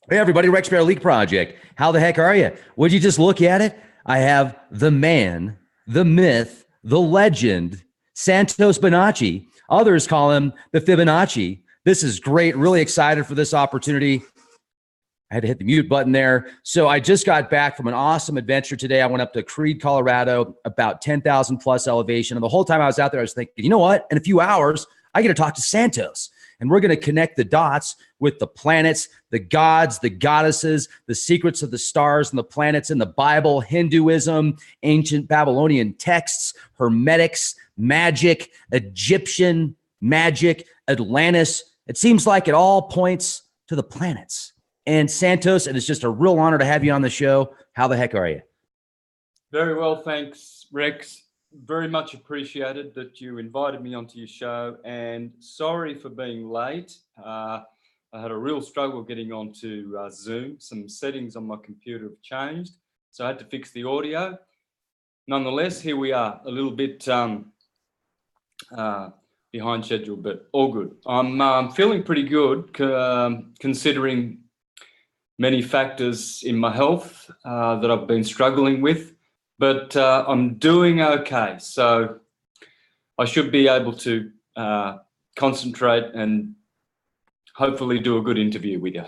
Hey, everybody, Rex Bear Leak Project. How the heck are you? Would you just look at it? I have the man, the myth, the legend, Santos Bonacci. Others call him the Fibonacci. This is great. Really excited for this opportunity. I had to hit the mute button there. So I just got back from an awesome adventure today. I went up to Creede, Colorado, about 10,000 plus elevation. And the whole time I was out there, I was thinking, you know what? In a few hours, I get to talk to Santos. And we're going to connect the dots with the planets, the gods, the goddesses, the secrets of the stars and the planets in the Bible, Hinduism, ancient Babylonian texts, Hermetics, magic, Egyptian magic, Atlantis. It seems like it all points to the planets. And Santos, it is just a real honor to have you on the show. How the heck are you? Very well, thanks, Rex. Very much appreciated that you invited me onto your show, and sorry for being late. I had a real struggle getting onto Zoom. Some settings on my computer have changed, so I had to fix the audio. Nonetheless, here we are, a little bit behind schedule, but all good. I'm feeling pretty good considering many factors in my health that I've been struggling with. But I'm doing okay, so I should be able to concentrate and hopefully do a good interview with you.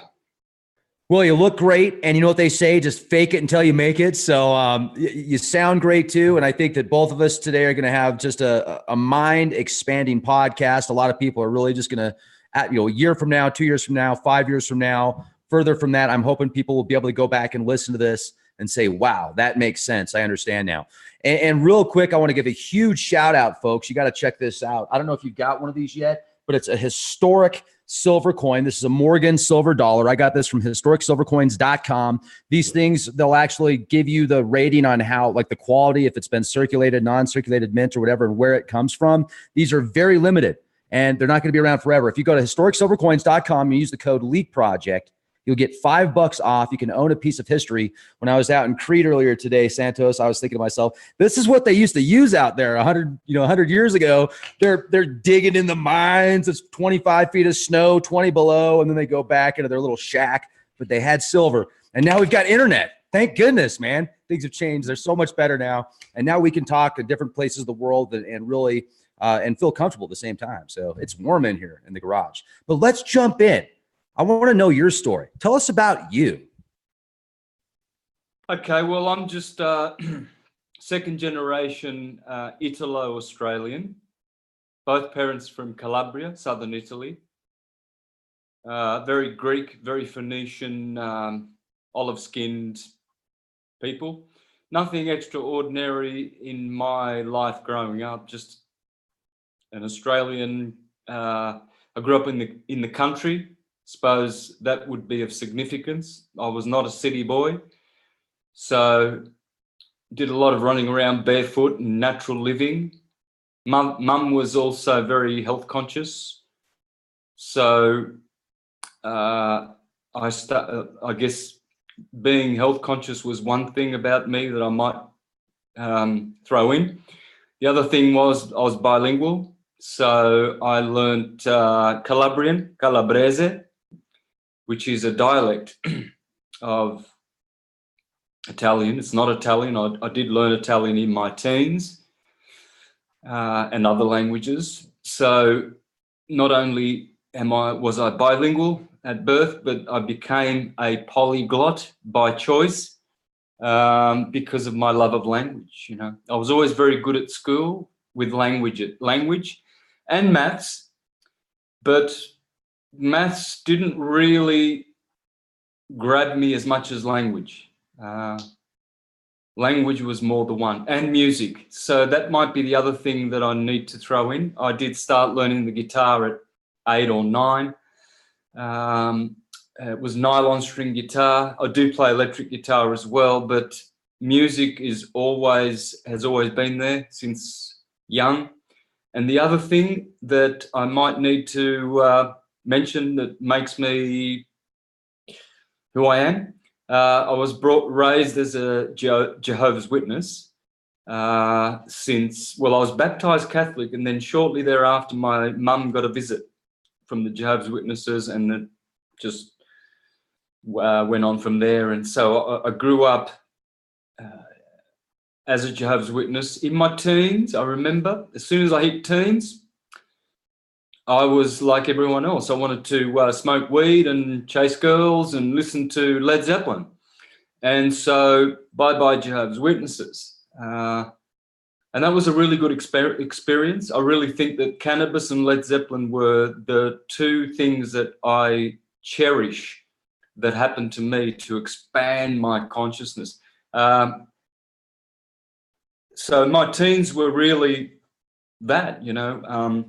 Well, you look great, and you know what they say, just fake it until you make it. So you sound great too, and I think that both of us today are going to have just a mind-expanding podcast. A lot of people are really just going to, a year from now, 2 years from now, 5 years from now, further from that, I'm hoping people will be able to go back and listen to this and say, wow, that makes sense. I understand now. And real quick, I want to give a huge shout out, folks. You got to check this out. I don't know if you got one of these yet, but it's a historic silver coin. This is a Morgan silver dollar. I got this from historicsilvercoins.com. These things, they'll actually give you the rating on how, like the quality, if it's been circulated, non-circulated mint or whatever, and where it comes from. These are very limited and they're not going to be around forever. If you go to historicsilvercoins.com and use the code LEAK Project, you'll get $5 off. You can own a piece of history. When I was out in Creede earlier today, Santos, I was thinking to myself, this is what they used to use out there 100 years ago. They're digging in the mines. It's 25 feet of snow, 20 below, and then they go back into their little shack. But they had silver, and now we've got internet. Thank goodness, man. Things have changed. They're so much better now, and now we can talk to different places of the world and really and feel comfortable at the same time. So it's warm in here in the garage. But let's jump in. I want to know your story. Tell us about you. Okay, well, I'm just second generation Italo-Australian, both parents from Calabria, southern Italy. Very Greek, very Phoenician, olive-skinned people. Nothing extraordinary in my life growing up, just an Australian. I grew up in the country. Suppose that would be of significance. I was not a city boy, so did a lot of running around barefoot and natural living. Mum was also very health conscious, so I guess being health conscious was one thing about me that I might throw in. The other thing was I was bilingual, so I learned Calabrian, Calabrese, which is a dialect of Italian. It's not Italian. I did learn Italian in my teens and other languages. So not only was I bilingual at birth, but I became a polyglot by choice because of my love of language. I was always very good at school with language and maths, but maths didn't really grab me as much as language. Language was more the one, and music. So that might be the other thing that I need to throw in. I did start learning the guitar at 8 or 9. It was nylon string guitar. I do play electric guitar as well, but music has always been there since young. And the other thing that I might need to mention that makes me who I am, I was raised as a Jehovah's Witness I was baptized Catholic, and then shortly thereafter my mum got a visit from the Jehovah's Witnesses, and it just went on from there. And so I grew up as a Jehovah's Witness. In my teens, I remember, as soon as I hit teens, I was like everyone else. I wanted to smoke weed and chase girls and listen to Led Zeppelin. And so bye-bye Jehovah's Witnesses. And that was a really good experience. I really think that cannabis and Led Zeppelin were the two things that I cherish that happened to me to expand my consciousness. So my teens were really that, you know,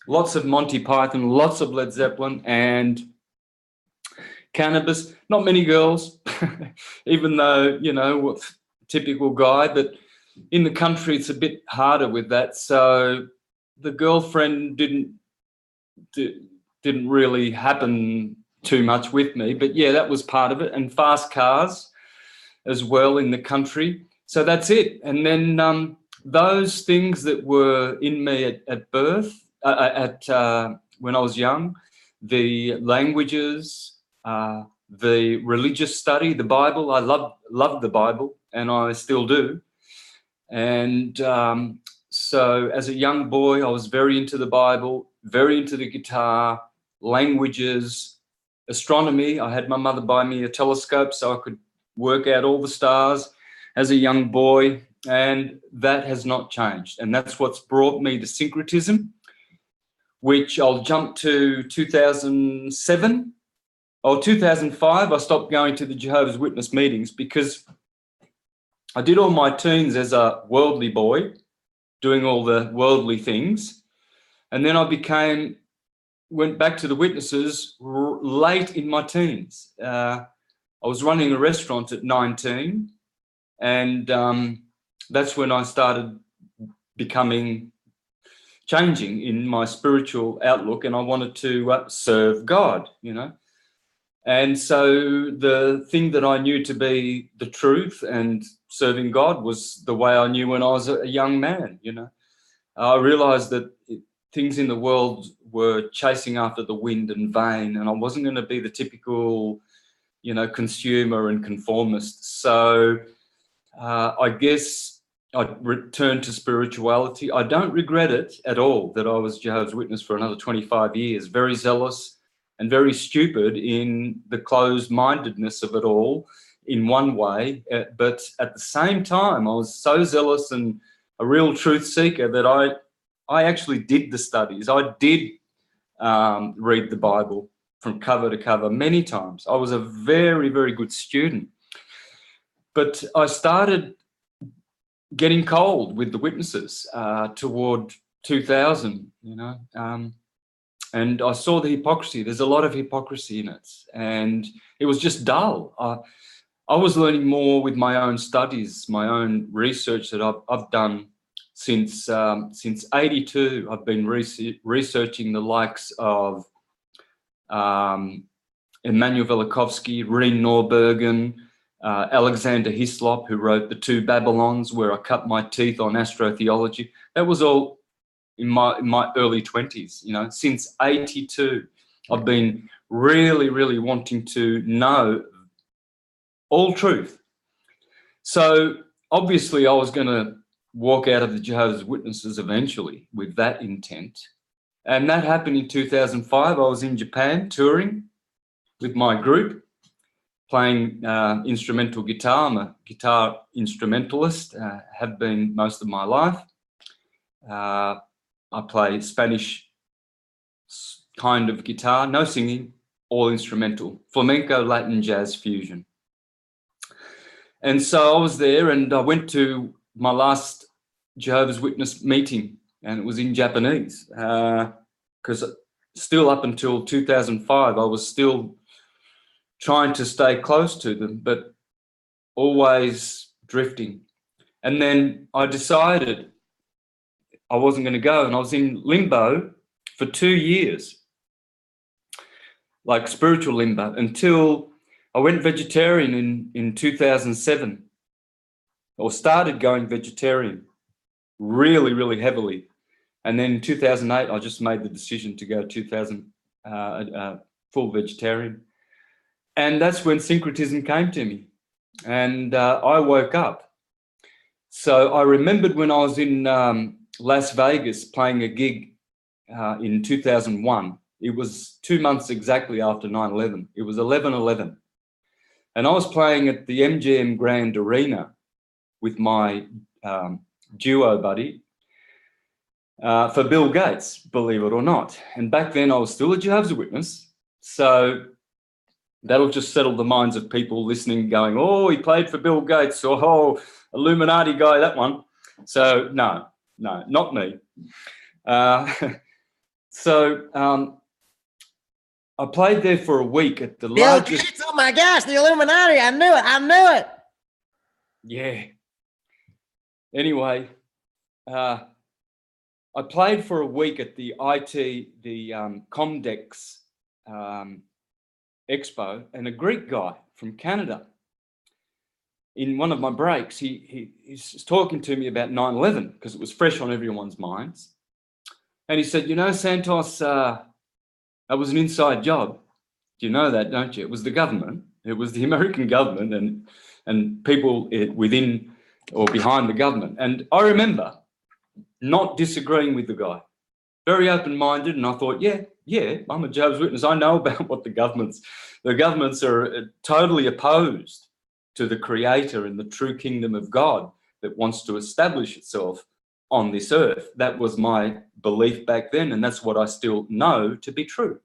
lots of Monty Python, lots of Led Zeppelin, and cannabis. Not many girls, even though, you know, typical guy, but in the country it's a bit harder with that. So the girlfriend didn't really happen too much with me, but yeah, that was part of it. And fast cars as well in the country. So that's it. And then those things that were in me at birth, when I was young, the languages, the religious study, the Bible. I loved the Bible, and I still do. And so as a young boy, I was very into the Bible, very into the guitar, languages, astronomy. I had my mother buy me a telescope so I could work out all the stars as a young boy, and that has not changed. And that's what's brought me to syncretism, which I'll jump to 2007 or 2005. I stopped going to the Jehovah's Witness meetings because I did all my teens as a worldly boy, doing all the worldly things. And then I went back to the witnesses late in my teens. I was running a restaurant at 19, and that's when I started changing in my spiritual outlook, and I wanted to serve God, you know. And so the thing that I knew to be the truth and serving God was the way I knew when I was a young man, you know. I realized that things in the world were chasing after the wind and vain, and I wasn't going to be the typical, you know, consumer and conformist. So I guess I returned to spirituality. I don't regret it at all that I was Jehovah's Witness for another 25 years, very zealous and very stupid in the closed-mindedness of it all in one way. But at the same time, I was so zealous and a real truth seeker that I actually did the studies. I did read the Bible from cover to cover many times. I was a very, very good student. But I started getting cold with the witnesses toward 2000, you know, and I saw the hypocrisy. There's a lot of hypocrisy in it, and it was just dull. I was learning more with my own studies, my own research that I've done since '82. I've been researching the likes of Immanuel Velikovsky, Reen Norbergen, Alexander Hislop, who wrote The Two Babylons, where I cut my teeth on astrotheology. That was all in my early 20s, you know. Since '82, I've been really, really wanting to know all truth. So obviously I was going to walk out of the Jehovah's Witnesses eventually with that intent. And that happened in 2005. I was in Japan touring with my group, playing instrumental guitar. I'm a guitar instrumentalist, have been most of my life. I play Spanish kind of guitar, no singing, all instrumental, flamenco, Latin, jazz fusion. And so I was there, and I went to my last Jehovah's Witness meeting, and it was in Japanese, because still up until 2005, I was still trying to stay close to them, but always drifting. And then I decided I wasn't going to go, and I was in limbo for 2 years, like spiritual limbo, until I went vegetarian in 2007, or started going vegetarian really, really heavily. And then in 2008, I just made the decision to go full vegetarian. And that's when syncretism came to me, and I woke up. So I remembered when I was in Las Vegas playing a gig in 2001. It was 2 months exactly after 9/11. It was 11/11. And I was playing at the MGM Grand Arena with my duo buddy for Bill Gates, believe it or not. And back then I was still a Jehovah's Witness. So that'll just settle the minds of people listening, going, oh, he played for Bill Gates, oh, Illuminati guy, that one. So no, not me. I played there for a week at the largest. Gates, oh my gosh, the Illuminati! I knew it. Yeah. Anyway, I played for a week at the Comdex Expo, and a Greek guy from Canada, in one of my breaks, he's talking to me about 9/11 because it was fresh on everyone's minds. And he said, you know, Santos, that was an inside job. You know that, don't you? It was the government. It was the American government and people within or behind the government. And I remember not disagreeing with the guy. Very open-minded, and I thought, yeah, I'm a Jehovah's Witness. I know about what the governments are totally opposed to the Creator and the true kingdom of God that wants to establish itself on this earth. That was my belief back then, and that's what I still know to be true.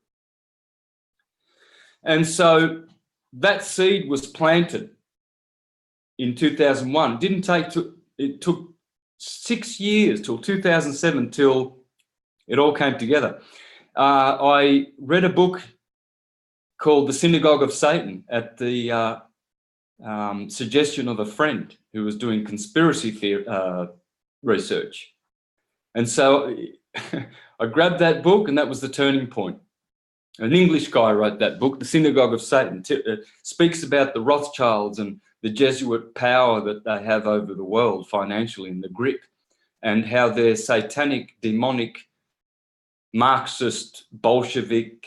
And so that seed was planted in 2001. It took 6 years till 2007 till it all came together. I read a book called The Synagogue of Satan at the suggestion of a friend who was doing conspiracy theory research. And so I grabbed that book, and that was the turning point. An English guy wrote that book, The Synagogue of Satan. Speaks about the Rothschilds and the Jesuit power that they have over the world financially, and the grip, and how their satanic, demonic, Marxist, Bolshevik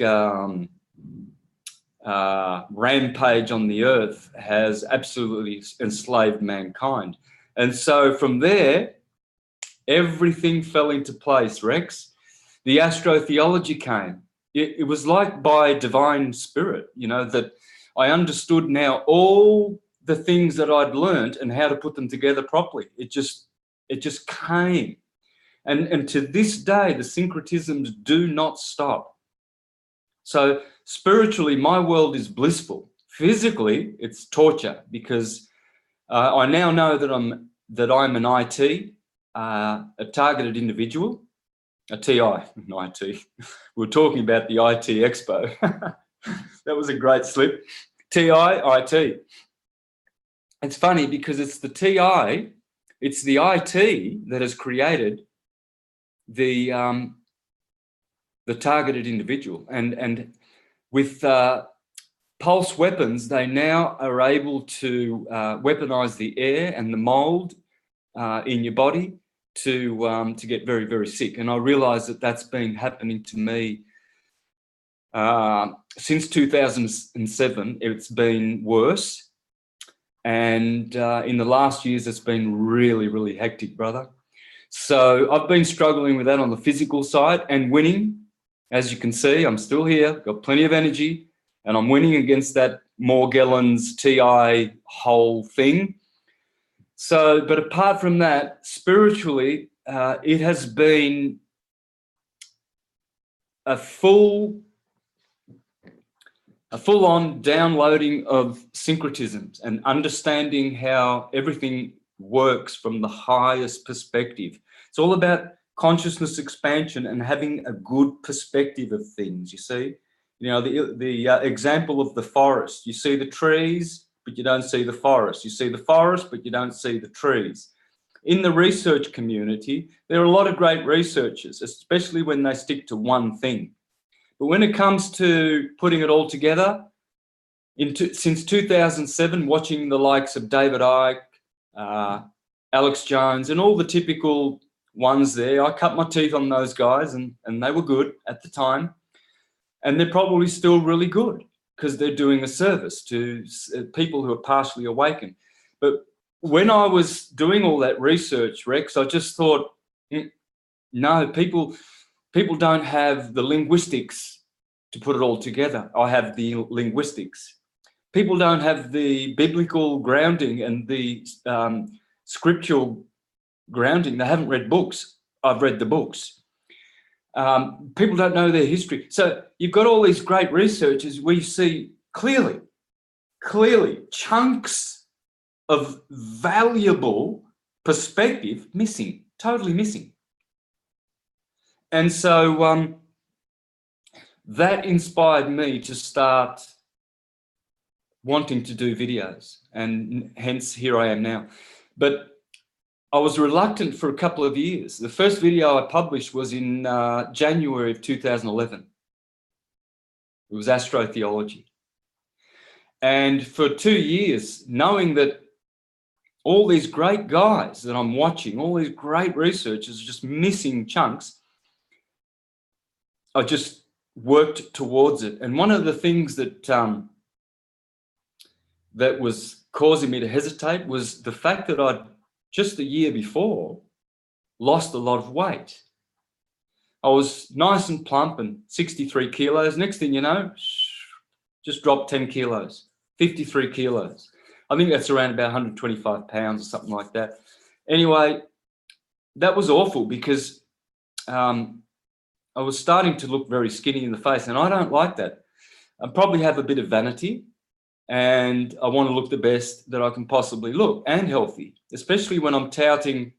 rampage on the earth has absolutely enslaved mankind. And so from there, everything fell into place, Rex. The astrotheology came. It was like by divine spirit, you know, that I understood now all the things that I'd learned and how to put them together properly. It just came. And to this day, the syncretisms do not stop. So spiritually, my world is blissful. Physically, it's torture, because I now know that I'm an IT, a targeted individual, a TI, an IT. We were talking about the IT Expo. That was a great slip. TI, IT. It's funny because it's the TI, it's the IT that has created the targeted individual. And with pulse weapons, they now are able to weaponize the air and the mold in your body to get very, very sick. And I realize that that's been happening to me since 2007. It's been worse. And in the last years, it's been really, really hectic, brother. So I've been struggling with that on the physical side and winning. As you can see, I'm still here, got plenty of energy, and I'm winning against that Morgellons TI whole thing. So, but apart from that, spiritually, it has been a full-on downloading of syncretisms and understanding how everything works from the highest perspective. It's all about consciousness expansion and having a good perspective of things, you see. You know, the example of the forest. You see the trees, but you don't see the forest. You see the forest, but you don't see the trees. In the research community, there are a lot of great researchers, especially when they stick to one thing. But when it comes to putting it all together, since 2007, watching the likes of David Icke, Alex Jones, and all the typical ones there, I cut my teeth on those guys, and they were good at the time. And they're probably still really good. because they're doing a service to people who are partially awakened. But when I was doing all that research, Rex, I just thought, no, people don't have the linguistics to put it all together. I have the linguistics. People don't have the biblical grounding and the scriptural grounding. They haven't read books. I've read the books. People don't know their history. So you've got all these great researchers. We see clearly chunks of valuable perspective missing, totally missing. And so that inspired me to start wanting to do videos, and hence here I am now. But I was reluctant for a couple of years. The first video I published was in January of 2011. It was astrotheology. And for 2 years, knowing that all these great guys that I'm watching, all these great researchers are just missing chunks, I just worked towards it. And one of the things that that was causing me to hesitate was the fact that I'd just the year before lost a lot of weight. I was nice and plump and 63 kilos. Next thing you know, just dropped 10 kilos, 53 kilos. I think that's around about 125 pounds or something like that. Anyway, that was awful because I was starting to look very skinny in the face, and I don't like that. I probably have a bit of vanity, and I want to look the best that I can possibly look, and healthy, especially when I'm touting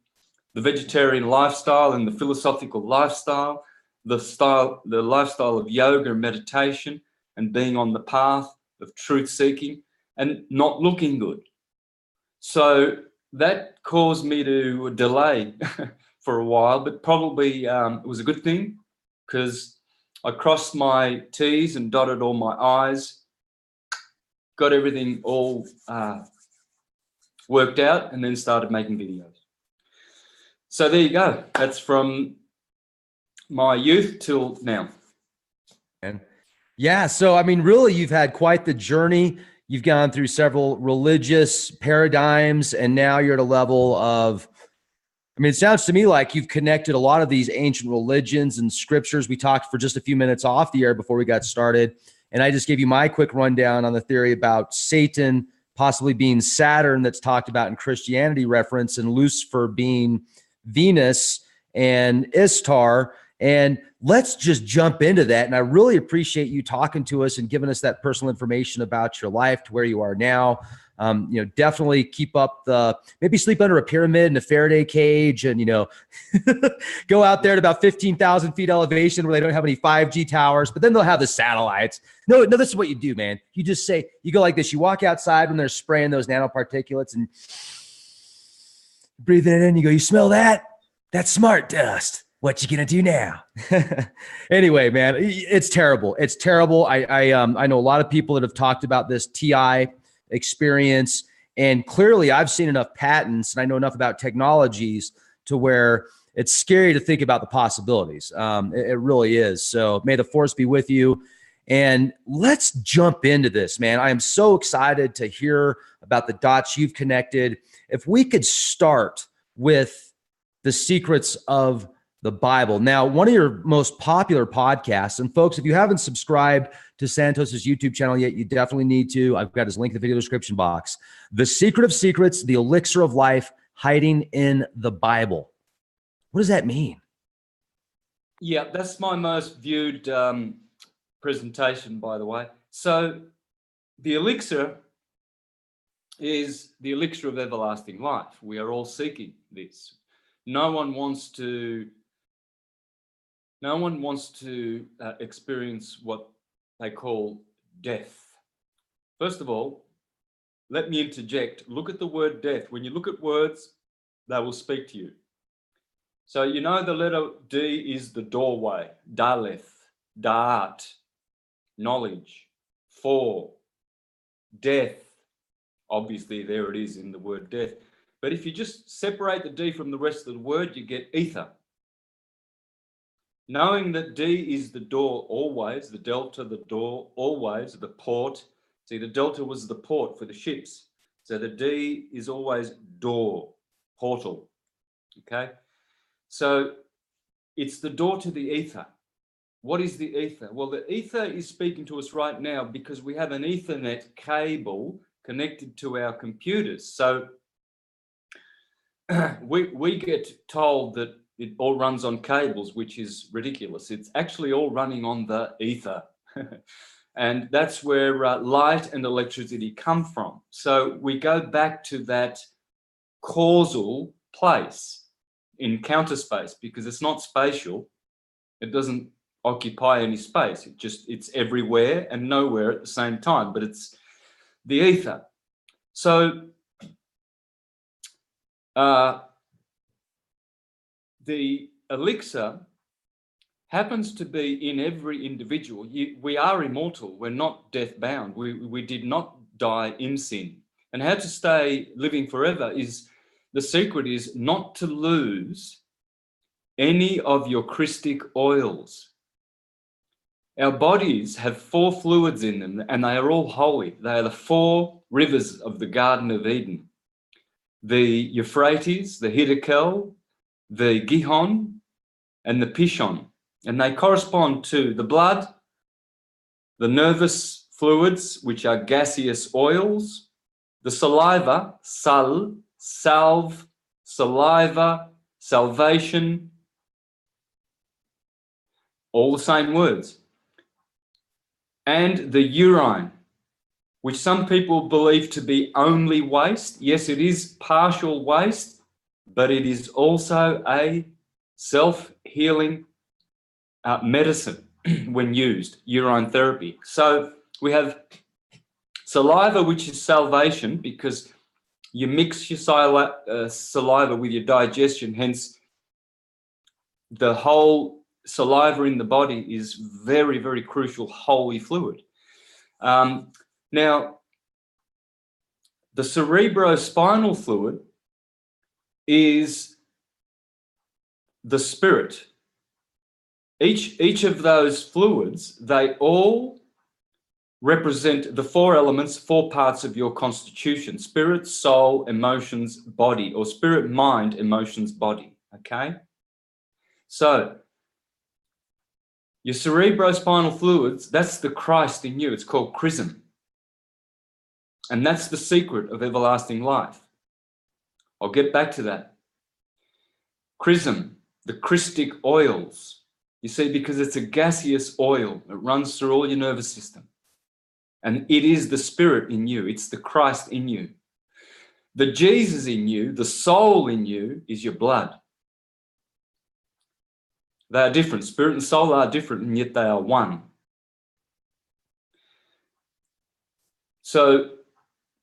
the vegetarian lifestyle and the philosophical lifestyle, the lifestyle of yoga and meditation and being on the path of truth seeking and not looking good. So that caused me to delay for a while, but probably it was a good thing because I crossed my T's and dotted all my I's, got everything all worked out, and then started making videos. So there you go. That's from my youth till now. And yeah, so I mean, really, you've had quite the journey. You've gone through several religious paradigms, and now you're at a level of, I mean, it sounds to me like you've connected a lot of these ancient religions and scriptures. We talked for just a few minutes off the air before we got started, and I just gave you my quick rundown on the theory about Satan possibly being Saturn that's talked about in Christianity reference, and Lucifer being Venus and Ishtar. And let's just jump into that. And I really appreciate you talking to us and giving us that personal information about your life to where you are now. Definitely keep up maybe sleep under a pyramid in a Faraday cage and, go out there at about 15,000 feet elevation where they don't have any 5G towers, but then they'll have the satellites. No, this is what you do, man. You just say, you go like this. You walk outside when they're spraying those nanoparticulates and breathe it in. You go, you smell that? That's smart dust. What you gonna do now? Anyway, man, it's terrible. It's terrible. I know a lot of people that have talked about this TI experience, and clearly I've seen enough patents and I know enough about technologies to where it's scary to think about the possibilities. It really is. So may the force be with you. And let's jump into this, man. I am so excited to hear about the dots you've connected. If we could start with the secrets of the Bible. Now, one of your most popular podcasts, and folks, if you haven't subscribed to Santos's YouTube channel yet, you definitely need to. I've got his link in the video description box. The Secret of Secrets, the Elixir of Life, hiding in the Bible. What does that mean? Yeah, that's my most viewed presentation, by the way. So the elixir is the elixir of everlasting life. We are all seeking this. No one wants to experience what they call death. First of all, let me interject. Look at the word death. When you look at words, they will speak to you. So you know the letter D is the doorway, daleth, da'at, knowledge, for, death. Obviously, there it is in the word death. But if you just separate the D from the rest of the word, you get ether. knowing that D is the door always, the delta, the door always, the port. See, the delta was the port for the ships. So the D is always door, portal, okay? So it's the door to the ether. What is the ether? Well, the ether is speaking to us right now because we have an Ethernet cable connected to our computers. So we get told that it all runs on cables, which is ridiculous. It's actually all running on the ether. And that's where light and electricity come from. So we go back to that causal place in counter space because it's not spatial. It doesn't occupy any space. It's everywhere and nowhere at the same time, but it's the ether. So the elixir happens to be in every individual. We are immortal. We're not death-bound. We did not die in sin. And how to stay living forever is, the secret is not to lose any of your Christic oils. Our bodies have 4 fluids in them, and they are all holy. They are the 4 rivers of the Garden of Eden. The Euphrates, the Hiddekel, the Gihon, and the Pishon. And they correspond to the blood, the nervous fluids, which are gaseous oils, the saliva, sal, salve, saliva, salvation, all the same words. And the urine, which some people believe to be only waste. Yes, it is partial waste, but it is also a self-healing medicine when used, urine therapy. So we have saliva, which is salvation, because you mix your saliva with your digestion, hence the whole saliva in the body is very, very crucial holy fluid. Now, the cerebrospinal fluid is the spirit. Each of those fluids, they all represent the 4 elements, 4 parts of your constitution: spirit, soul, emotions, body, or spirit, mind, emotions, body, okay? So your cerebrospinal fluids, that's the Christ in you. It's called chrism. And that's the secret of everlasting life. I'll get back to that. Chrism, the Christic oils. You see, because it's a gaseous oil. It runs through all your nervous system. And it is the spirit in you. It's the Christ in you. The Jesus in you, the soul in you, is your blood. They are different. Spirit and soul are different, and yet they are one. So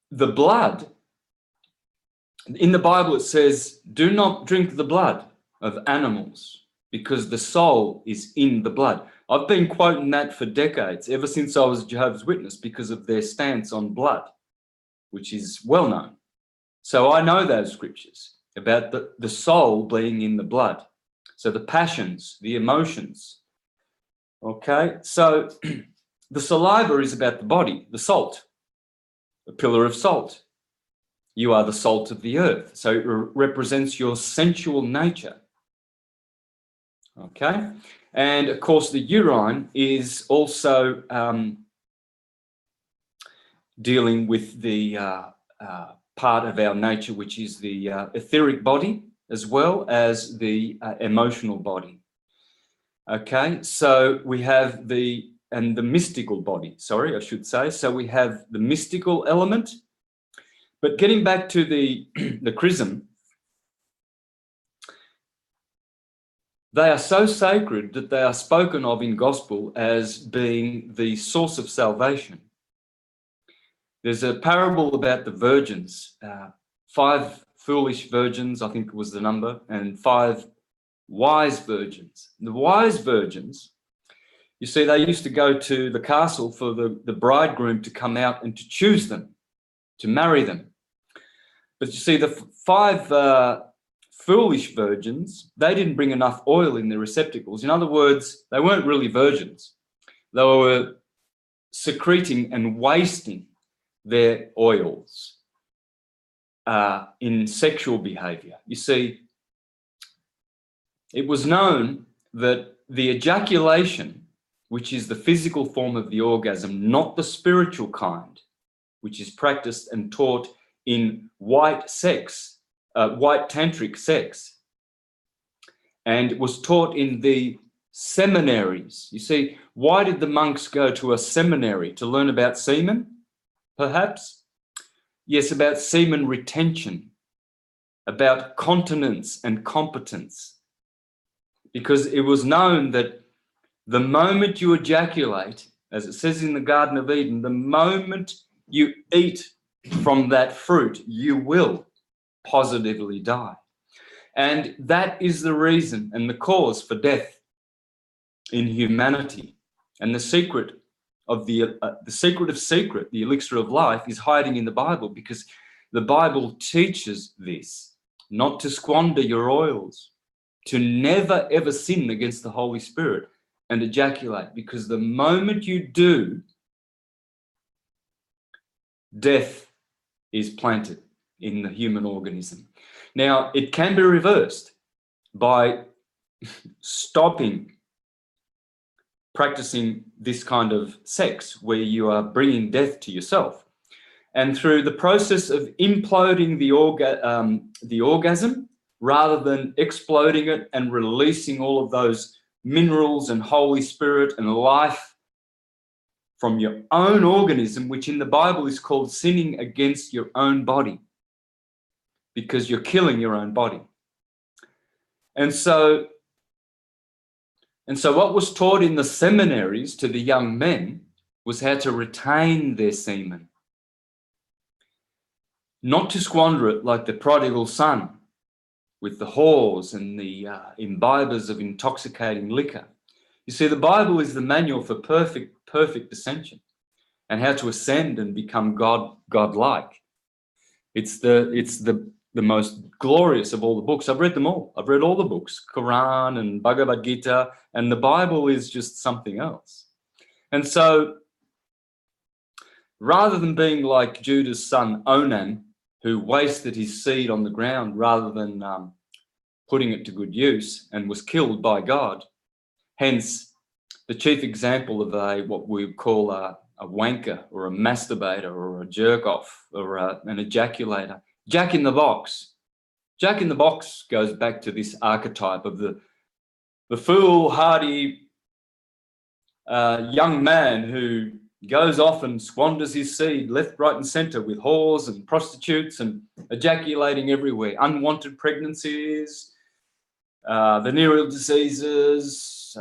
the blood, in the Bible it says, do not drink the blood of animals, because the soul is in the blood. I've been quoting that for decades, ever since I was a Jehovah's Witness, because of their stance on blood, which is well known. So I know those scriptures about the soul being in the blood. So the passions, the emotions. Okay, so the saliva is about the body, the salt, a pillar of salt. You are the salt of the earth. So it represents your sensual nature. Okay, and of course the urine is also dealing with the part of our nature, which is the etheric body, as well as the emotional body. Okay, so we have the mystical body, sorry, I should say. So we have the mystical element. But getting back to the chrism, they are so sacred that they are spoken of in gospel as being the source of salvation. There's a parable about the virgins, 5 foolish virgins, I think was the number, and 5 wise virgins. The wise virgins, you see, they used to go to the castle for the bridegroom to come out and to choose them, to marry them. But you see, the 5 foolish virgins, they didn't bring enough oil in their receptacles. In other words, they weren't really virgins. They were secreting and wasting their oils in sexual behavior. You see, it was known that the ejaculation, which is the physical form of the orgasm, not the spiritual kind, which is practiced and taught in white tantric sex, and it was taught in the seminaries. You see, why did the monks go to a seminary? To learn about semen, perhaps? Yes, about semen retention, about continence and competence. Because it was known that the moment you ejaculate, as it says in the Garden of Eden, the moment you eat from that fruit, you will positively die. And that is the reason and the cause for death in humanity. And the secret of the elixir of life, is hiding in the Bible, because the Bible teaches this, not to squander your oils, to never ever sin against the Holy Spirit and ejaculate, because the moment you do, death is planted in the human organism. Now, it can be reversed by stopping practicing this kind of sex where you are bringing death to yourself. And through the process of imploding the orgasm, rather than exploding it and releasing all of those minerals and Holy Spirit and life from your own organism, which in the Bible is called sinning against your own body, because you're killing your own body. And so what was taught in the seminaries to the young men was how to retain their semen, not to squander it like the prodigal son with the whores and the imbibers of intoxicating liquor. You see, the Bible is the manual for perfect ascension and how to ascend and become godlike. It's the most glorious of all the books. I've read them all. I've read all the books, Quran and Bhagavad Gita, and the Bible is just something else. And so rather than being like Judah's son Onan, who wasted his seed on the ground rather than putting it to good use and was killed by God, hence the chief example of what we would call a wanker or a masturbator or a jerk-off or an ejaculator. Jack in the Box. Jack in the Box goes back to this archetype of the foolhardy young man who goes off and squanders his seed left, right and centre with whores and prostitutes and ejaculating everywhere. Unwanted pregnancies, venereal diseases,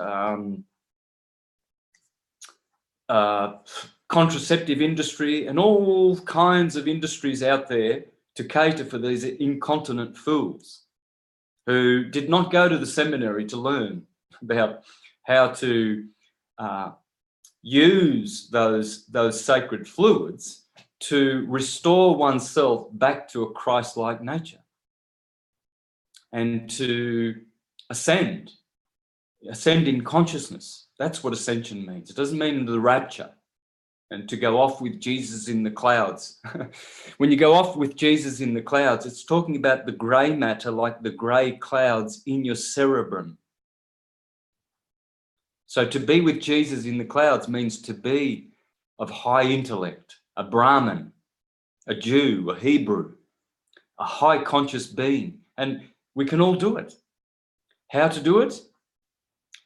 contraceptive industry, and all kinds of industries out there to cater for these incontinent fools who did not go to the seminary to learn about how to use those sacred fluids to restore oneself back to a Christ-like nature and to ascend in consciousness. That's what ascension means. It doesn't mean the rapture and to go off with Jesus in the clouds. When you go off with Jesus in the clouds, it's talking about the grey matter, like the grey clouds in your cerebrum. So to be with Jesus in the clouds means to be of high intellect, a Brahmin, a Jew, a Hebrew, a high conscious being. And we can all do it. How to do it?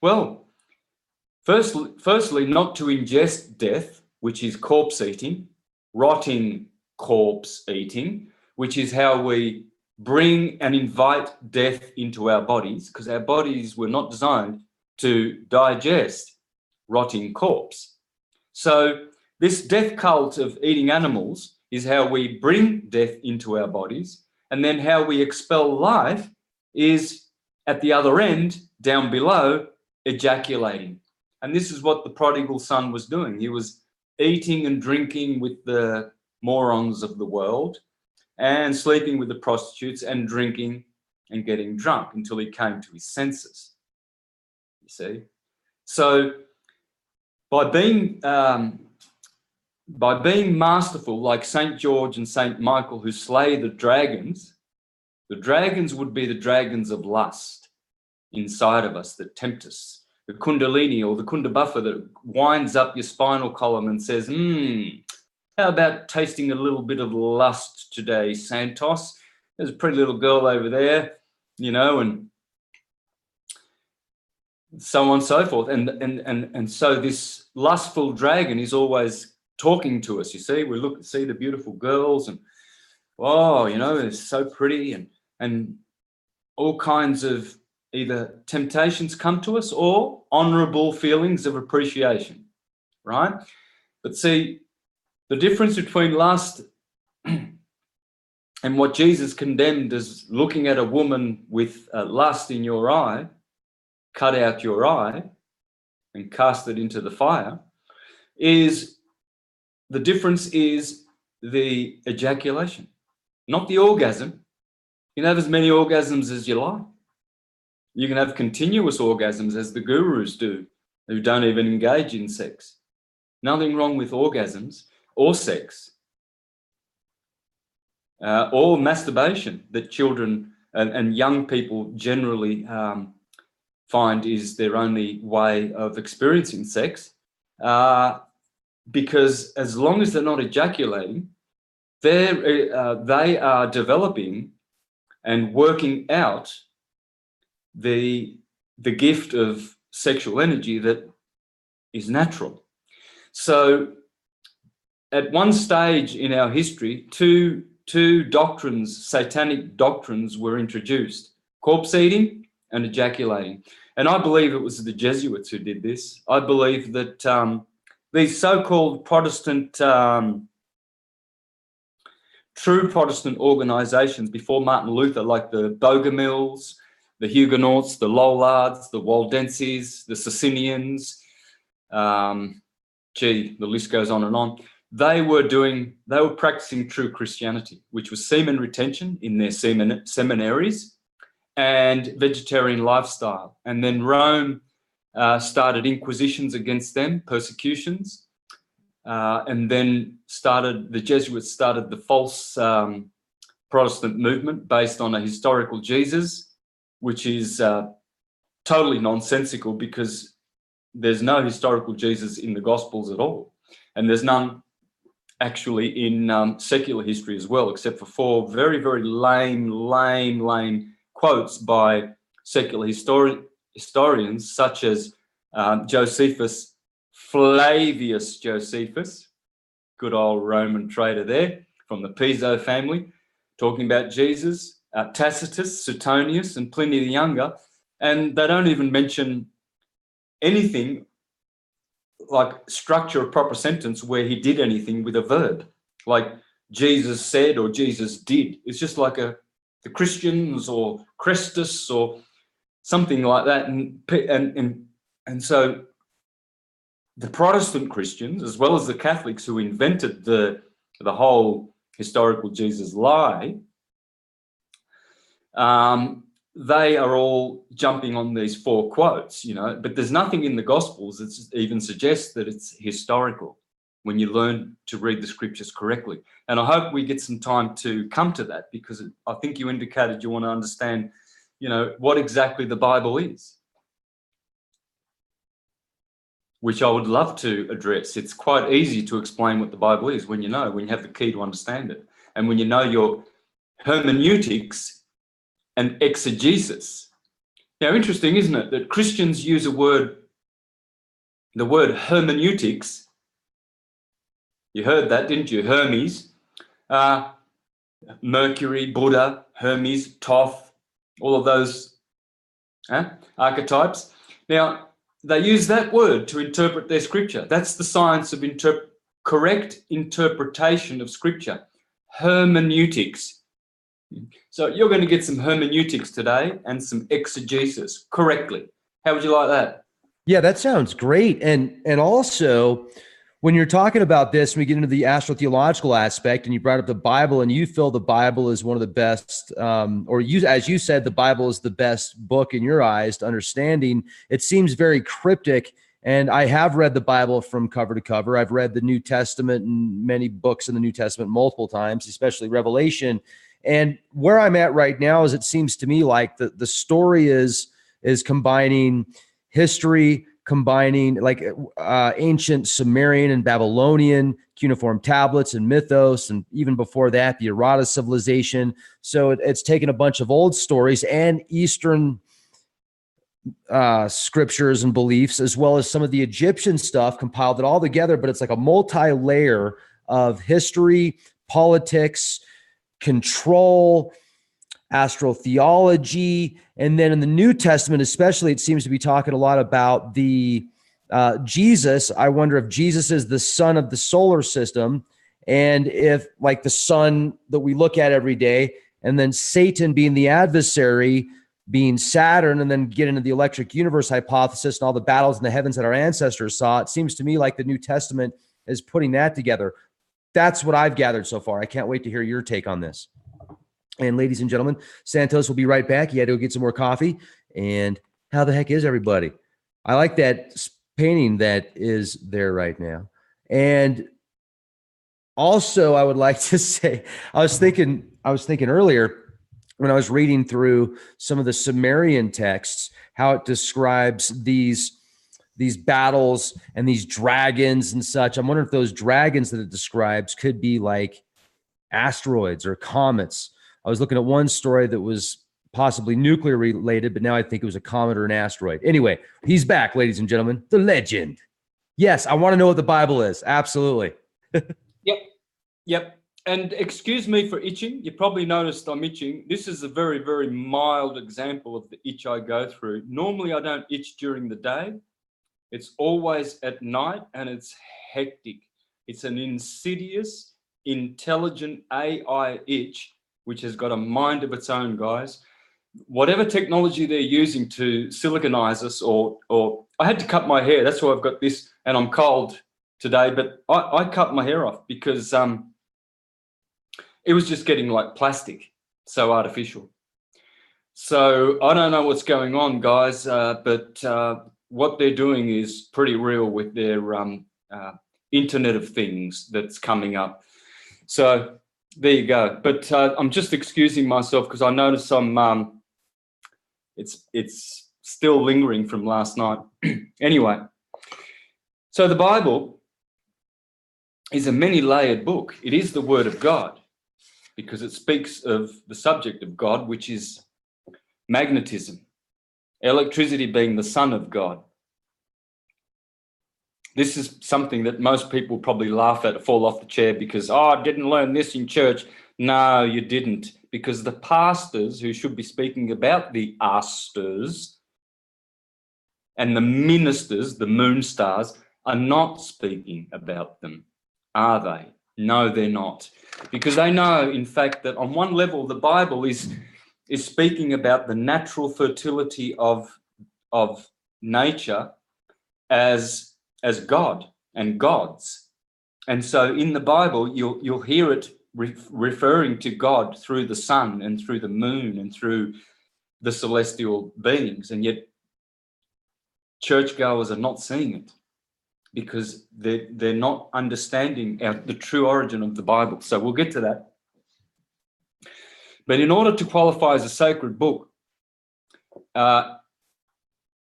Well, firstly, not to ingest death, which is corpse eating, rotting corpse eating, which is how we bring and invite death into our bodies, because our bodies were not designed to digest rotting corpse. So this death cult of eating animals is how we bring death into our bodies, and then how we expel life is at the other end, down below, ejaculating. And this is what the prodigal son was doing. He was eating and drinking with the morons of the world and sleeping with the prostitutes and drinking and getting drunk until he came to his senses. You see? So by being masterful, like St. George and St. Michael, who slay the dragons would be the dragons of lust inside of us that tempt us. The kundalini or the kundabuffa that winds up your spinal column and says, how about tasting a little bit of lust today, Santos? There's a pretty little girl over there, you know, and so on and so forth. And so this lustful dragon is always talking to us, you see. We look and see the beautiful girls and, oh, you know, it's so pretty, and all kinds of either temptations come to us or honorable feelings of appreciation, right? But see, the difference between lust and what Jesus condemned as looking at a woman with lust in your eye, cut out your eye and cast it into the fire, is the difference is the ejaculation, not the orgasm. You can have as many orgasms as you like. You can have continuous orgasms as the gurus do, who don't even engage in sex. Nothing wrong with orgasms or sex or masturbation that children and young people generally find is their only way of experiencing sex, because as long as they're not ejaculating, they are developing and working out the gift of sexual energy that is natural. So at one stage in our history, two doctrines, satanic doctrines, were introduced: corpse eating and ejaculating. And I believe it was the Jesuits who did this. I believe that these so-called Protestant, true Protestant organizations before Martin Luther, like the Bogomils, the Huguenots, the Lollards, the Waldenses, the Socinians, the list goes on and on. They were practicing true Christianity, which was semen retention in their seminaries and vegetarian lifestyle. And then Rome started inquisitions against them, persecutions, and then the Jesuits started the false Protestant movement based on a historical Jesus, which is totally nonsensical, because there's no historical Jesus in the Gospels at all. And there's none actually in secular history as well, except for 4 very, very lame quotes by secular historians such as Josephus, Flavius Josephus, good old Roman trader there from the Piso family, talking about Jesus, Tacitus, Suetonius, and Pliny the Younger. And they don't even mention anything like structure a proper sentence where he did anything with a verb, like Jesus said or Jesus did. It's just like the Christians or Christus or something like that. And so the Protestant Christians, as well as the Catholics who invented the whole historical Jesus lie, they are all jumping on these 4 quotes, you know, but there's nothing in the Gospels that even suggests that it's historical when you learn to read the scriptures correctly. And I hope we get some time to come to that, because I think you indicated you want to understand, you know, what exactly the Bible is, which I would love to address. It's quite easy to explain what the Bible is when you have the key to understand it, and when you know your hermeneutics and exegesis. Now, interesting, isn't it, that Christians use the word hermeneutics. You heard that, didn't you? Hermes, Mercury, Buddha, Hermes, Thoth, all of those archetypes. Now, they use that word to interpret their scripture. That's the science of correct interpretation of scripture, hermeneutics. So you're going to get some hermeneutics today and some exegesis correctly. How would you like that? Yeah, that sounds great. And also, When you're talking about this, we get into the astrotheological aspect, and you brought up the Bible, and you feel the Bible is one of the best, or you, as you said, the Bible is the best book in your eyes to understanding. It seems very cryptic, and I have read the Bible from cover to cover. I've read the New Testament and many books in the New Testament multiple times, especially Revelation. And where I'm at right now is it seems to me like the story is combining history, combining like ancient Sumerian and Babylonian cuneiform tablets and mythos, and even before that, the Erotta civilization. So it's taken a bunch of old stories and Eastern scriptures and beliefs, as well as some of the Egyptian stuff, compiled it all together. But it's like a multi-layer of history, politics, control, astrotheology, and then in the New Testament especially, it seems to be talking a lot about the Jesus. I wonder if Jesus is the sun of the solar system, and if like the sun that we look at every day, and then Satan being the adversary, being Saturn, and then get into the electric universe hypothesis and all the battles in the heavens that our ancestors saw. It seems to me like the New Testament is putting that together. That's what I've gathered so far. I can't wait to hear your take on this. And ladies and gentlemen, Santos will be right back. He had to go get some more coffee. And how the heck is everybody? I like that painting that is there right now. And also, I would like to say, I was thinking earlier when I was reading through some of the Sumerian texts, how it describes these battles and these dragons and such. I'm wondering if those dragons that it describes could be like asteroids or comets. I was looking at one story that was possibly nuclear related, but now I think it was a comet or an asteroid. Anyway, he's back, ladies and gentlemen, the legend. Yes, I want to know what the Bible is. Absolutely. Yep. And excuse me for itching. You probably noticed I'm itching. This is a very, very mild example of the itch I go through. Normally, I don't itch during the day. It's always at night, and it's hectic. It's an insidious, intelligent AI itch, which has got a mind of its own, guys. Whatever technology they're using to siliconize us, or I had to cut my hair. That's why I've got this, and I'm cold today. But I cut my hair off because it was just getting like plastic, so artificial. So I don't know what's going on, guys, but what they're doing is pretty real with their Internet of Things that's coming up. So there you go. But I'm just excusing myself because I noticed some, it's still lingering from last night. Anyway, so the Bible is a many-layered book. It is the Word of God because it speaks of the subject of God, which is magnetism, electricity being the son of God. This is something that most people probably laugh at, fall off the chair because, I didn't learn this in church. No, you didn't, because the pastors who should be speaking about the asters and the ministers, the moon stars, are not speaking about them, are they? No, they're not, because they know, in fact, that on one level, the Bible is speaking about the natural fertility of nature as God and gods. And so in the Bible, you'll hear it referring to God through the sun and through the moon and through the celestial beings. And yet churchgoers are not seeing it because they're not understanding the true origin of the Bible. So we'll get to that. But in order to qualify as a sacred book,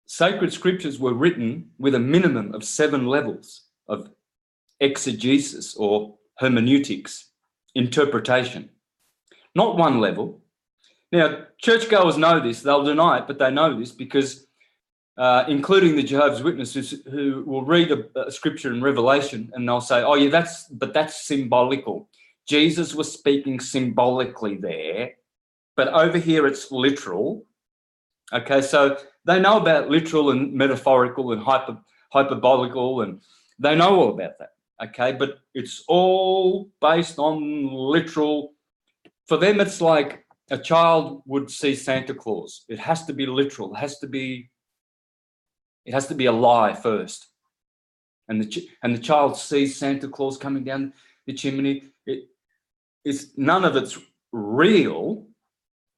sacred scriptures were written with a minimum of 7 levels of exegesis or hermeneutics, interpretation, not 1 level. Now, churchgoers know this. They'll deny it, but they know this because including the Jehovah's Witnesses who will read a scripture in Revelation and they'll say, oh, yeah, that's symbolical. Jesus was speaking symbolically there, but over here it's literal. Okay, so they know about literal and metaphorical and hyperbolical, and they know all about that. Okay, but it's all based on literal. For them, it's like a child would see Santa Claus. It has to be literal. It has to be a lie first. and the child sees Santa Claus coming down the chimney. It's none of it's real,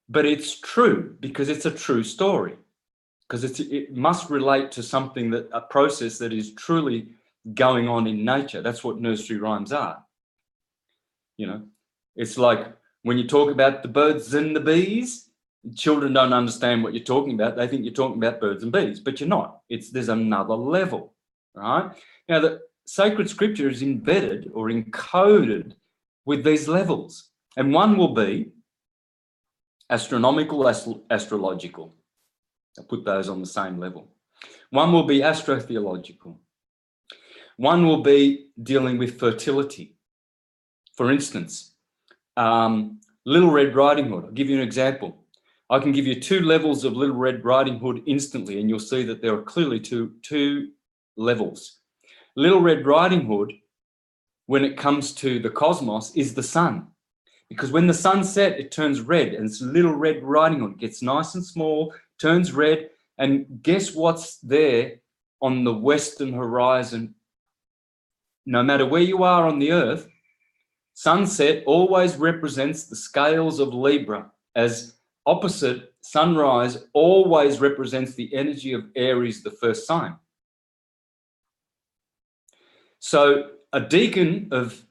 but it's true because it's a true story. Because it must relate to something, that a process that is truly going on in nature. That's what nursery rhymes are. You know, it's like when you talk about the birds and the bees, children don't understand what you're talking about. They think you're talking about birds and bees, but you're not. There's another level, right? Now, the sacred scripture is embedded or encoded with these levels, and one will be astronomical, astrological. I put those on the same level. One will be astrotheological. One will be dealing with fertility. For instance, Little Red Riding Hood. I'll give you an example. I can give you 2 levels of Little Red Riding Hood instantly, and you'll see that there are clearly two levels. Little Red Riding Hood, when it comes to the cosmos, is the sun. Because when the sun sets, it turns red, and it's Little Red Riding Hood. It gets nice and small, turns red, and guess what's there on the western horizon? No matter where you are on the earth, sunset always represents the scales of Libra, as opposite sunrise always represents the energy of Aries, the first sign. So a deacon of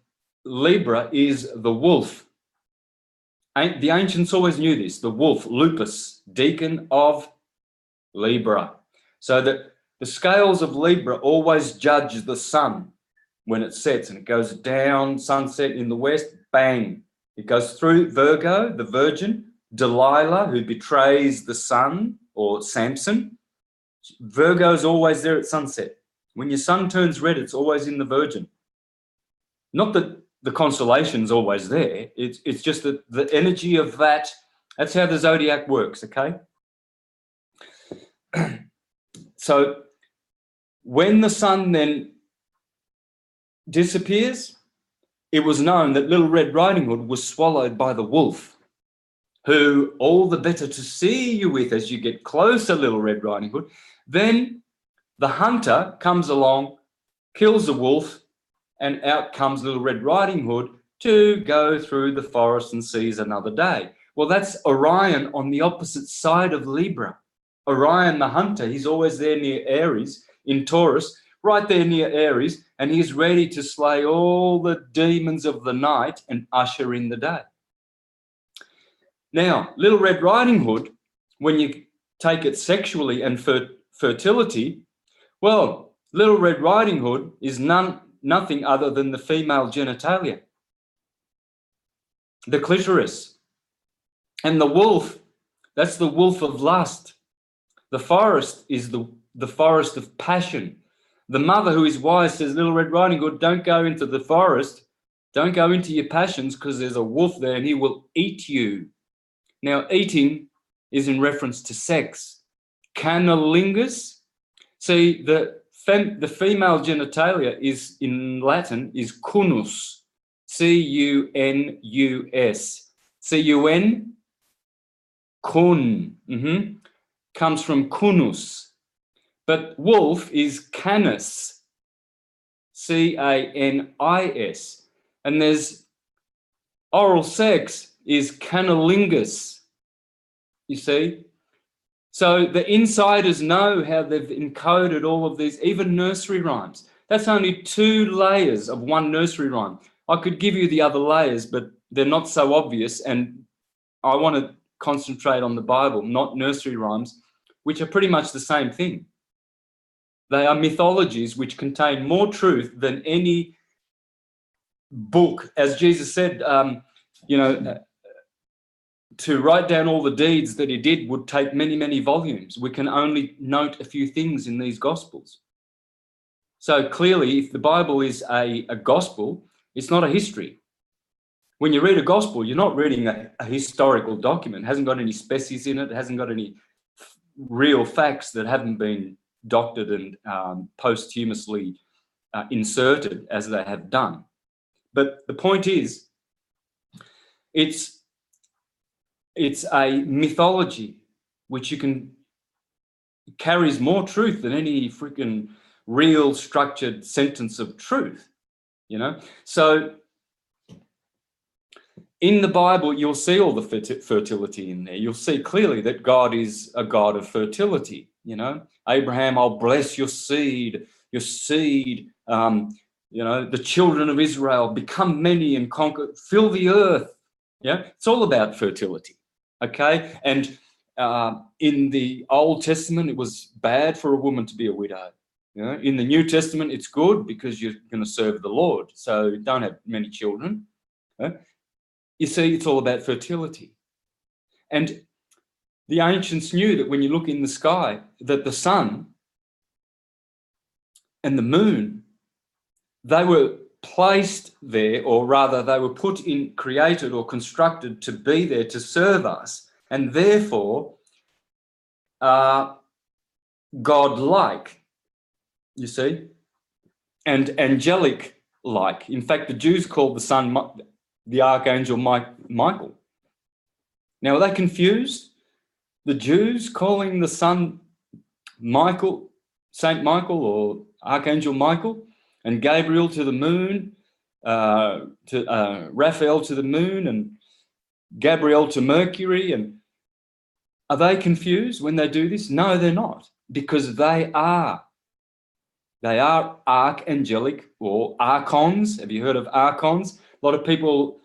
Libra is the wolf. The ancients always knew this, the wolf, Lupus, deacon of Libra. So that the scales of Libra always judge the sun when it sets, and it goes down, sunset in the west, bang. It goes through Virgo, the virgin, Delilah, who betrays the sun, or Samson. Virgo's always there at sunset. When your sun turns red, it's always in the virgin. Not that the constellation's always there. It's just that the energy of that's how the zodiac works, okay? So when the sun then disappears, it was known that Little Red Riding Hood was swallowed by the wolf, who all the better to see you with as you get closer, Little Red Riding Hood. Then the hunter comes along, kills the wolf, and out comes Little Red Riding Hood to go through the forest and seize another day. Well, that's Orion on the opposite side of Libra. Orion, the hunter, he's always there near Aries, in Taurus, right there near Aries, and he's ready to slay all the demons of the night and usher in the day. Now, Little Red Riding Hood, when you take it sexually and fertility, well, Little Red Riding Hood is nothing other than the female genitalia, the clitoris. And the wolf, that's the wolf of lust. The forest is the forest of passion. The mother who is wise says, Little Red Riding Hood, don't go into the forest. Don't go into your passions, because there's a wolf there and he will eat you. Now, eating is in reference to sex. Cunnilingus. See, the female genitalia is, in Latin, is cunus. C-U-N-U-S. C-U-N? Kun. Comes from cunus. But wolf is canis. C-A-N-I-S. And there's oral sex is cunnilingus. You see? So the insiders know how they've encoded all of these, even nursery rhymes. That's only 2 layers of one nursery rhyme. I could give you the other layers, but they're not so obvious, and I want to concentrate on the Bible, not nursery rhymes, which are pretty much the same thing. They are mythologies which contain more truth than any book. As Jesus said, to write down all the deeds that he did would take many, many volumes. We can only note a few things in these Gospels. So clearly, if the Bible is a gospel, it's not a history. When you read a gospel, you're not reading a historical document. It hasn't got any species in it. It hasn't got any real facts that haven't been doctored and posthumously inserted as they have done. But the point is, it's a mythology which carries more truth than any freaking real structured sentence of truth, you know. So in the Bible, you'll see all the fertility in there. You'll see clearly that God is a God of fertility, you know. Abraham, I'll bless your seed, you know, the children of Israel, become many and conquer, fill the earth. Yeah, it's all about fertility, okay? And in the Old Testament, it was bad for a woman to be a widow. You know? In the New Testament, it's good because you're going to serve the Lord, so don't have many children. You see, it's all about fertility. And the ancients knew that when you look in the sky, that the sun and the moon, they were placed there, or rather they were put in, created or constructed to be there to serve us, and therefore God-like, you see, and angelic-like. In fact, the Jews called the sun the archangel Michael. Now, are they confused? The Jews calling the sun Michael, Saint Michael or Archangel Michael, and Gabriel to the moon, Raphael to the moon, and Gabriel to Mercury. And are they confused when they do this? No, they're not, because they are archangelic or archons. Have you heard of archons? A lot of people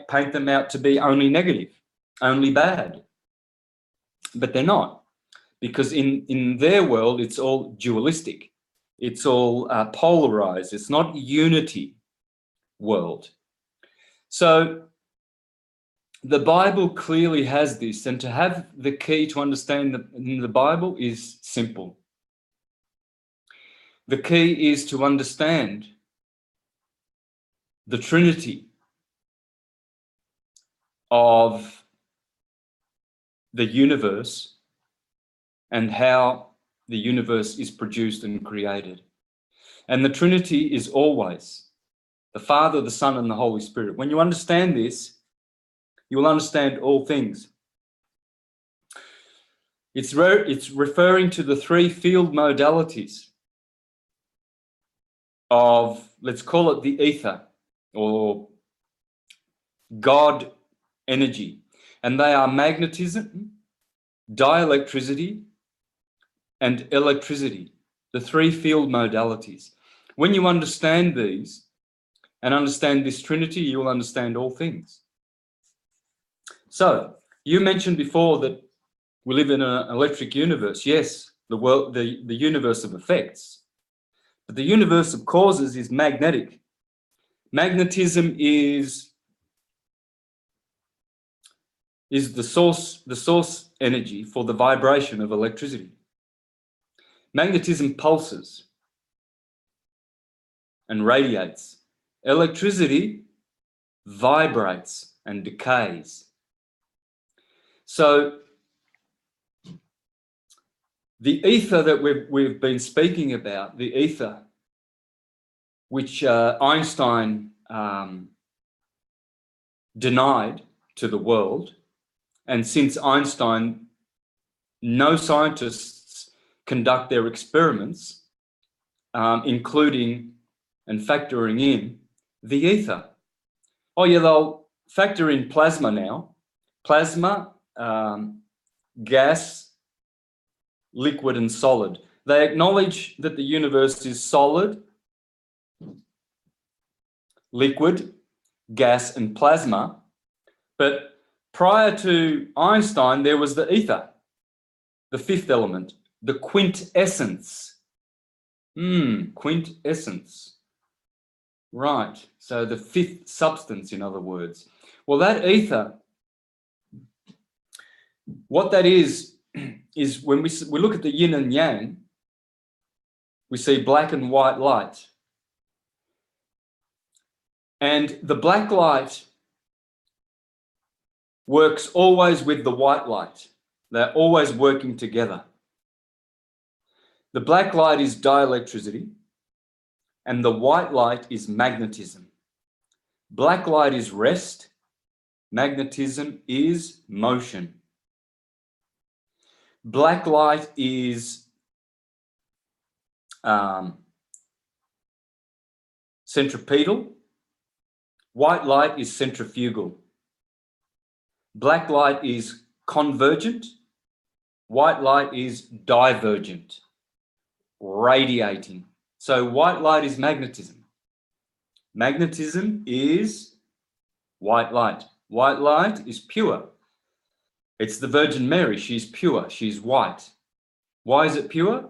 paint them out to be only negative, only bad, but they're not, because in their world it's all dualistic, it's all polarized. It's not unity world. So the Bible clearly has this, and to have the key to understand the Bible is simple. The key is to understand the Trinity of the universe and how the universe is produced and created. And the Trinity is always the Father, the Son, and the Holy Spirit. When you understand this, you will understand all things. It's referring to the three field modalities of, let's call it the ether or God energy. And they are magnetism, dielectricity, and electricity, the three field modalities. When you understand these and understand this Trinity, you will understand all things. So you mentioned before that we live in an electric universe. Yes, the universe of effects. But the universe of causes is magnetic. Magnetism is the source energy for the vibration of electricity. Magnetism pulses and radiates. Electricity vibrates and decays. So the ether that we've been speaking about, the ether, which Einstein denied to the world, and since Einstein, no scientists conduct their experiments, including and factoring in the ether. Oh yeah, they'll factor in plasma now. Plasma, gas, liquid and solid. They acknowledge that the universe is solid, liquid, gas and plasma. But prior to Einstein, there was the ether, the fifth element, the quintessence. Quintessence. Right, so the fifth substance, in other words. Well, that ether, what that is when we look at the yin and yang, we see black and white light. And the black light works always with the white light. They're always working together. The black light is dielectricity, and the white light is magnetism. Black light is rest, magnetism is motion. Black light is centripetal. White light is centrifugal. Black light is convergent. White light is divergent, radiating. So white light is magnetism. Magnetism is white light. White light is pure. It's the Virgin Mary. She's pure. She's white. Why is it pure?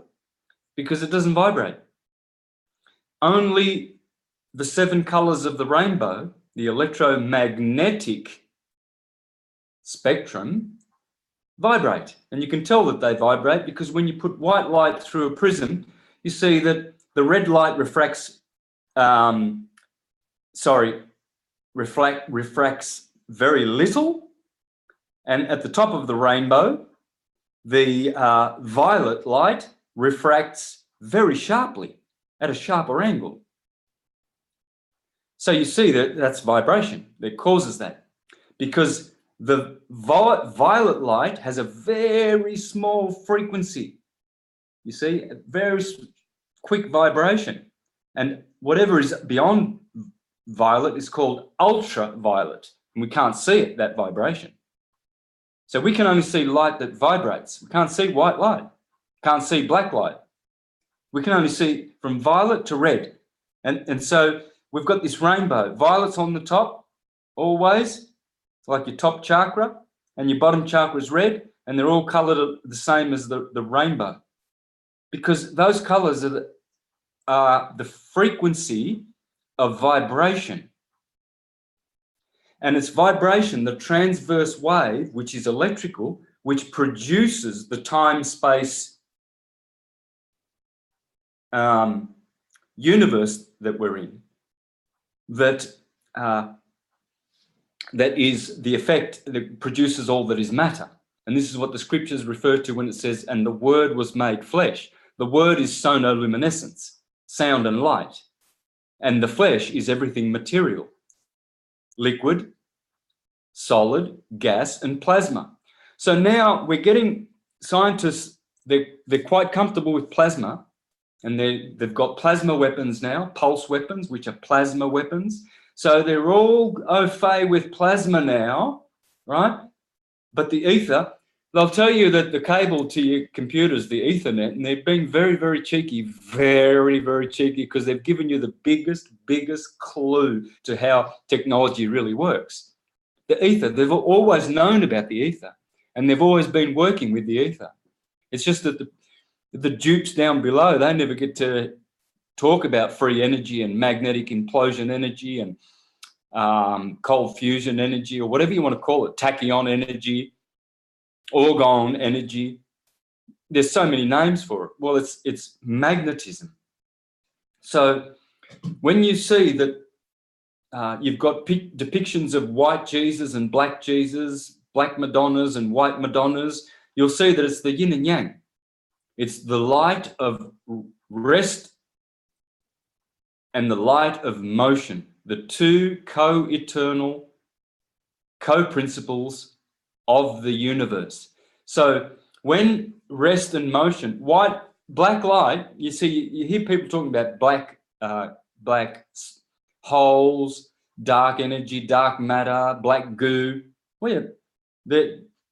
Because it doesn't vibrate. Only the 7 colors of the rainbow, the electromagnetic spectrum, vibrate. And you can tell that they vibrate because when you put white light through a prism, you see that the red light refracts very little. And at the top of the rainbow, the violet light refracts very sharply at a sharper angle. So you see that that's vibration that causes that, because the violet light has a very small frequency. You see, a very quick vibration. And whatever is beyond violet is called ultraviolet. And we can't see it, that vibration. So we can only see light that vibrates. We can't see white light. Can't see black light. We can only see from violet to red. And so we've got this rainbow. Violet's on the top, always, like your top chakra, and your bottom chakra is red, and they're all colored the same as the rainbow. Because those colors are the frequency of vibration. And it's vibration, the transverse wave, which is electrical, which produces the time-space universe that we're in, that is the effect that produces all that is matter. And this is what the scriptures refer to when it says, and the word was made flesh. The word is sonoluminescence, sound and light. And the flesh is everything material, liquid, solid, gas, and plasma. So now we're getting scientists, they're quite comfortable with plasma, and they've got plasma weapons now, pulse weapons, which are plasma weapons. So they're all au fait with plasma now, right? But the ether, they'll tell you that the cable to your computer is the Ethernet, and they're being very, very cheeky, very, very cheeky, because they've given you the biggest clue to how technology really works. The ether, they've always known about the ether, and they've always been working with the ether. It's just that the dupes down below, they never get to talk about free energy and magnetic implosion energy and cold fusion energy, or whatever you want to call it, tachyon energy, orgone energy. There's so many names for it. Well, it's magnetism. So when you see that you've got depictions of white Jesus and black Jesus, black Madonnas and white Madonnas, you'll see that it's the yin and yang. It's the light of rest and the light of motion, the two co-eternal, co-principles of the universe. So when rest and motion, black light, you see, you hear people talking about black holes, dark energy, dark matter, black goo. Well, yeah,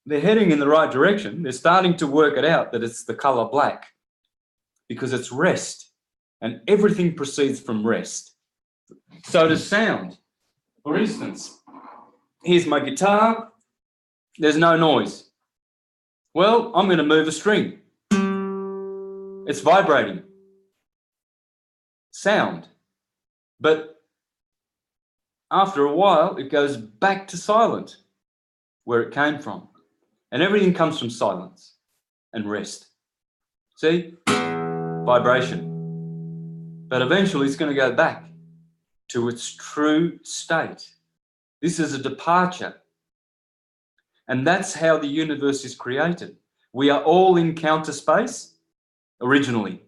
they're heading in the right direction. They're starting to work it out that it's the color black because it's rest, and everything proceeds from rest. So does sound. For instance, here's my guitar. There's no noise. Well, I'm going to move a string. It's vibrating. Sound. But after a while, it goes back to silent, where it came from. And everything comes from silence and rest. See? Vibration. But eventually it's going to go back to its true state. This is a departure. And that's how the universe is created. We are all in counter space originally.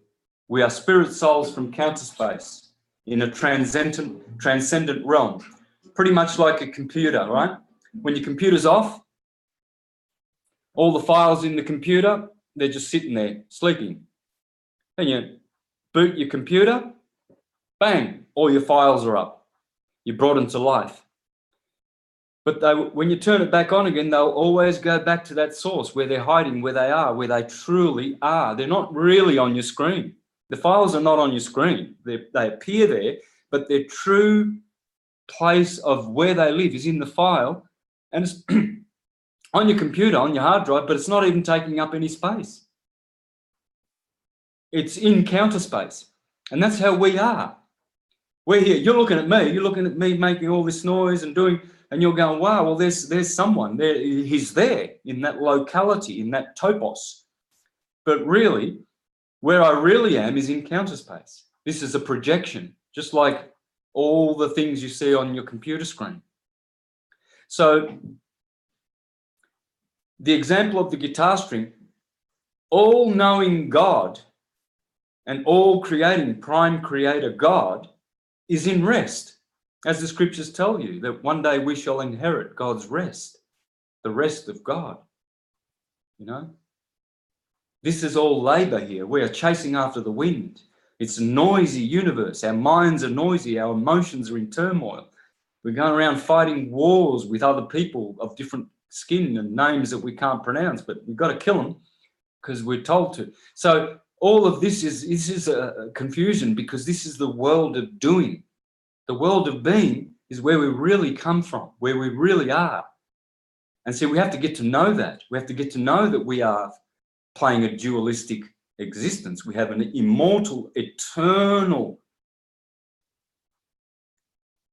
We are spirit souls from counter space in a transcendent realm. Pretty much like a computer, right? When your computer's off, all the files in the computer, they're just sitting there, sleeping. Then you boot your computer, bang, all your files are up. You brought them to life. But when you turn it back on again, they'll always go back to that source where they're hiding, where they are, where they truly are. They're not really on your screen. The files are not on your screen. They appear there, but their true place of where they live is in the file, and it's on your computer, on your hard drive, but it's not even taking up any space. It's in counter space. And that's how we are. We're here. You're looking at me making all this noise and doing, and you're going, wow, well, there's someone there. He's there in that locality, in that topos. But really, where I really am is in counter space. This is a projection, just like all the things you see on your computer screen. So the example of the guitar string, all-knowing God and all-creating prime creator God is in rest, as the scriptures tell you, that one day we shall inherit God's rest, the rest of God. You know, this is all labor here. We are chasing after the wind. It's a noisy universe. Our minds are noisy. Our emotions are in turmoil. We're going around fighting wars with other people of different skin and names that we can't pronounce, but we've got to kill them because we're told to. So all of this is a confusion, because this is the world of doing. The world of being is where we really come from, where we really are. And so we have to get to know that. We have to get to know that we are playing a dualistic existence. We have an immortal, eternal,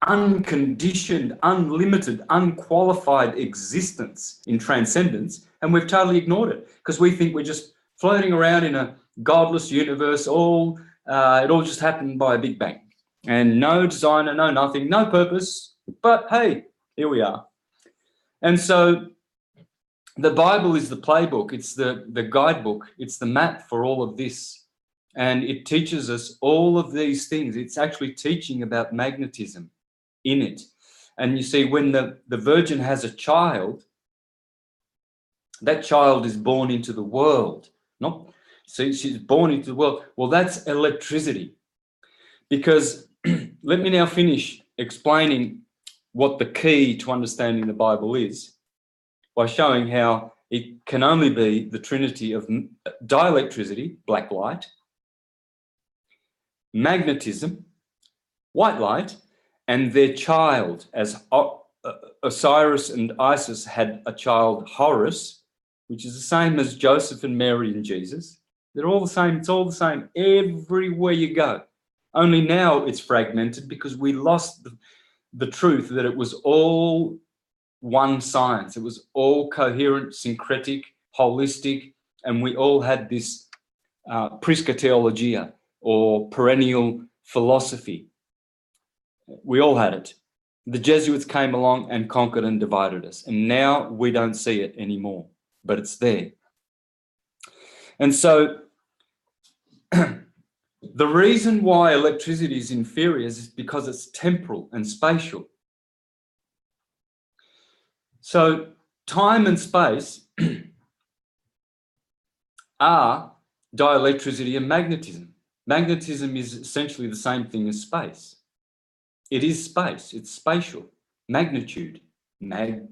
unconditioned, unlimited, unqualified existence in transcendence, and we've totally ignored it because we think we're just floating around in a godless universe. It all just happened by a big bang, and no designer, no nothing, no purpose. But hey, here we are. And so the Bible is the playbook. It's the guidebook. It's the map for all of this, and it teaches us all of these things. It's actually teaching about magnetism in it. And you see, when the virgin has a child, that child is born into the world. She's born into the world. Well, that's electricity. Because let me now finish explaining what the key to understanding the Bible is by showing how it can only be the trinity of dielectricity, black light, magnetism, white light, and their child, as Osiris and Isis had a child, Horus, which is the same as Joseph and Mary and Jesus. They're all the same. It's all the same everywhere you go. Only now it's fragmented because we lost the truth that it was all one science. It was all coherent, syncretic, holistic, and we all had this prisca theologia, or perennial philosophy. We all had it. The Jesuits came along and conquered and divided us, and now we don't see it anymore, but it's there. And so the reason why electricity is inferior is because it's temporal and spatial. So time and space are dielectricity and magnetism. Magnetism is essentially the same thing as space. It is space. It's spatial. Magnitude. Magnetism.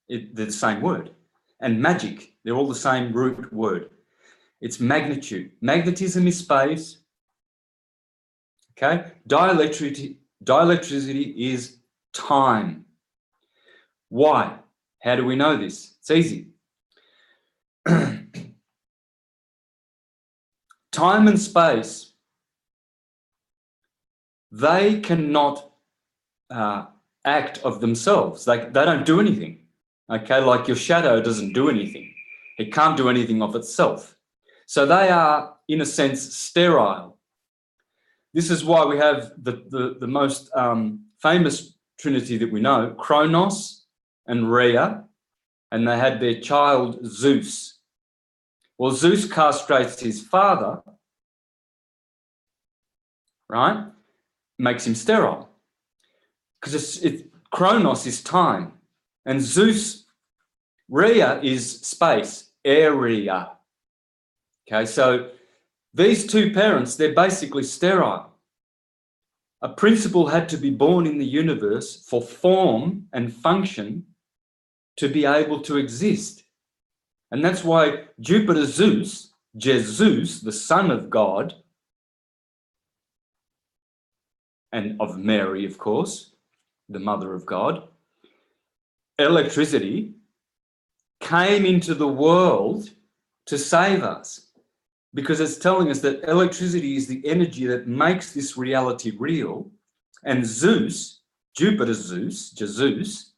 They're the same word. And magic, they're all the same root word. It's magnitude. Magnetism is space. Okay? Dielectricity is time. Why? How do we know this? It's easy. Time and space, they cannot act of themselves. They don't do anything. Okay, like your shadow doesn't do anything. It can't do anything of itself. So they are, in a sense, sterile. This is why we have the most famous trinity that we know, Kronos and Rhea, and they had their child Zeus. Well, Zeus castrates his father, right? Makes him sterile. Because Kronos is time, and Zeus, Rhea is space, area. Okay, so These two parents, they're basically sterile. A principle had to be born in the universe for form and function to be able to exist. And that's why Jupiter Zeus, Jesus, the son of God, and of Mary, of course, the mother of God, electricity, came into the world to save us, because it's telling us that electricity is the energy that makes this reality real. And Zeus, Jupiter Zeus, Jesus,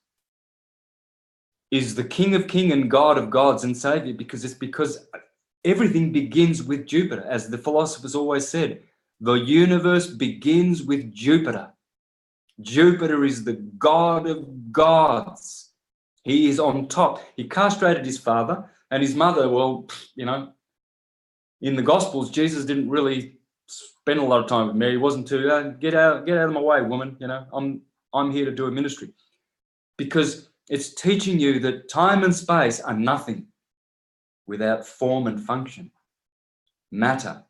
is the King of Kings and God of gods and Savior, because everything begins with Jupiter. As the philosophers always said, the universe begins with Jupiter. Jupiter is the God of gods. He is on top. He castrated his father and his mother. Well, you know, in the Gospels, Jesus didn't really spend a lot of time with Mary. He wasn't to get out of my way, woman. You know, I'm here to do a ministry, because it's teaching you that time and space are nothing without form and function, matter,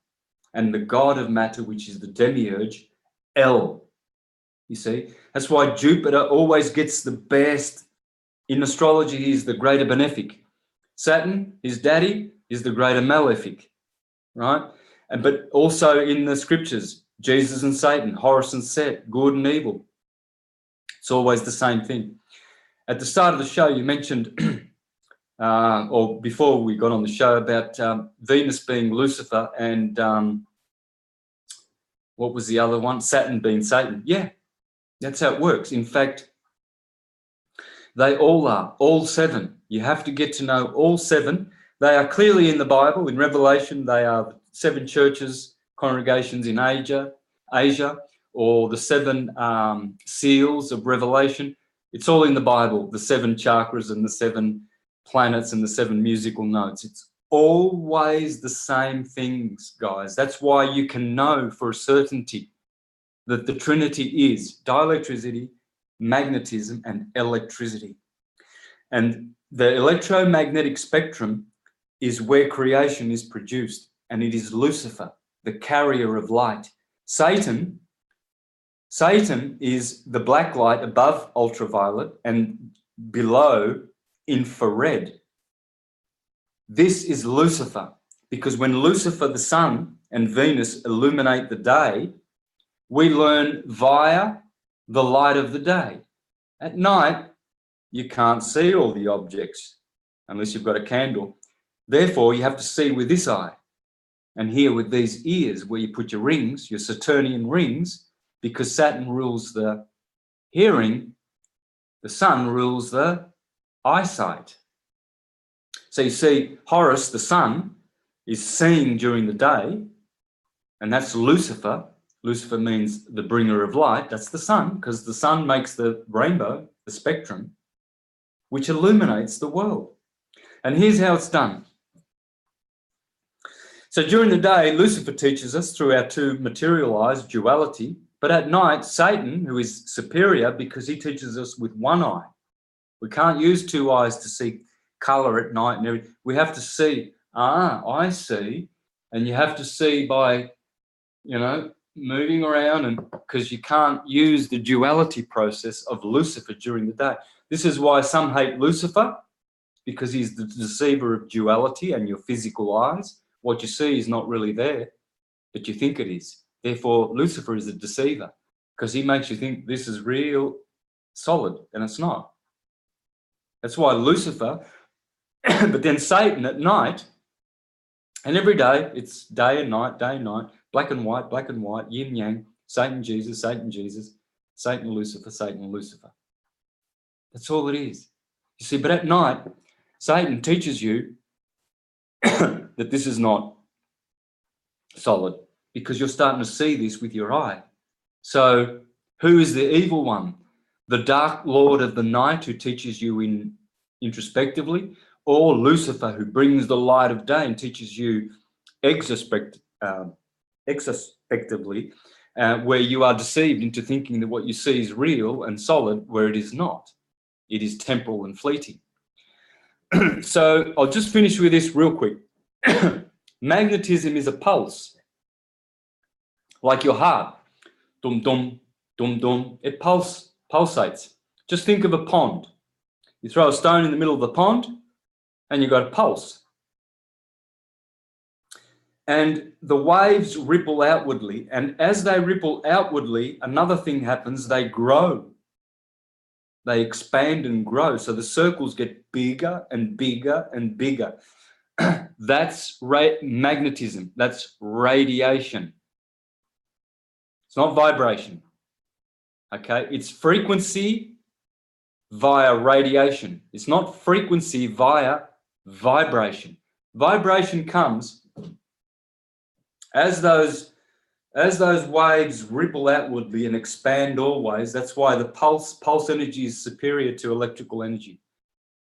and the God of matter, which is the demiurge, El. You see, that's why Jupiter always gets the best. In astrology, he's the greater benefic. Saturn, his daddy, is the greater malefic, right? But also in the scriptures, Jesus and Satan, Horus and Set, good and evil. It's always the same thing. At the start of the show, you mentioned, or before we got on the show, about Venus being Lucifer and what was the other one? Saturn being Satan. Yeah, that's how it works. In fact, they all are, all seven. You have to get to know all seven. They are clearly in the Bible. In Revelation, they are 7 churches, congregations in Asia, or the 7 seals of Revelation. It's all in the Bible, the 7 chakras and the 7 planets and the 7 musical notes. It's always the same things, guys. That's why you can know for a certainty that the Trinity is dielectricity, magnetism, and electricity. And the electromagnetic spectrum is where creation is produced, and it is Lucifer, the carrier of light. Satan is the black light above ultraviolet and below infrared. This is Lucifer, because when Lucifer, the sun, and Venus illuminate the day, we learn via the light of the day. At night, you can't see all the objects unless you've got a candle. Therefore, you have to see with this eye and hear with these ears, where you put your rings, your Saturnian rings, because Saturn rules the hearing, the sun rules the eyesight. So you see, Horus, the sun, is seeing during the day, and that's Lucifer. Lucifer means the bringer of light. That's the sun, because the sun makes the rainbow, the spectrum, which illuminates the world. And here's how it's done. So during the day, Lucifer teaches us through our 2 material eyes, duality. But at night, Satan, who is superior because he teaches us with 1 eye. We can't use 2 eyes to see color at night and everything. We have to see, I see. And you have to see by, moving around, and because you can't use the duality process of Lucifer during the day. This is why some hate Lucifer, because he's the deceiver of duality and your physical eyes. What you see is not really there, but you think it is. Therefore, Lucifer is a deceiver, because he makes you think this is real solid, and it's not. That's why Lucifer, but then Satan at night, and every day, it's day and night, black and white, yin yang, Satan, Jesus, Satan, Lucifer, Satan, Lucifer. That's all it is. You see, but at night, Satan teaches you that this is not solid, because you're starting to see this with your eye. So who is the evil one? The dark lord of the night, who teaches you introspectively, or Lucifer, who brings the light of day and teaches you exospectively, where you are deceived into thinking that what you see is real and solid, where it is not. It is temporal and fleeting. So I'll just finish with this real quick. Magnetism is a pulse. like your heart. Dum, dum, dum, dum. It pulsates. Just think of a pond. You throw a stone in the middle of the pond and you've got a pulse. And the waves ripple outwardly. And as they ripple outwardly, another thing happens. They grow. They expand and grow. So the circles get bigger and bigger and bigger. That's magnetism. That's radiation. It's not vibration. Okay? It's frequency via radiation. It's not frequency via vibration. Vibration comes as those waves ripple outwardly and expand always. That's why the pulse energy is superior to electrical energy.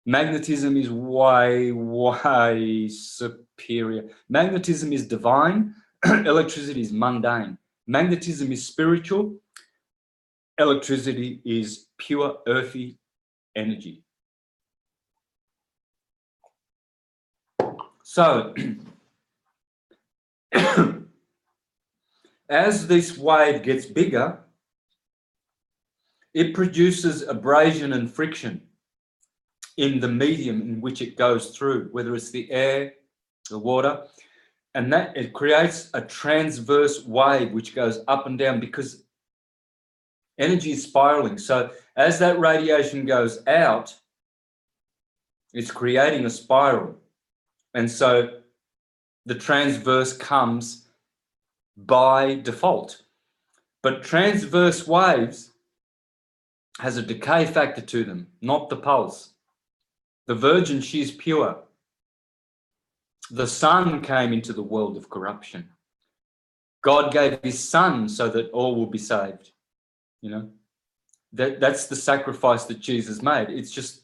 Magnetism is way, way superior. Magnetism is divine. Electricity is mundane. Magnetism is spiritual. Electricity is pure earthy energy. So, as this wave gets bigger, it produces abrasion and friction in the medium in which it goes through, whether it's the air, the water, and that it creates a transverse wave which goes up and down because energy is spiraling. So as that radiation goes out, it's creating a spiral. And so the transverse comes by default. But transverse waves has a decay factor to them, not the pulse. The virgin, she's pure. The Son came into the world of corruption. God gave his Son so that all will be saved. You know, that's the sacrifice that Jesus made. It's just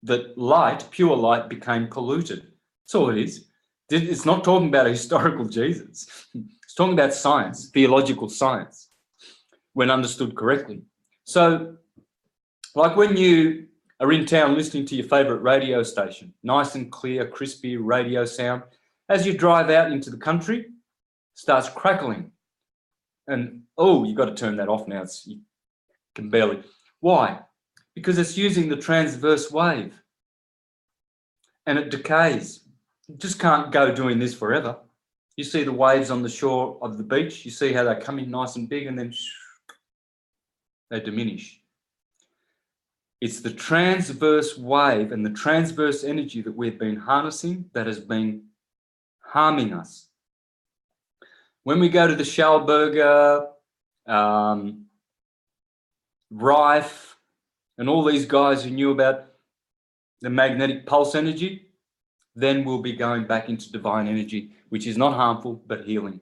that light, pure light, became polluted. That's all it is. It's not talking about a historical Jesus. It's talking about science, theological science, when understood correctly. So, like when you are in town listening to your favourite radio station, nice and clear, crispy radio sound, as you drive out into the country, starts crackling. And, oh, you've got to turn that off now. You can barely. Why? Because it's using the transverse wave and it decays. You just can't go doing this forever. You see the waves on the shore of the beach, you see how they come in nice and big and then they diminish. It's the transverse wave and the transverse energy that we've been harnessing that has been harming us. When we go to the Schallberger, Rife, and all these guys who knew about the magnetic pulse energy, then we'll be going back into divine energy, which is not harmful, but healing.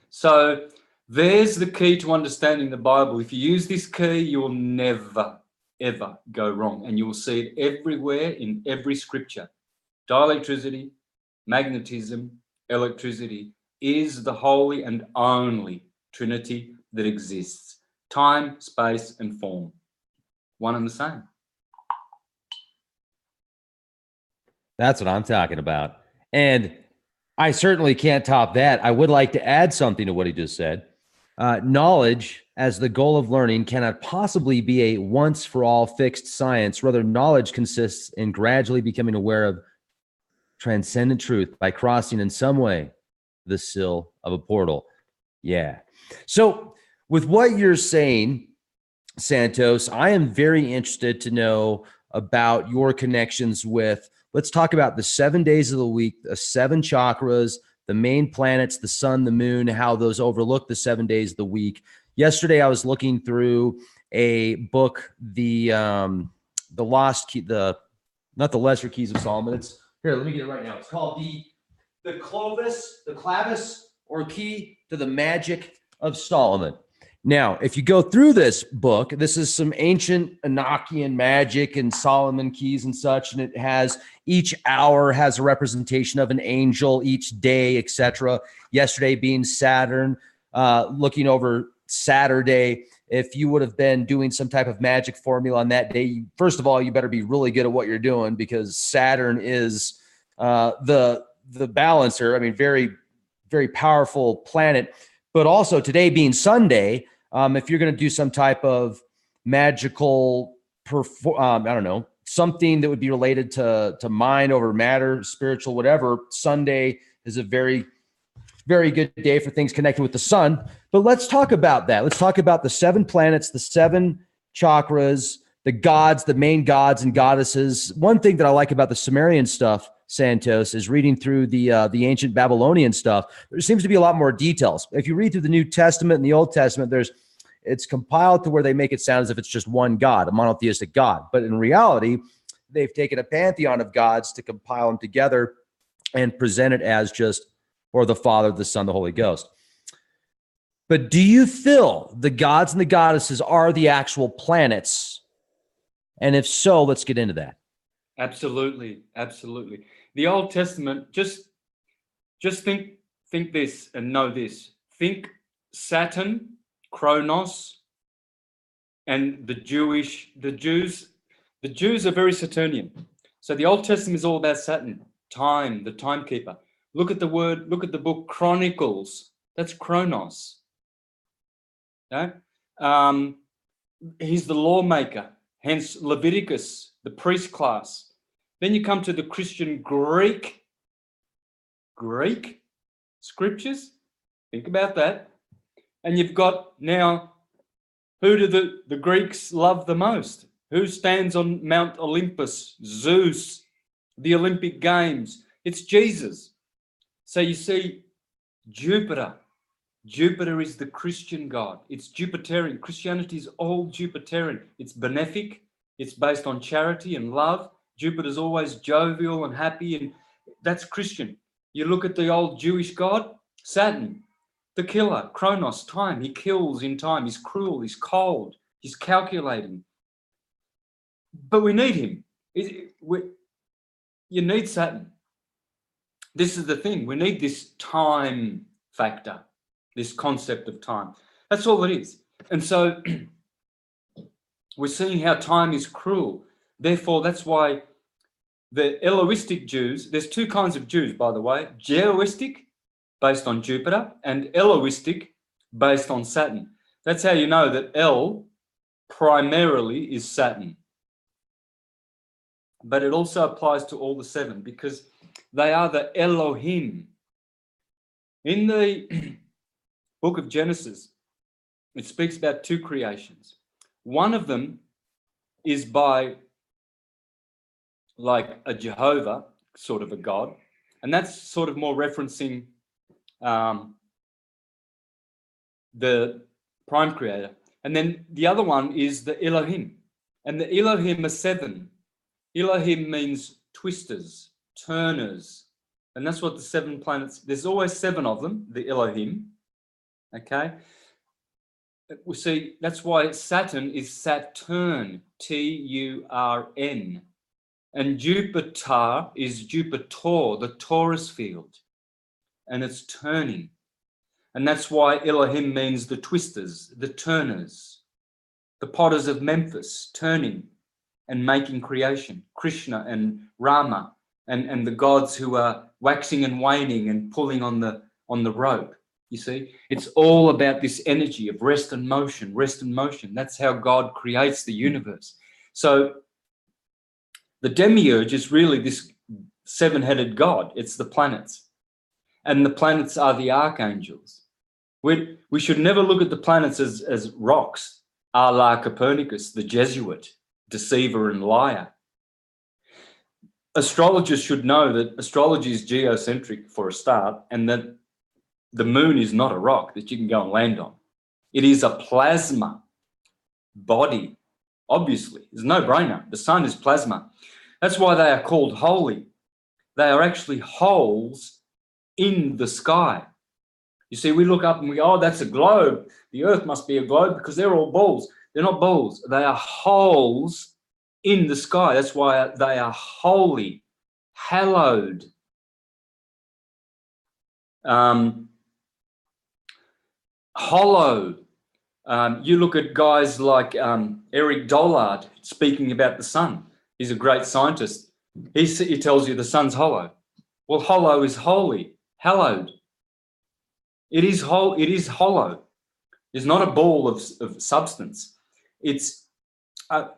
So there's the key to understanding the Bible. If you use this key, you'll never, ever go wrong. And you will see it everywhere in every scripture. Dielectricity, magnetism, electricity is the holy and only Trinity that exists. Time, space, and form. One and the same. That's what I'm talking about. And I certainly can't top that. I would like to add something to what he just said. Knowledge as the goal of learning cannot possibly be a once for all fixed science. Rather, knowledge consists in gradually becoming aware of transcendent truth by crossing in some way the sill of a portal. Yeah. So with what you're saying, Santos, I am very interested to know about your connections with, let's talk about the 7 days of the week, the 7 chakras, the main planets, the sun, the moon, how those overlook the 7 days of the week. Yesterday, I was looking through a book, the Lost Key, not the Lesser Keys of Solomon. It's here. Let me get it right now. It's called the Clavis or Key to the Magic of Solomon. Now, if you go through this book, this is some ancient Enochian magic and Solomon keys and such, and it has each hour has a representation of an angel, each day, etc. Yesterday being Saturn, looking over Saturday. If you would have been doing some type of magic formula on that day, first of all, you better be really good at what you're doing because Saturn is the balancer. I mean, very, very powerful planet. But also today being Sunday, if you're going to do some type of magical, I don't know, something that would be related to mind over matter, spiritual, whatever, Sunday is a very, very good day for things connected with the sun. But let's talk about that. Let's talk about the 7 planets, the 7 chakras, the gods, the main gods and goddesses. One thing that I like about the Sumerian stuff, Santos, is reading through the ancient Babylonian stuff. There seems to be a lot more details. If you read through the New Testament and the Old Testament, it's compiled to where they make it sound as if it's just one God, a monotheistic God. But in reality, they've taken a pantheon of gods to compile them together and present it as just, or the Father, the Son, the Holy Ghost. But do you feel the gods and the goddesses are the actual planets? And if so, let's get into that. Absolutely, absolutely. The Old Testament, just think this and know this. Think Saturn, Kronos, and the Jews are very Saturnian. So the Old Testament is all about Saturn, time, the timekeeper. Look at the book Chronicles. That's Kronos. Okay? He's the lawmaker, hence Leviticus, the priest class. Then you come to the Christian Greek scriptures. Think about that. And you've got now, who do the Greeks love the most? Who stands on Mount Olympus? Zeus, the Olympic Games. It's Jesus. So you see, Jupiter is the Christian God. It's Jupiterian. Christianity is all Jupiterian. It's benefic. It's based on charity and love. Jupiter's always jovial and happy, and that's Christian. You look at the old Jewish God, Saturn, the killer, Kronos, time. He kills in time. He's cruel. He's cold. He's calculating. But we need him. You need Saturn. This is the thing. We need this time factor, this concept of time. That's all it is. And so we're seeing how time is cruel. Therefore, that's why the Eloistic Jews, there's 2 kinds of Jews, by the way, Jehoistic, based on Jupiter, and Eloistic, based on Saturn. That's how you know that El primarily is Saturn. But it also applies to all the 7 because they are the Elohim. In the book of Genesis, it speaks about 2 creations. One of them is by like a Jehovah, sort of a God, and that's sort of more referencing the prime creator. And then the other one is the Elohim, and the Elohim are 7. Elohim means twisters, turners, and that's what the 7 planets, there's always 7 of them, the Elohim, okay? We see, that's why Saturn is Saturn, T-U-R-N, and Jupiter is Jupiter, the Taurus field, and it's turning. And that's why Elohim means the twisters, the turners, the potters of Memphis, turning and making creation, Krishna and Rama, and the gods who are waxing and waning and pulling on the rope. You see, it's all about this energy of rest and motion, rest and motion. That's how God creates the universe. So the demiurge is really this 7-headed God. It's the planets. And the planets are the archangels. We should never look at the planets as rocks, a la Copernicus, the Jesuit, deceiver and liar. Astrologers should know that astrology is geocentric for a start, and that the moon is not a rock that you can go and land on. It is a plasma body, obviously. It's a no-brainer. The sun is plasma. That's why they are called holy. They are actually holes in the sky. You see, we look up and we go, oh, that's a globe. The earth must be a globe because they're all balls. They're not balls. They are holes in the sky. That's why they are holy, hallowed. Hollow. You look at guys like Eric Dollard speaking about the sun. He's a great scientist. He tells you the sun's hollow. Well, hollow is holy, hallowed. It is whole. It is hollow. It's not a ball of substance. It's a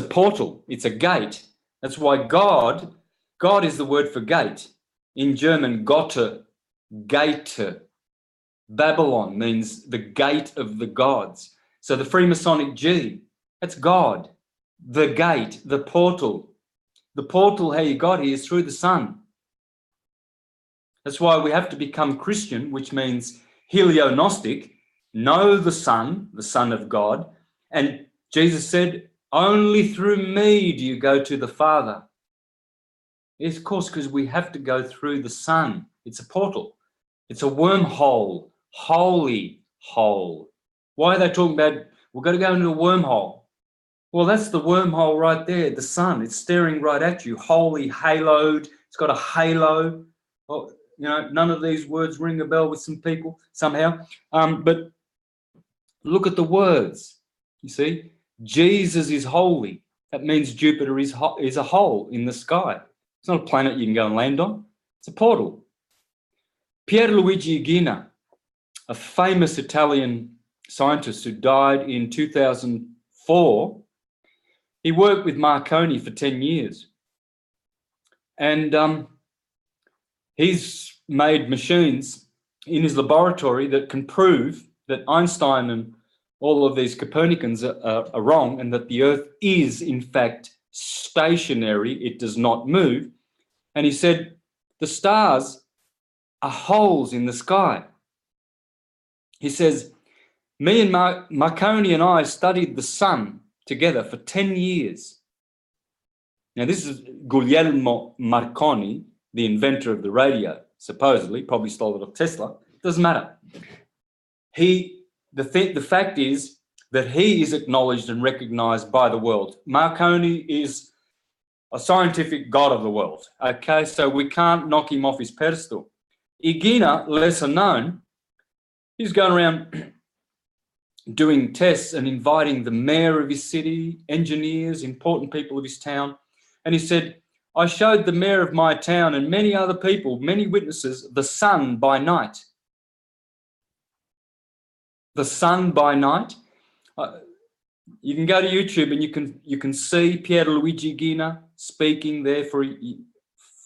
portal. It's a gate. That's why God is the word for gate. In German, Gotte, Gate. Babylon means the gate of the gods. So the Freemasonic G, that's God. The gate, the portal. The portal, how you got here, is through the Son. That's why we have to become Christian, which means helionostic, know the Son of God. And Jesus said, only through me do you go to the Father. Yes, of course, because we have to go through the Son. It's a portal. It's a wormhole, holy hole. Why are they talking about, we've got to go into a wormhole? Well, that's the wormhole right there, the Sun. It's staring right at you, holy, haloed. It's got a halo. Oh, you know, none of these words ring a bell with some people somehow. But look at the words. You see, Jesus is holy. That means Jupiter is a hole in the sky. It's not a planet you can go and land on. It's a portal. Pierluigi Ghina, a famous Italian scientist who died in 2004, he worked with Marconi for 10 years. And he's made machines in his laboratory that can prove that Einstein and all of these Copernicans are wrong, and that the Earth is, in fact, stationary. It does not move. And he said, the stars are holes in the sky. He says, me and Marconi and I studied the sun together for 10 years. Now, this is Guglielmo Marconi, the inventor of the radio, supposedly, probably stole it off Tesla. Doesn't matter. The fact is that he is acknowledged and recognized by the world. Marconi is a scientific god of the world, okay? So we can't knock him off his pedestal. Igina, lesser known, he's going around doing tests and inviting the mayor of his city, engineers, important people of his town. And he said, I showed the mayor of my town and many other people, many witnesses, the sun by night. The sun by night. You can go to YouTube and you can see Pierluigi Ghina speaking there for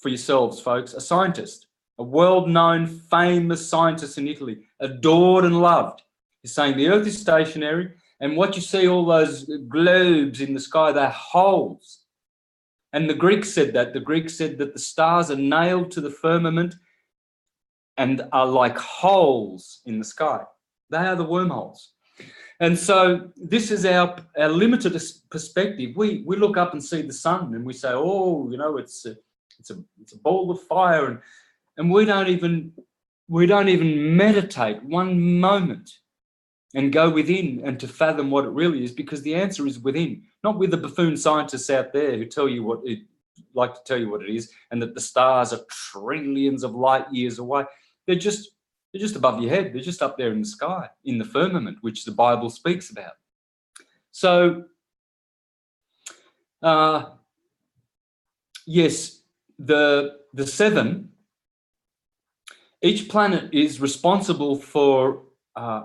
yourselves, folks. A scientist, a world-known, famous scientist in Italy, adored and loved. He's saying the Earth is stationary, and what you see, all those globes in the sky, they're holes. And the Greeks said that. The Greeks said that the stars are nailed to the firmament and are like holes in the sky. They are the wormholes. And so this is our limited perspective. We look up and see the sun and we say, oh, you know, it's a ball of fire, and we don't even meditate one moment and go within and to fathom what it really is, because the answer is within, not with the buffoon scientists out there who tell you what it is, and that the stars are trillions of light years away. They're just above your head. They're just up there in the sky, in the firmament, which the Bible speaks about. So, yes, the seven, each planet is responsible for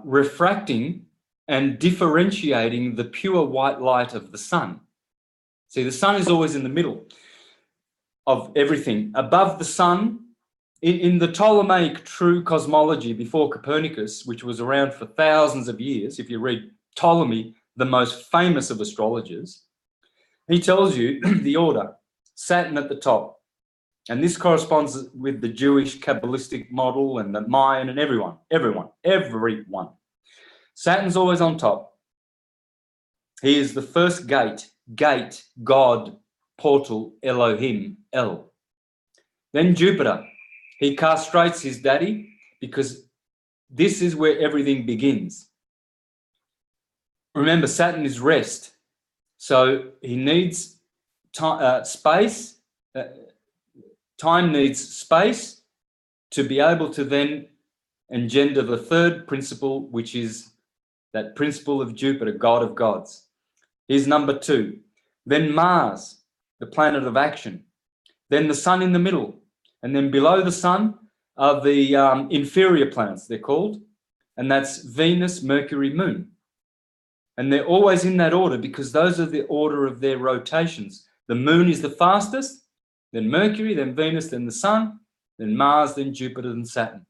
refracting and differentiating the pure white light of the sun. See, the sun is always in the middle of everything. Above the sun, in the Ptolemaic true cosmology before Copernicus, which was around for thousands of years, if you read Ptolemy, the most famous of astrologers, he tells you the order, Saturn at the top. And this corresponds with the Jewish Kabbalistic model and the Mayan and everyone. Saturn's always on top. He is the first gate, God, portal, Elohim, El. Then Jupiter. He castrates his daddy because this is where everything begins. Remember, Saturn is rest. So he needs space. Time needs space to be able to then engender the third principle, which is that principle of Jupiter, God of gods. Here's number 2. Then Mars, the planet of action. Then the sun in the middle. And then below the sun, are the inferior planets, they're called, and that's Venus, Mercury, Moon. And they're always in that order because those are the order of their rotations. The Moon is the fastest, then Mercury, then Venus, then the Sun, then Mars, then Jupiter, then Saturn.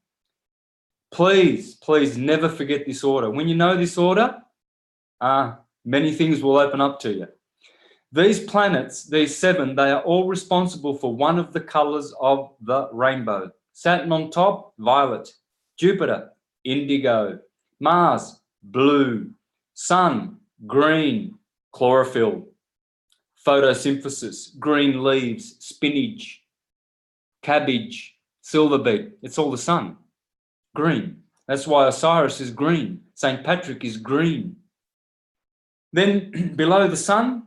Please, please never forget this order. When you know this order, many things will open up to you. These planets, these 7, they are all responsible for one of the colors of the rainbow. Saturn on top, violet. Jupiter, indigo. Mars, blue. Sun, green. Chlorophyll. Photosynthesis, green leaves, spinach, cabbage, silver beet. It's all the sun. Green. That's why Osiris is green. St. Patrick is green. Then below the sun,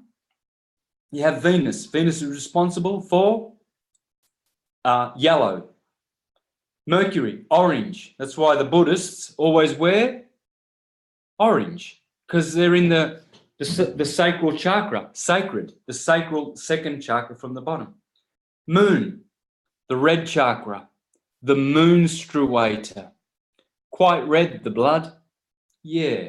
you have Venus. Venus is responsible for yellow. Mercury, orange. That's why the Buddhists always wear orange, because they're in the sacral chakra, sacred, the sacral second chakra from the bottom. Moon, the red chakra, the menstruator. Quite red, the blood. Yeah.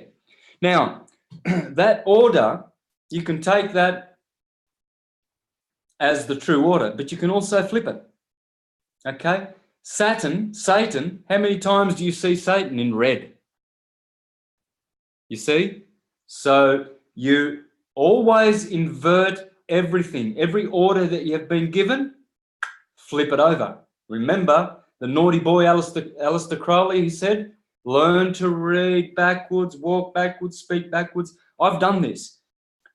Now, that order, you can take that as the true order, but you can also flip it. Okay? Satan, how many times do you see Satan in red? You see? So you always invert everything. Every order that you have been given, flip it over. Remember, the naughty boy, Alistair Crowley, he said, learn to read backwards, walk backwards, speak backwards. I've done this.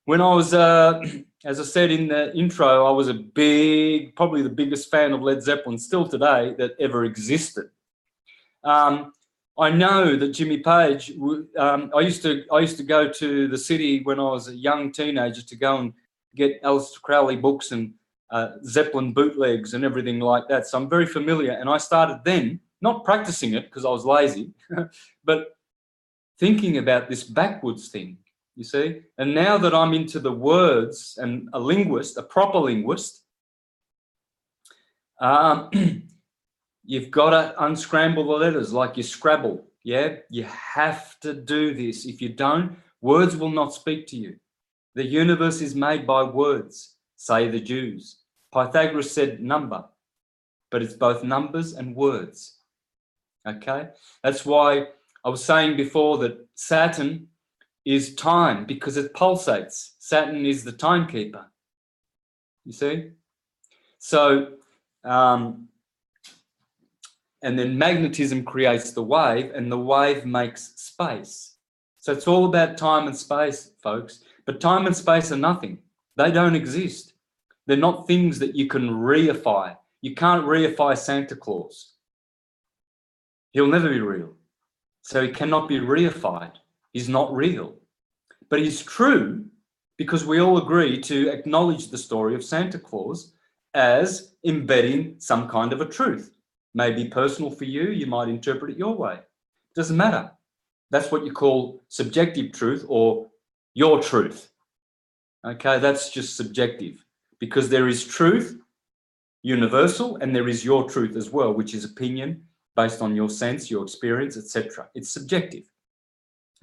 When I was, as I said in the intro, I was probably the biggest fan of Led Zeppelin still today that ever existed. I know that Jimmy Page, I used to go to the city when I was a young teenager to go and get Alistair Crowley books and Zeppelin bootlegs and everything like that. So I'm very familiar. And I started then, not practicing it because I was lazy, but thinking about this backwards thing, you see. And now that I'm into the words and a linguist, a proper linguist, you've got to unscramble the letters like you Scrabble, yeah? You have to do this. If you don't, words will not speak to you. The universe is made by words, say the Jews. Pythagoras said number, but it's both numbers and words, okay? That's why I was saying before that Saturn is time because it pulsates. Saturn is the timekeeper, you see? So, and then magnetism creates the wave and the wave makes space. So it's all about time and space, folks. But time and space are nothing. They don't exist. They're not things that you can reify. You can't reify Santa Claus. He'll never be real. So he cannot be reified. He's not real. But he's true because we all agree to acknowledge the story of Santa Claus as embedding some kind of a truth. Maybe personal for you, you might interpret it your way. It doesn't matter. That's what you call subjective truth or your truth. Okay, that's just subjective because there is truth, universal, and there is your truth as well, which is opinion based on your sense, your experience, etc. It's subjective.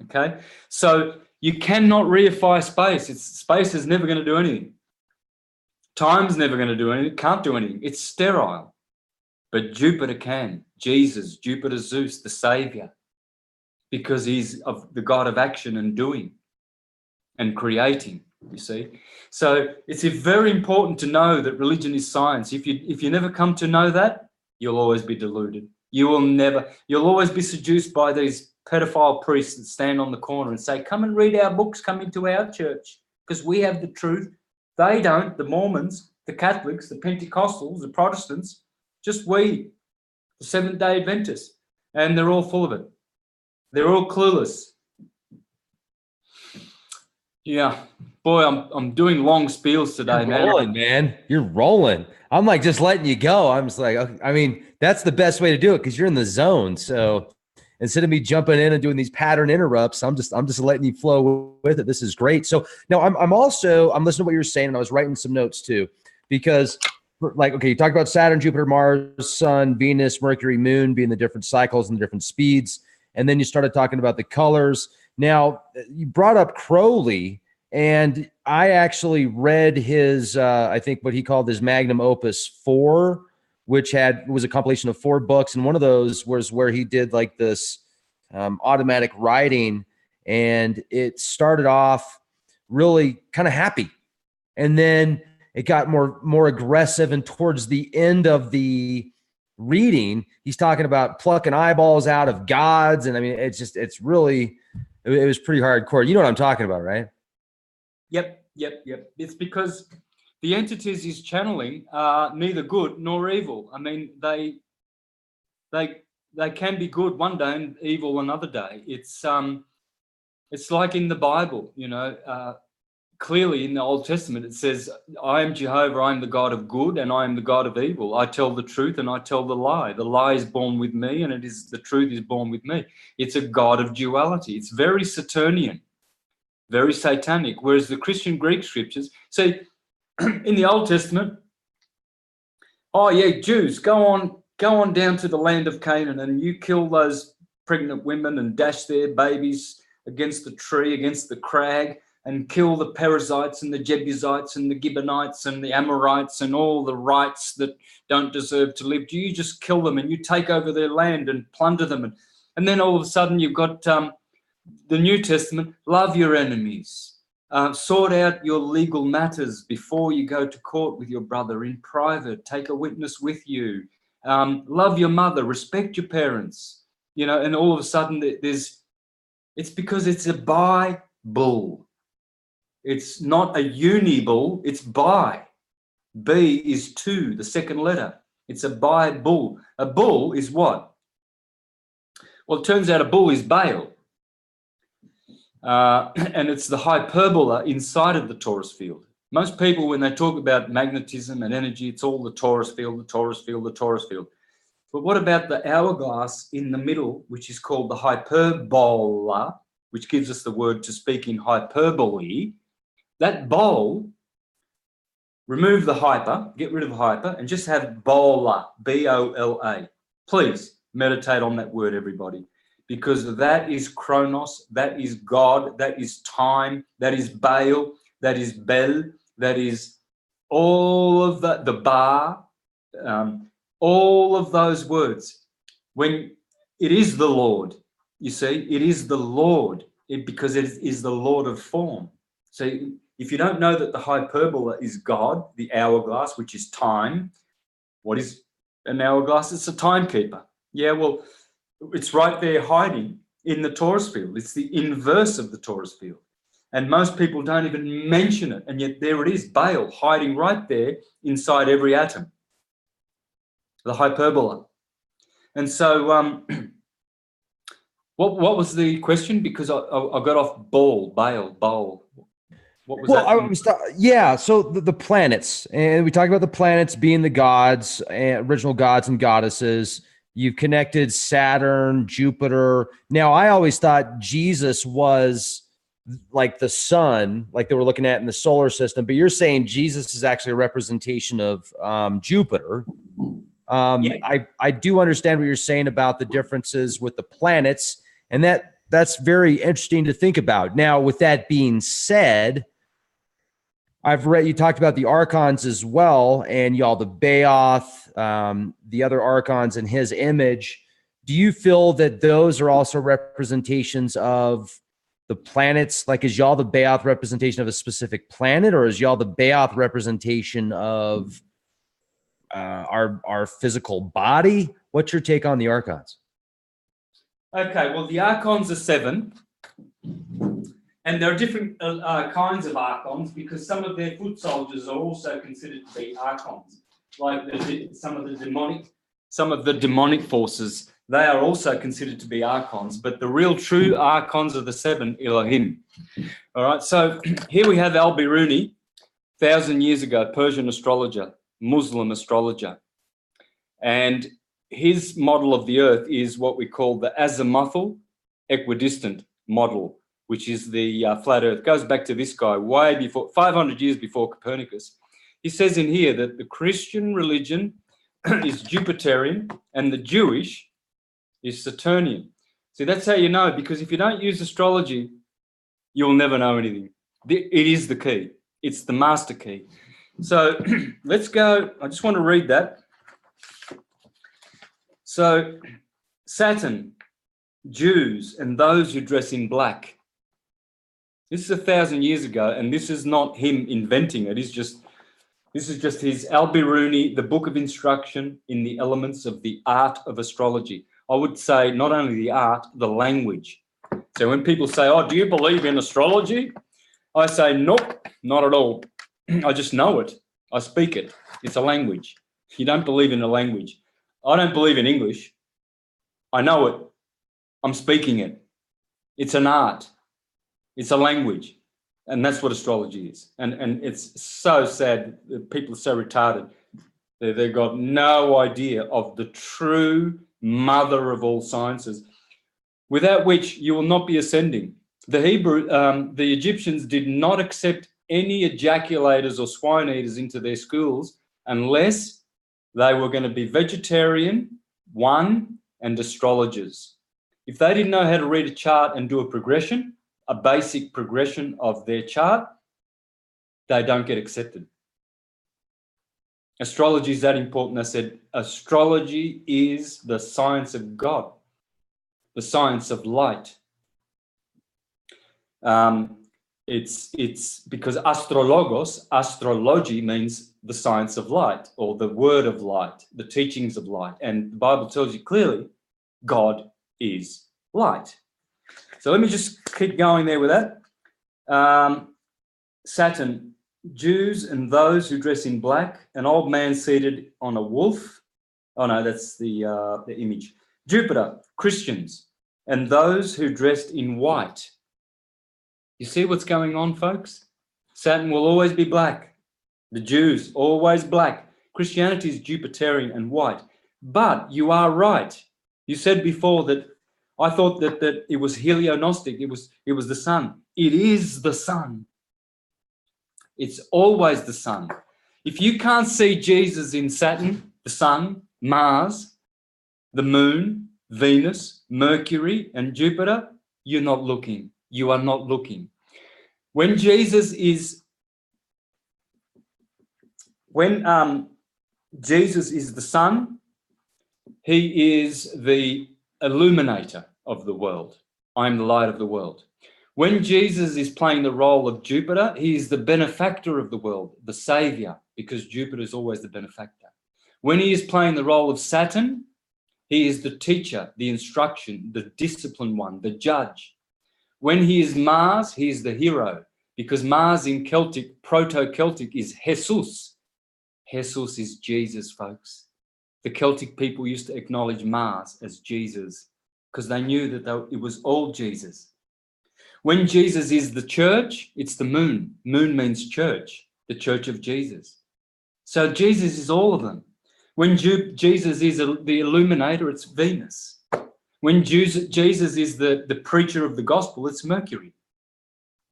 Okay, so you cannot reify space. Space is never going to do anything. Time's never going to do anything. It can't do anything. It's sterile. But Jupiter can. Jesus, Jupiter, Zeus, the savior, because he's of the God of action and doing and creating, you see. So it's very important to know that religion is science. If you never come to know that, you'll always be deluded. You'll always be seduced by these pedophile priests that stand on the corner and say, come and read our books, come into our church, because we have the truth. They don't, the Mormons, the Catholics, the Pentecostals, the Protestants, just we, the Seventh-day Adventists, and they're all full of it. They're all clueless. Yeah, boy, I'm doing long spiels today, You're man. rolling, man. You're rolling. I'm like just letting you go. I'm just like, okay. I mean, that's the best way to do it because you're in the zone. So instead of me jumping in and doing these pattern interrupts, I'm just letting you flow with it. This is great. So now I'm listening to what you're saying, and I was writing some notes too, because like, okay, you talked about Saturn, Jupiter, Mars, Sun, Venus, Mercury, Moon being the different cycles and the different speeds. And then you started talking about the colors. Now, you brought up Crowley, and I actually read his, I think what he called his magnum opus 4, which was a compilation of 4 books. And one of those was where he did like this automatic writing, and it started off really kind of happy. And then it got more aggressive. And towards the end of the reading, he's talking about plucking eyeballs out of gods. And I mean, it was pretty hardcore. You know what I'm talking about, right? Yep. It's because the entities he's channeling are neither good nor evil. I mean, they can be good one day and evil another day. It's like in the Bible, clearly in the Old Testament, it says, I am Jehovah, I am the God of good, and I am the God of evil. I tell the truth and I tell the lie. The lie is born with me, and the truth is born with me. It's a God of duality. It's very Saturnian, very satanic. Whereas the Christian Greek scriptures, see, in the Old Testament, oh yeah, Jews, go on down to the land of Canaan, and you kill those pregnant women and dash their babies against the tree, against the crag, and kill the Perizzites and the Jebusites and the Gibeonites and the Amorites and all the rights that don't deserve to live. You just kill them and you take over their land and plunder them. And then all of a sudden you've got the New Testament, love your enemies. Sort out your legal matters before you go to court with your brother in private. Take a witness with you. Love your mother. Respect your parents. And all of a sudden it's because it's a Bible. It's not a uni-bull, it's bi. B is 2, the second letter. It's a Bible. A bull is what? Well, it turns out a bull is Baal. And it's the hyperbola inside of the torus field. Most people, when they talk about magnetism and energy, it's all the torus field, the torus field, the torus field. But what about the hourglass in the middle, which is called the hyperbola, which gives us the word to speak in hyperbole? That bowl, remove the hyper, get rid of the hyper, and just have bola, B-O-L-A. Please meditate on that word, everybody, because that is Chronos, that is God, that is time, that is Baal, that is Bel, that is all of the bar, all of those words. When it is the Lord, you see, it is the Lord, because it is the Lord of form. So if you don't know that the hyperbola is God, the hourglass, which is time, what is an hourglass? It's a timekeeper. Yeah, well, it's right there hiding in the torus field. It's the inverse of the torus field. And most people don't even mention it. And yet there it is, Baal, hiding right there inside every atom, the hyperbola. And so what was the question? Because I got off Baal. What was that? So the planets, and we talked about the planets being the gods, original gods and goddesses. You've connected Saturn, Jupiter. Now, I always thought Jesus was like the sun, like they were looking at in the solar system, but you're saying Jesus is actually a representation of Jupiter. I do understand what you're saying about the differences with the planets, and that's very interesting to think about. Now, with that being said, I've read, you talked about the archons as well, and y'all, the Baoth, the other archons in his image. Do you feel that those are also representations of the planets? Like, is y'all the Baoth representation of a specific planet, or is y'all the Baoth representation of our physical body? What's your take on the archons? Okay, well, the archons are 7. And there are different kinds of archons, because some of their foot soldiers are also considered to be archons. Like some of the demonic forces, they are also considered to be archons. But the real true archons are the 7 Elohim. All right, so here we have Al-Biruni, 1,000 years ago, Persian astrologer, Muslim astrologer. And his model of the earth is what we call the azimuthal equidistant model, which is the flat earth. Goes back to this guy way before, 500 years before Copernicus. He says in here that the Christian religion is Jupiterian and the Jewish is Saturnian. See, that's how you know, because if you don't use astrology, you'll never know anything. It is the key. It's the master key. So let's go. I just want to read that. So Saturn, Jews, and those who dress in black. This is 1,000 years ago, and this is not him inventing it. This is just his Al-Biruni, the book of instruction in the elements of the art of astrology. I would say not only the art, the language. So when people say, oh, do you believe in astrology? I say, nope, not at all. I just know it. I speak it. It's a language. You don't believe in a language. I don't believe in English. I know it. I'm speaking it. It's an art. It's a language. And that's what astrology is. And it's so sad that people are so retarded. They've got no idea of the true mother of all sciences, without which you will not be ascending. The Egyptians did not accept any ejaculators or swine eaters into their schools unless they were going to be vegetarian, and astrologers. If they didn't know how to read a chart and do a progression, a basic progression of their chart, they don't get accepted. Astrology is that important. I said, astrology is the science of God, the science of light. It's because astrology means the science of light, or the word of light, the teachings of light. And the Bible tells you clearly, God is light. So let me just keep going there with that. Saturn, Jews and those who dress in black, an old man seated on a wolf. Oh no, that's the image. Jupiter, Christians, and those who dressed in white. You see what's going on, folks? Saturn will always be black. The Jews, always black. Christianity is Jupiterian and white. But you are right. You said before that I thought that it was helionostic. It was the sun. It is the sun. It's always the sun. If you can't see Jesus in Saturn, the sun, Mars, the moon, Venus, Mercury, and Jupiter, you're not looking. You are not looking. When Jesus is the sun, he is the illuminator of the world. I am the light of the world. When Jesus is playing the role of Jupiter, he is the benefactor of the world, the savior, because Jupiter is always the benefactor. When he is playing the role of Saturn, he is the teacher, the instruction, the disciplined one, the judge. When he is Mars, he is the hero, because Mars in Celtic, Proto-Celtic, is Jesus. Jesus is Jesus, folks. The Celtic people used to acknowledge Mars as Jesus because they knew that it was all Jesus. When Jesus is the church, it's the moon. Moon means church, the church of Jesus. So Jesus is all of them. When Jesus is the illuminator, it's Venus. When Jesus is the preacher of the gospel, it's Mercury,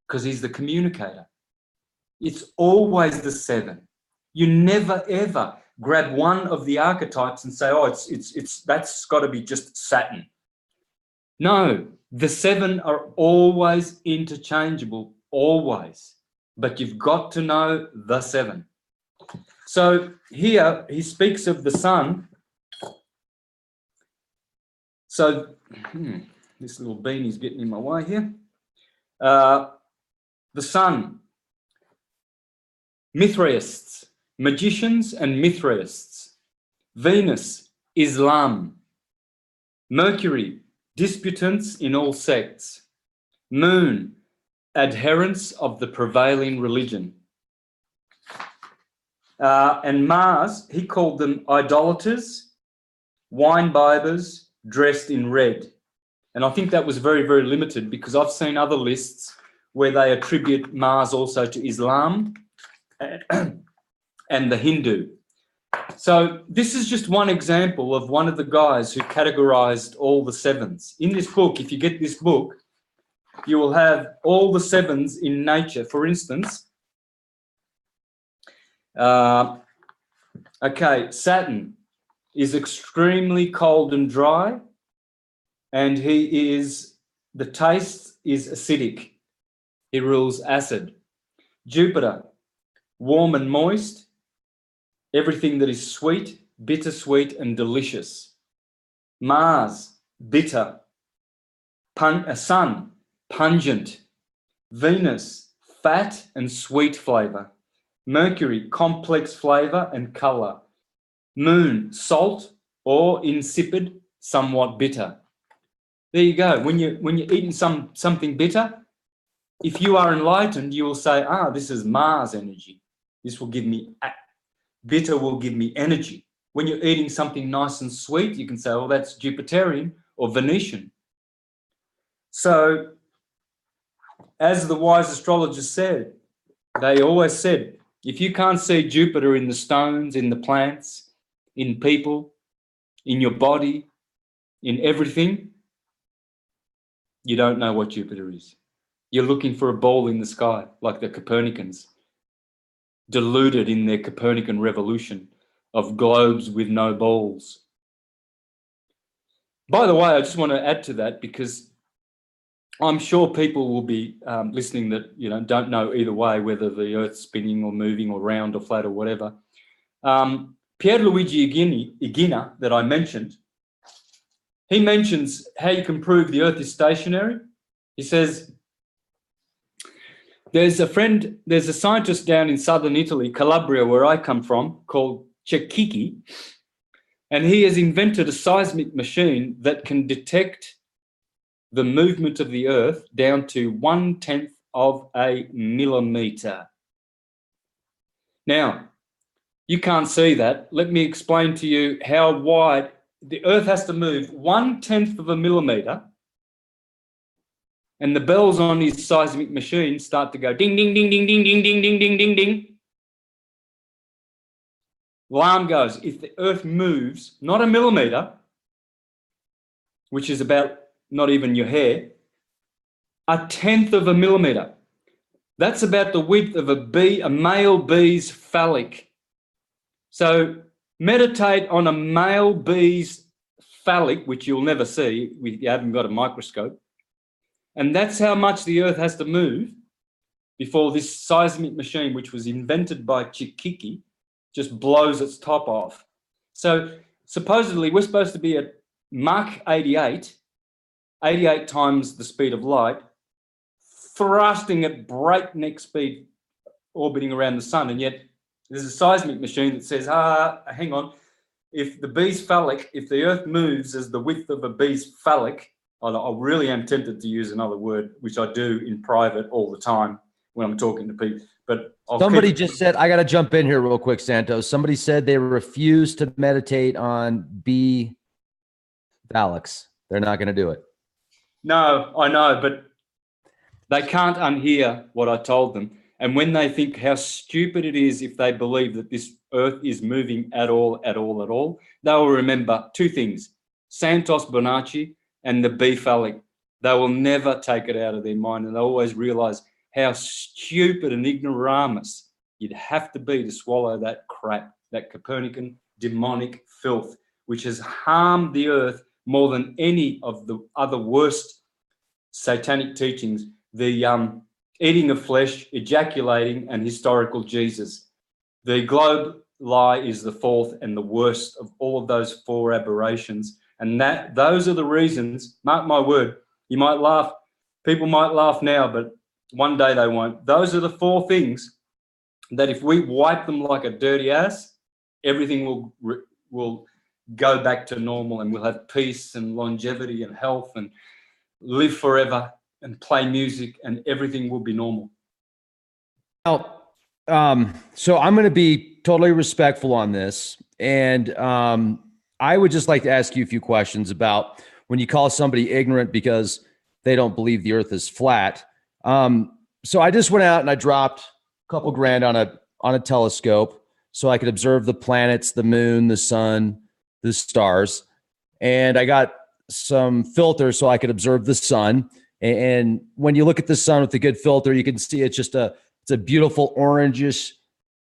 because he's the communicator. It's always the seven. You never, ever grab one of the archetypes and say, oh, it's that's got to be just Saturn. No, the seven are always interchangeable, always. But you've got to know the seven. So here he speaks of the sun. So this little beanie's getting in my way here. The sun, Mithraists, magicians and Mithraists. Venus, Islam. Mercury, disputants in all sects. Moon, adherents of the prevailing religion. And Mars, he called them idolaters, wine-bibbers, dressed in red. And I think that was very, very limited, because I've seen other lists where they attribute Mars also to Islam and the Hindu. So this is just one example of one of the guys who categorized all the sevens. In this book, if you get this book, you will have all the sevens in nature. For instance, Okay, Saturn is extremely cold and dry, and the taste is acidic. He rules acid. Jupiter, warm and moist, everything that is sweet, bittersweet, and delicious. Mars, bitter. Sun, pungent. Venus, fat and sweet flavor. Mercury, complex flavor and color. Moon, salt or insipid, somewhat bitter. There you go. When you're eating something bitter, if you are enlightened, you will say, this is Mars energy. This will give me, bitter will give me energy. When you're eating something nice and sweet, you can say, that's Jupiterian or Venetian. So, as the wise astrologers said, they always said, if you can't see Jupiter in the stones, in the plants, in people, in your body, in everything, you don't know what Jupiter is. You're looking for a ball in the sky, like the Copernicans, deluded in their Copernican revolution of globes with no balls. By the way, I just want to add to that, because I'm sure people will be listening that don't know either way whether the Earth's spinning or moving or round or flat or whatever. Pierluigi Igina, that I mentioned, he mentions how you can prove the Earth is stationary. He says, there's a scientist down in southern Italy, Calabria, where I come from, called Cecchini, and he has invented a seismic machine that can detect the movement of the Earth down to 1/10 of a millimeter. Now, you can't see that. Let me explain to you how wide the Earth has to move 1/10 of a millimeter, and the bells on his seismic machine start to go ding, ding, ding, ding, ding, ding, ding, ding, ding, ding, ding. Alarm goes. If the Earth moves not a millimeter, which is about not even your hair, 1/10 of a millimeter. That's about the width of a male bee's phallic. So meditate on a male bee's phallic, which you'll never see if you haven't got a microscope. And that's how much the Earth has to move before this seismic machine, which was invented by Cecchini, just blows its top off. So supposedly we're supposed to be at Mach 88 times the speed of light, thrusting at breakneck speed, orbiting around the sun. And yet there's a seismic machine that says, hang on, if the Earth moves as the width of a bee's phallic, I really am tempted to use another word, which I do in private all the time when I'm talking to people. But somebody just said, I got to jump in here real quick, Santos. Somebody said they refuse to meditate on bee phallics. They're not going to do it. No, I know, but they can't unhear what I told them. And when they think how stupid it is if they believe that this Earth is moving at all, they will remember two things, Santos Bonacci and the bee phallic. They will never take it out of their mind, and they always realize how stupid and ignoramus you'd have to be to swallow that crap, that Copernican demonic filth, which has harmed the Earth more than any of the other worst satanic teachings, the eating of flesh, ejaculating, and historical Jesus. The globe lie is the fourth and the worst of all of those four aberrations. And those are the reasons, mark my word, you might laugh, people might laugh now, but one day they won't. Those are the four things that if we wipe them like a dirty ass, everything will go back to normal, and we'll have peace and longevity and health and live forever and play music, and everything will be normal. Now, so I'm going to be totally respectful on this. And I would just like to ask you a few questions about when you call somebody ignorant because they don't believe the Earth is flat. So I just went out and I dropped a couple grand on a telescope so I could observe the planets, the moon, the sun, the stars. And I got some filter so I could observe the sun. And when you look at the sun with a good filter, you can see it's a beautiful orangish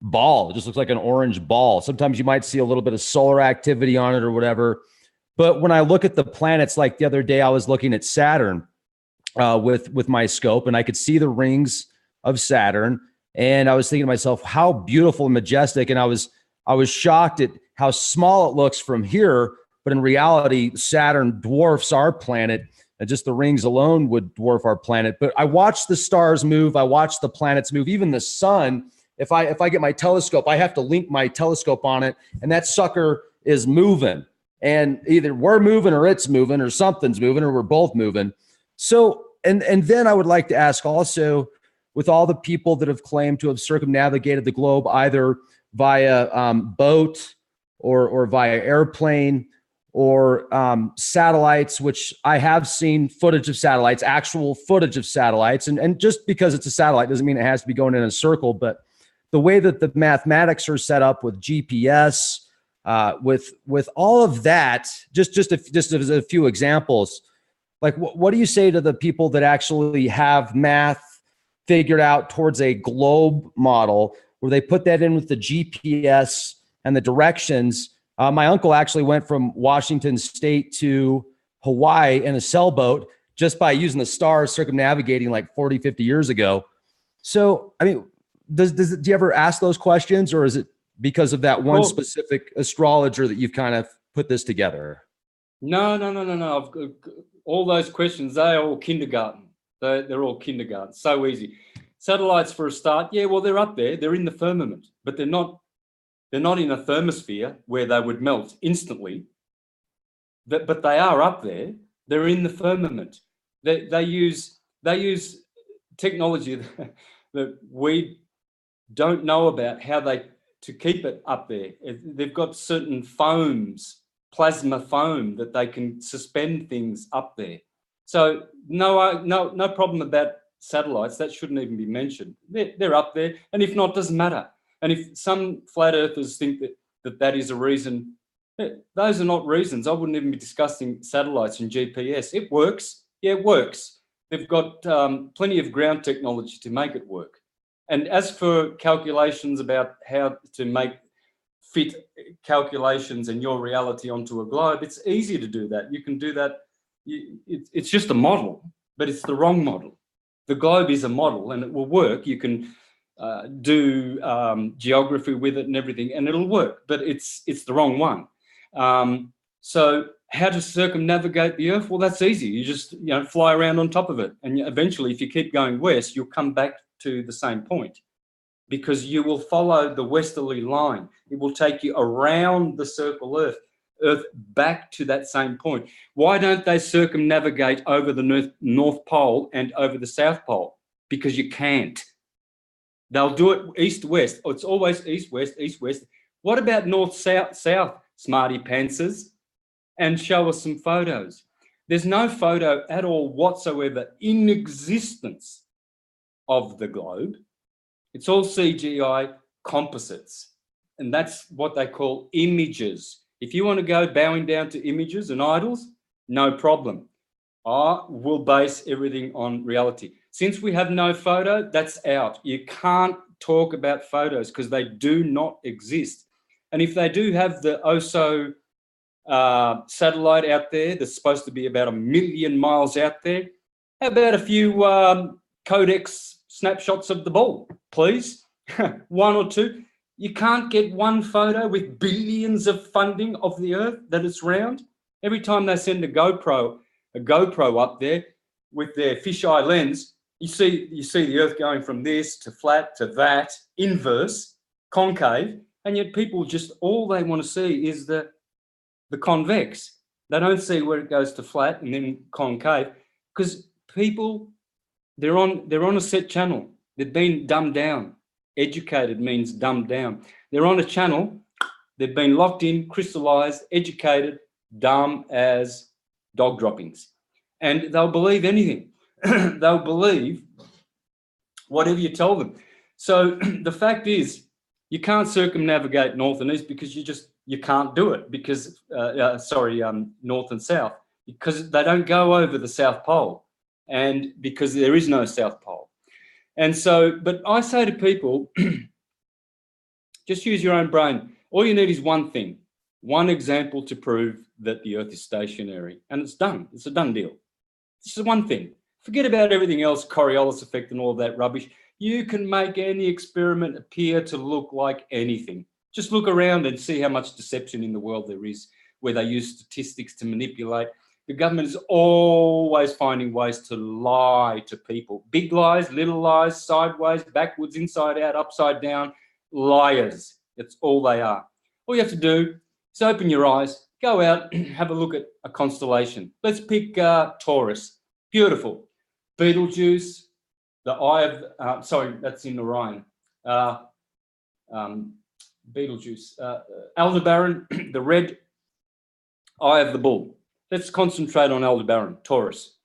ball. It just looks like an orange ball. Sometimes you might see a little bit of solar activity on it or whatever. But when I look at the planets, like the other day, I was looking at Saturn with my scope, and I could see the rings of Saturn. And I was thinking to myself, how beautiful and majestic. And I was shocked at how small it looks from here. But in reality, Saturn dwarfs our planet, and just the rings alone would dwarf our planet. But I watch the stars move. I watch the planets move. Even the sun. If I get my telescope, I have to link my telescope on it, and that sucker is moving. And either we're moving or it's moving or something's moving or we're both moving. So, and then I would like to ask also, with all the people that have claimed to have circumnavigated the globe either via boat or via airplane or satellites, which I have seen footage of satellites, actual footage of satellites. And just because it's a satellite doesn't mean it has to be going in a circle, but the way that the mathematics are set up with GPS, with all of that, just as a few examples, like what do you say to the people that actually have math figured out towards a globe model where they put that in with the GPS and the directions? My uncle actually went from Washington State to Hawaii in a sailboat just by using the stars circumnavigating like 40, 50 years ago. So, I mean, do you ever ask those questions, or is it because of that one specific astrologer that you've kind of put this together? No. I've got all those questions, they're all kindergarten. They're all kindergarten. So easy. Satellites for a start. Yeah, well, they're up there. They're in the firmament, but they're not in a thermosphere where they would melt instantly. But they are up there. They're in the firmament. They use technology that we don't know about how to keep it up there. They've got certain foams, plasma foam, that they can suspend things up there. So no problem about satellites. That shouldn't even be mentioned. They're up there, and if not, doesn't matter. And if some flat earthers think that is a reason, those are not reasons. I wouldn't even be discussing satellites and GPS. It works. Yeah, it works. They've got plenty of ground technology to make it work. And as for calculations about how to fit calculations and your reality onto a globe, it's easy to do that. You can do that. It's just a model, but it's the wrong model. The globe is a model and it will work. You can do geography with it and everything, and it'll work, but it's the wrong one. So how to circumnavigate the Earth? Well, that's easy. You just fly around on top of it, and eventually, if you keep going west, you'll come back to the same point, because you will follow the westerly line. It will take you around the circle Earth back to that same point. Why don't they circumnavigate over the North Pole and over the South Pole? Because you can't. They'll do it east-west. It's always east-west, east-west. What about north-south, smarty pantsers? And show us some photos. There's no photo at all whatsoever in existence of the globe. It's all CGI composites, and that's what they call images. If you want to go bowing down to images and idols, no problem. We'll base everything on reality. Since we have no photo, that's out. You can't talk about photos because they do not exist. And if they do have the OSO satellite out there that's supposed to be about 1 million miles out there, how about a few codex snapshots of the ball, please? One or two. You can't get one photo with billions of funding of the Earth that it's round. Every time they send a GoPro up there with their fisheye lens, you see the Earth going from this to flat to that, inverse, concave, and yet people just, all they want to see is the convex. They don't see where it goes to flat and then concave, because people, they're on a set channel. They've been dumbed down. Educated means dumbed down. They're on a channel. They've been locked in, crystallized, educated, dumb as dog droppings. And they'll believe anything. They'll believe whatever you tell them. So the fact is, you can't circumnavigate north and east because you can't do it, because north and south, because they don't go over the South Pole, and because there is no South Pole. And so, but I say to people, Just use your own brain. All you need is one thing, one example to prove that the Earth is stationary, and it's done. It's a done deal. This is one thing. Forget about everything else, Coriolis effect and all that rubbish. You can make any experiment appear to look like anything. Just look around and see how much deception in the world there is, where they use statistics to manipulate. The government is always finding ways to lie to people. Big lies, little lies, sideways, backwards, inside out, upside down. Liars. That's all they are. All you have to do is open your eyes, go out, have a look at a constellation. Let's pick Taurus. Beautiful. Betelgeuse, the eye of, that's in Orion. Betelgeuse. Aldebaran, the red eye of the bull. Let's concentrate on Aldebaran, Taurus.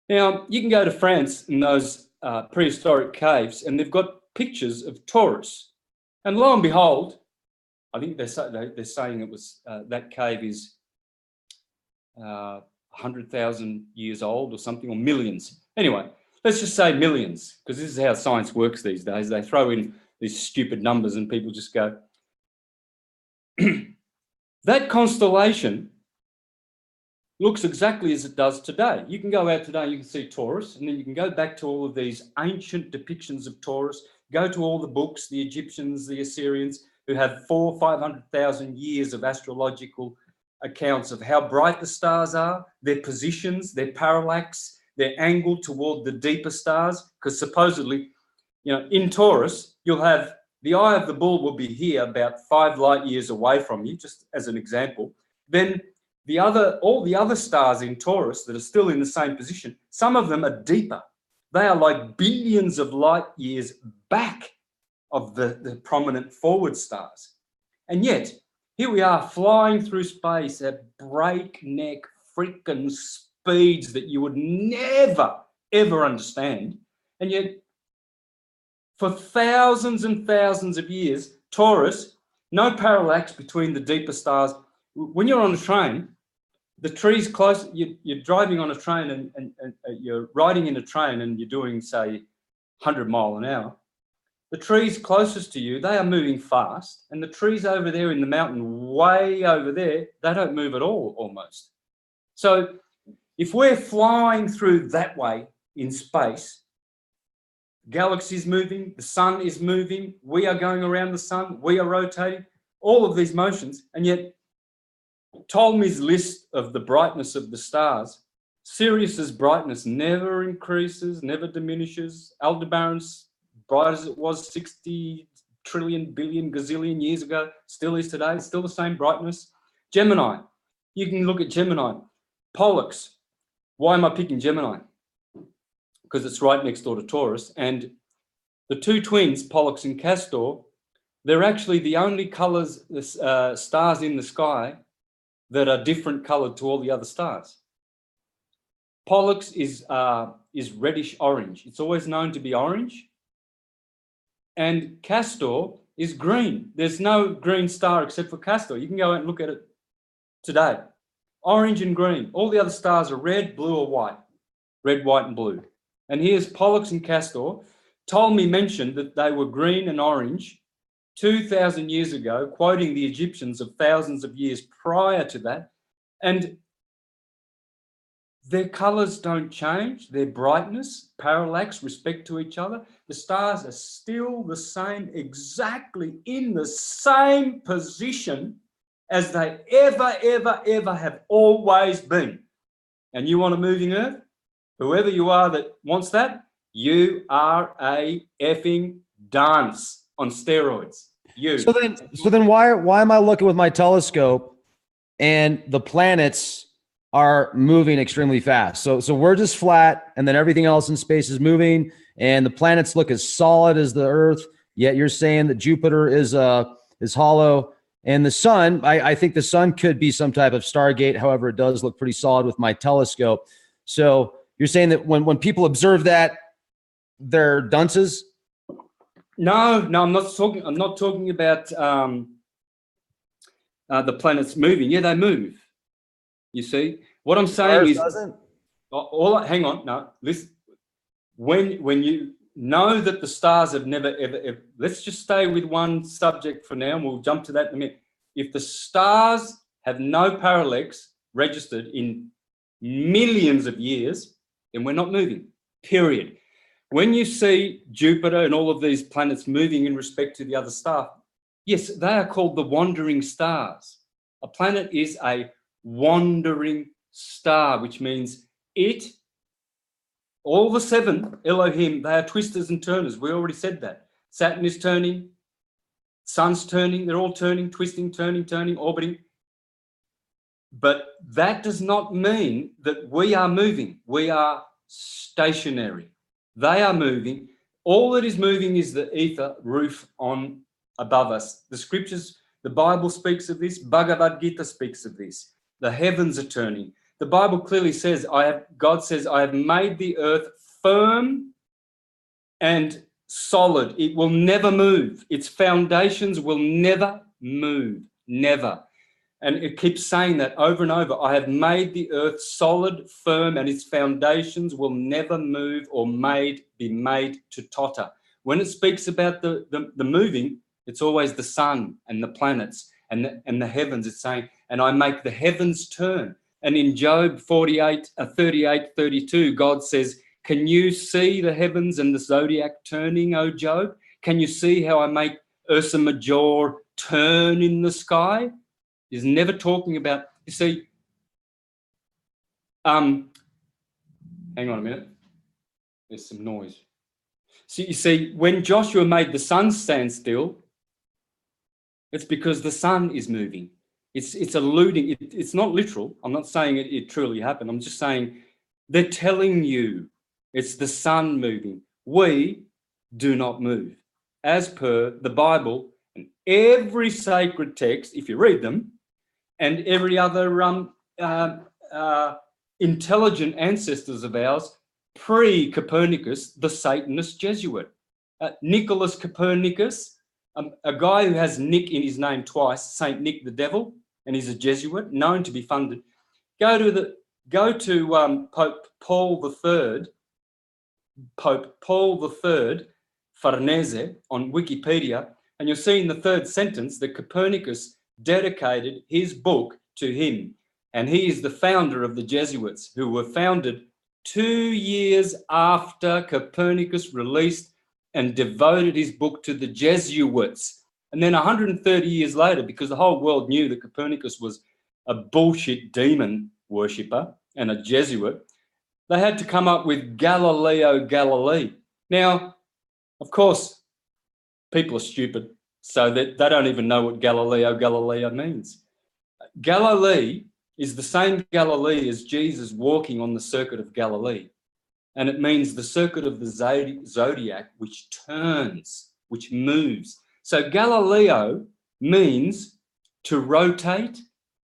Now, you can go to France in those prehistoric caves, and they've got pictures of Taurus. And lo and behold, I think they're saying it was that cave is 100,000 years old or something, or millions. Anyway, let's just say millions, because this is how science works these days. They throw in these stupid numbers and people just go. That constellation looks exactly as it does today. You can go out today, you can see Taurus, and then you can go back to all of these ancient depictions of Taurus, go to all the books, the Egyptians, the Assyrians, who have 400,000 or 500,000 years of astrological accounts of how bright the stars are, their positions, their parallax, their angle toward the deeper stars, because supposedly, in Taurus, you'll have the eye of the bull will be here about 5 light years away from you, just as an example. Then all the other stars in Taurus that are still in the same position, some of them are deeper. They are like billions of light years back of the prominent forward stars. And yet, here we are flying through space at breakneck freaking speeds that you would never, ever understand. And yet, for thousands and thousands of years, Taurus, no parallax between the deeper stars. When you're on a train, the trees close, you're driving on a train and you're riding in a train and you're doing, say, 100 miles an hour. The trees closest to you, they are moving fast, and the trees over there in the mountain, way over there, they don't move at all, almost. So if we're flying through that way in space, galaxies moving, the sun is moving, we are going around the sun, we are rotating, all of these motions, and yet Ptolemy's list of the brightness of the stars, Sirius's brightness never increases, never diminishes. Aldebaran's bright as it was 60 trillion, billion, gazillion years ago, still is today, still the same brightness. Gemini, you can look at Gemini. Pollux, why am I picking Gemini? Because it's right next door to Taurus. And the two twins, Pollux and Castor, they're actually the only colours, stars in the sky that are different coloured to all the other stars. Pollux is reddish orange. It's always known to be orange. And Castor is green. There's no green star except for Castor. You can go out and look at it today. Orange and green. All the other stars are red, blue, or white. Red, white, and blue. And here's Pollux and Castor. Ptolemy mentioned that they were green and orange 2,000 years ago, quoting the Egyptians of thousands of years prior to that. And their colours don't change, their brightness, parallax, respect to each other. The stars are still the same, exactly in the same position as they ever have always been. And you want a moving Earth? Whoever you are that wants that, you are a effing dance on steroids. So then why am I looking with my telescope and the planets are moving extremely fast? So we're just flat, and then everything else in space is moving, and the planets look as solid as the Earth. Yet you're saying that Jupiter is hollow, and the sun. I think the sun could be some type of Stargate. However, it does look pretty solid with my telescope. So you're saying that when people observe that, they're dunces? No, I'm not talking. I'm not talking about the planets moving. Yeah, they move. You see, what I'm saying is, doesn't. hang on, no, listen. When you know that the stars have never, ever, let's just stay with one subject for now, and we'll jump to that in a minute. If the stars have no parallax registered in millions of years, then we're not moving, period. When you see Jupiter and all of these planets moving in respect to the other star, yes, they are called the wandering stars. A planet is a wandering star, which means all the seven, Elohim, they are twisters and turners. We already said that. Saturn is turning, Sun's turning, they're all turning, twisting, turning, orbiting. But that does not mean that we are moving. We are stationary. They are moving. All that is moving is the ether roof on above us. The scriptures, the Bible speaks of this. Bhagavad Gita speaks of this. The heavens are turning. The Bible clearly says, God says, I have made the earth firm and solid. It will never move. Its foundations will never move. Never. And it keeps saying that over and over. I have made the earth solid, firm, and its foundations will never move or be made to totter. When it speaks about the moving, it's always the sun and the planets and the heavens. It's saying, and I make the heavens turn. And in Job 38:32, God says, can you see the heavens and the zodiac turning, O Job? Can you see how I make Ursa Major turn in the sky? He's never talking about, you see, hang on a minute. There's some noise. So you see, when Joshua made the sun stand still, it's because the sun is moving. It's alluding, it's not literal. I'm not saying it truly happened. I'm just saying they're telling you it's the sun moving. We do not move. As per the Bible and every sacred text, if you read them, and every other intelligent ancestors of ours, pre-Copernicus, the Satanist Jesuit. Nicholas Copernicus, a guy who has Nick in his name twice, Saint Nick the Devil, and he's a Jesuit, known to be funded. Go to Pope Paul III, Farnese on Wikipedia, and you'll see in the third sentence that Copernicus dedicated his book to him. And he is the founder of the Jesuits, who were founded 2 years after Copernicus released and devoted his book to the Jesuits. And then 130 years later, because the whole world knew that Copernicus was a bullshit demon worshipper and a Jesuit, they had to come up with Galileo Galilei. Now, of course, people are stupid, so that they don't even know what Galileo Galilei means. Galilee is the same Galilee as Jesus walking on the circuit of Galilee. And it means the circuit of the zodiac, which turns, which moves. So Galileo means to rotate,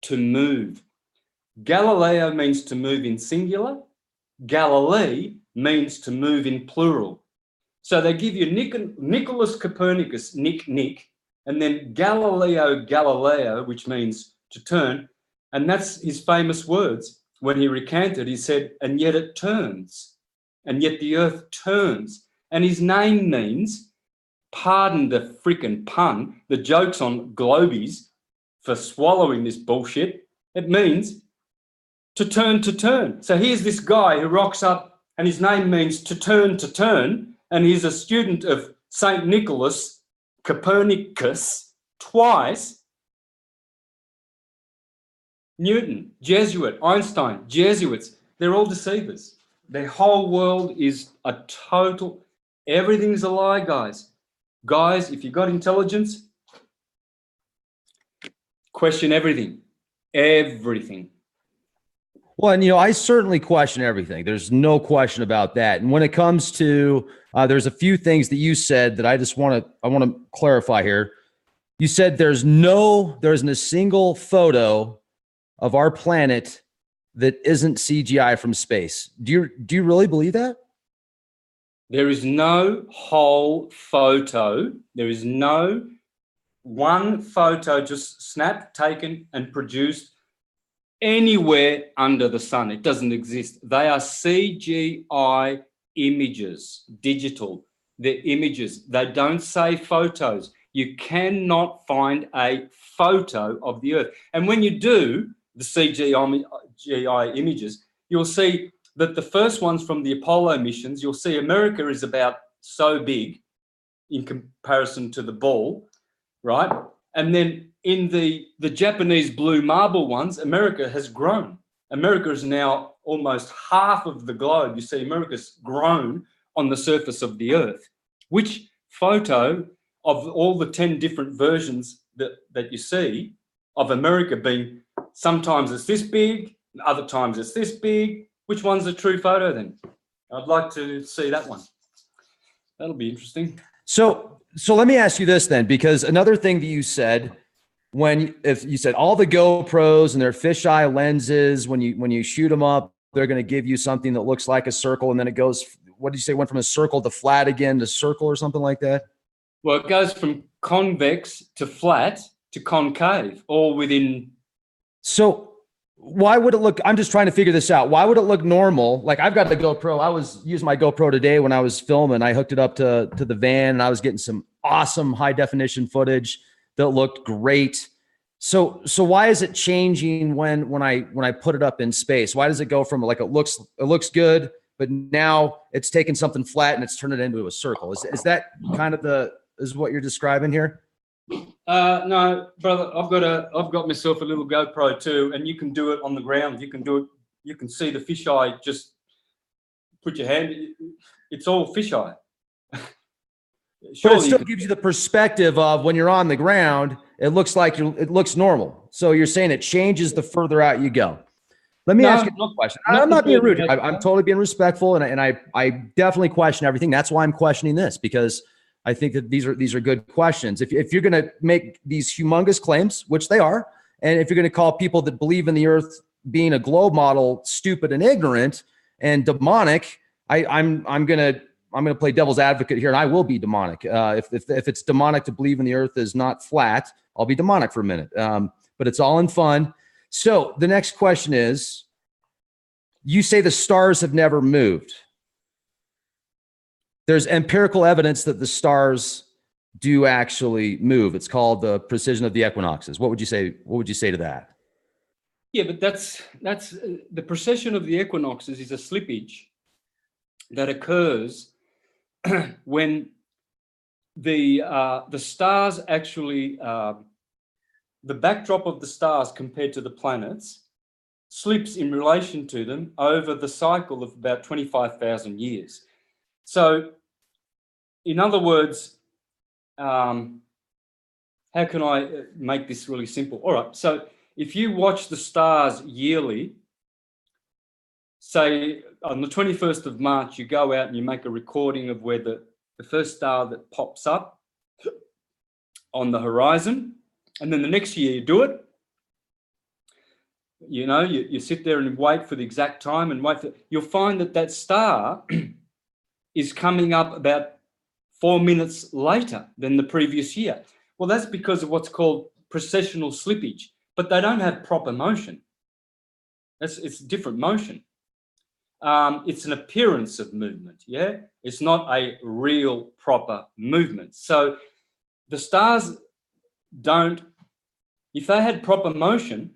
to move. Galileo means to move in singular. Galilee means to move in plural. So they give you Nicholas Copernicus, Nick, and then Galileo Galileo, which means to turn. And that's his famous words. When he recanted, he said, and yet it turns. And yet the earth turns. And his name means, pardon the frickin' pun, the joke's on globies for swallowing this bullshit. It means to turn to turn. So here's this guy who rocks up and his name means to turn, and he's a student of St. Nicholas Copernicus twice. Newton, Jesuit, Einstein, Jesuits, they're all deceivers. Their whole world is a total, everything's a lie, guys. Guys, if you've got intelligence, question everything. Everything. Well, and I certainly question everything. There's no question about that. And when it comes to, there's a few things that you said that I want to clarify here. You said there isn't a single photo of our planet that isn't CGI from space. Do you really believe that? There is no whole photo. There is no one photo just snapped, taken, and produced anywhere under the sun. It doesn't exist. They are CGI images, digital. They're images. They don't say photos. You cannot find a photo of the Earth. And when you do the CGI images, you'll see that the first ones from the Apollo missions, you'll see America is about so big in comparison to the ball, right? And then in the Japanese blue marble ones, America has grown. America is now almost half of the globe. You see, America's grown on the surface of the Earth. Which photo of all the 10 different versions that you see of America being, sometimes it's this big, other times it's this big, which one's the true photo then? I'd like to see that one. That'll be interesting. So let me ask you this then, because another thing that you said, if you said all the GoPros and their fisheye lenses, when you shoot them up, they're going to give you something that looks like a circle, and then it goes, what did you say, went from a circle to flat again to circle or something like that? Well, it goes from convex to flat to concave, all within. So why would it look, I'm just trying to figure this out. Why would it look normal? Like, I've got the GoPro. I was using my GoPro today when I was filming. I hooked it up to the van, and I was getting some awesome high definition footage that looked great. So why is it changing when I put it up in space? Why does it go from like, it looks good, but now it's taking something flat and it's turned it into a circle? Is that kind of is what you're describing here? No, brother, I've got myself a little GoPro too, and you can do it on the ground. You can do it. You can see the fisheye. Just put your hand. It's all fisheye. But it still gives you the perspective of when you're on the ground, it looks like it looks normal. So you're saying it changes the further out you go. Let me ask you a question. I'm not being rude. I'm totally being respectful, and I definitely question everything. That's why I'm questioning this, because I think that these are good questions. If you're going to make these humongous claims, which they are, and if you're going to call people that believe in the Earth being a globe model stupid and ignorant and demonic, I'm going to play devil's advocate here, and I will be demonic. If it's demonic to believe in the Earth is not flat, I'll be demonic for a minute. But it's all in fun. So the next question is, you say the stars have never moved. There's empirical evidence that the stars do actually move. It's called the precision of the equinoxes. What would you say? What would you say to that? Yeah, but that's the precession of the equinoxes is a slippage that occurs when the stars actually, the backdrop of the stars compared to the planets slips in relation to them over the cycle of about 25,000 years. So, in other words, how can I make this really simple? All right, so if you watch the stars yearly, say on the 21st of March, you go out and you make a recording of where the first star that pops up on the horizon, and then the next year you do it. You know, you sit there and wait for the exact time and wait for, you'll find that star is coming up about 4 minutes later than the previous year. Well, that's because of what's called precessional slippage, but they don't have proper motion. It's different motion. It's an appearance of movement, yeah? It's not a real proper movement. So the stars don't, if they had proper motion,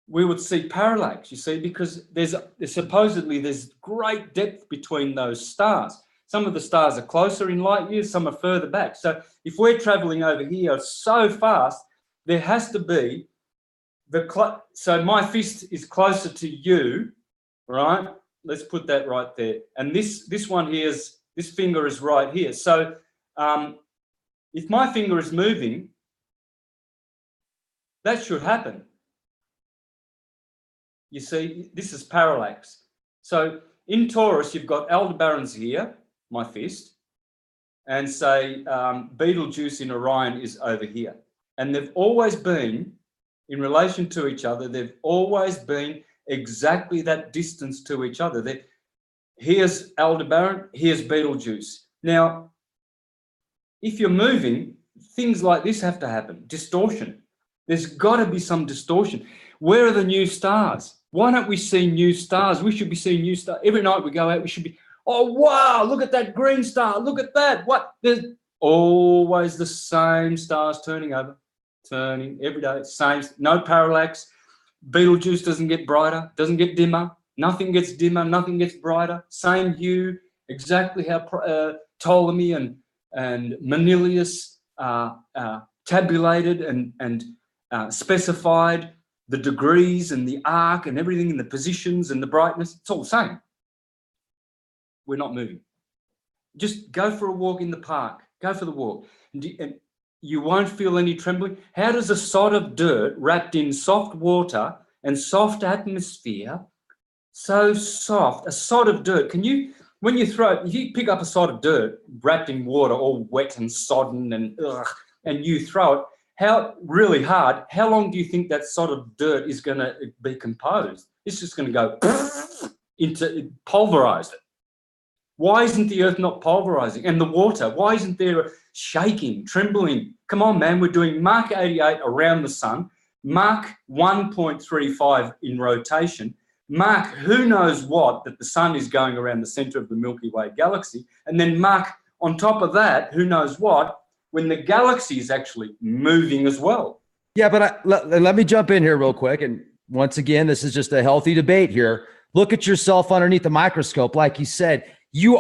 we would see parallax, you see, because there's supposedly great depth between those stars. Some of the stars are closer in light years, some are further back. So if we're traveling over here so fast, there has to be so my fist is closer to you, right? Let's put that right there. And this one here this finger is right here. So if my finger is moving, that should happen. You see, this is parallax. So in Taurus, you've got Aldebaran's here, my fist, and say Betelgeuse in Orion is over here. And they've always been, in relation to each other, they've always been exactly that distance to each other. Here's Aldebaran, here's Betelgeuse. Now, if you're moving, things like this have to happen, distortion. There's got to be some distortion. Where are the new stars? Why don't we see new stars? We should be seeing new stars. Every night we go out, we should be, Oh, wow, look at that green star. Look at that. What? There's always the same stars turning over, turning every day. Same, no parallax. Betelgeuse doesn't get brighter, doesn't get dimmer. Nothing gets dimmer, nothing gets brighter. Same hue, exactly how Ptolemy and Manilius tabulated and specified the degrees and the arc and everything and the positions and the brightness. It's all the same. We're not moving. Just go for a walk in the park. Go for the walk. And you won't feel any trembling. How does a sod of dirt wrapped in soft water and soft atmosphere, so soft, a sod of dirt, when you if you pick up a sod of dirt wrapped in water, all wet and sodden and you throw it, really hard, how long do you think that sod of dirt is going to be composed? It's just going to go into pulverized it. Why isn't the earth not pulverizing? And the water, why isn't there shaking, trembling? Come on, man, we're doing Mach 88 around the sun, Mach 1.35 in rotation, Mach who knows what, that the sun is going around the center of the Milky Way galaxy, and then Mach on top of that, who knows what, when the galaxy is actually moving as well. Yeah, but let me jump in here real quick. And once again, this is just a healthy debate here. Look at yourself underneath the microscope. Like you said, you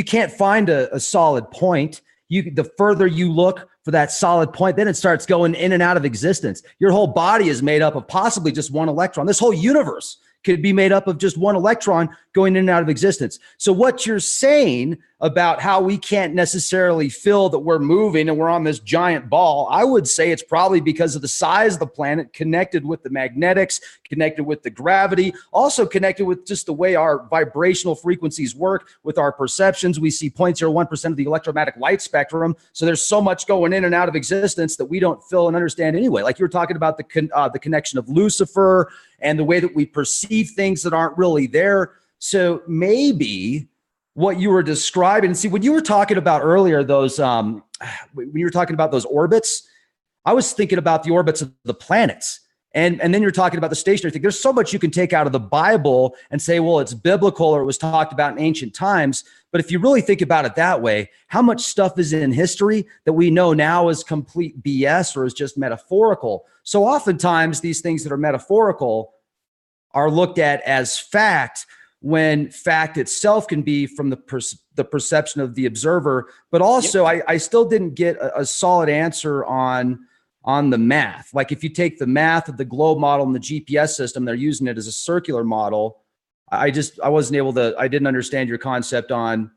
can't find a solid point. The further you look for that solid point, then it starts going in and out of existence. Your whole body is made up of possibly just one electron. This whole universe could be made up of just one electron going in and out of existence. So what you're saying about how we can't necessarily feel that we're moving and we're on this giant ball, I would say it's probably because of the size of the planet, connected with the magnetics, connected with the gravity, also connected with just the way our vibrational frequencies work with our perceptions. We see 0.01% of the electromagnetic light spectrum. So there's so much going in and out of existence that we don't feel and understand anyway. Like you were talking about the connection of Lucifer and the way that we perceive things that aren't really there. So maybe what you were describing, and see, when you were talking about earlier, those, when you were talking about those orbits, I was thinking about the orbits of the planets. And then you're talking about the stationary thing. There's so much you can take out of the Bible and say, well, it's biblical or it was talked about in ancient times. But if you really think about it that way, how much stuff is in history that we know now is complete BS or is just metaphorical? So oftentimes these things that are metaphorical are looked at as fact, when fact itself can be from the perception of the observer. But also, yep. I still didn't get a solid answer on the math. Like if you take the math of the globe model and the GPS system, they're using it as a circular model. I didn't understand your concept on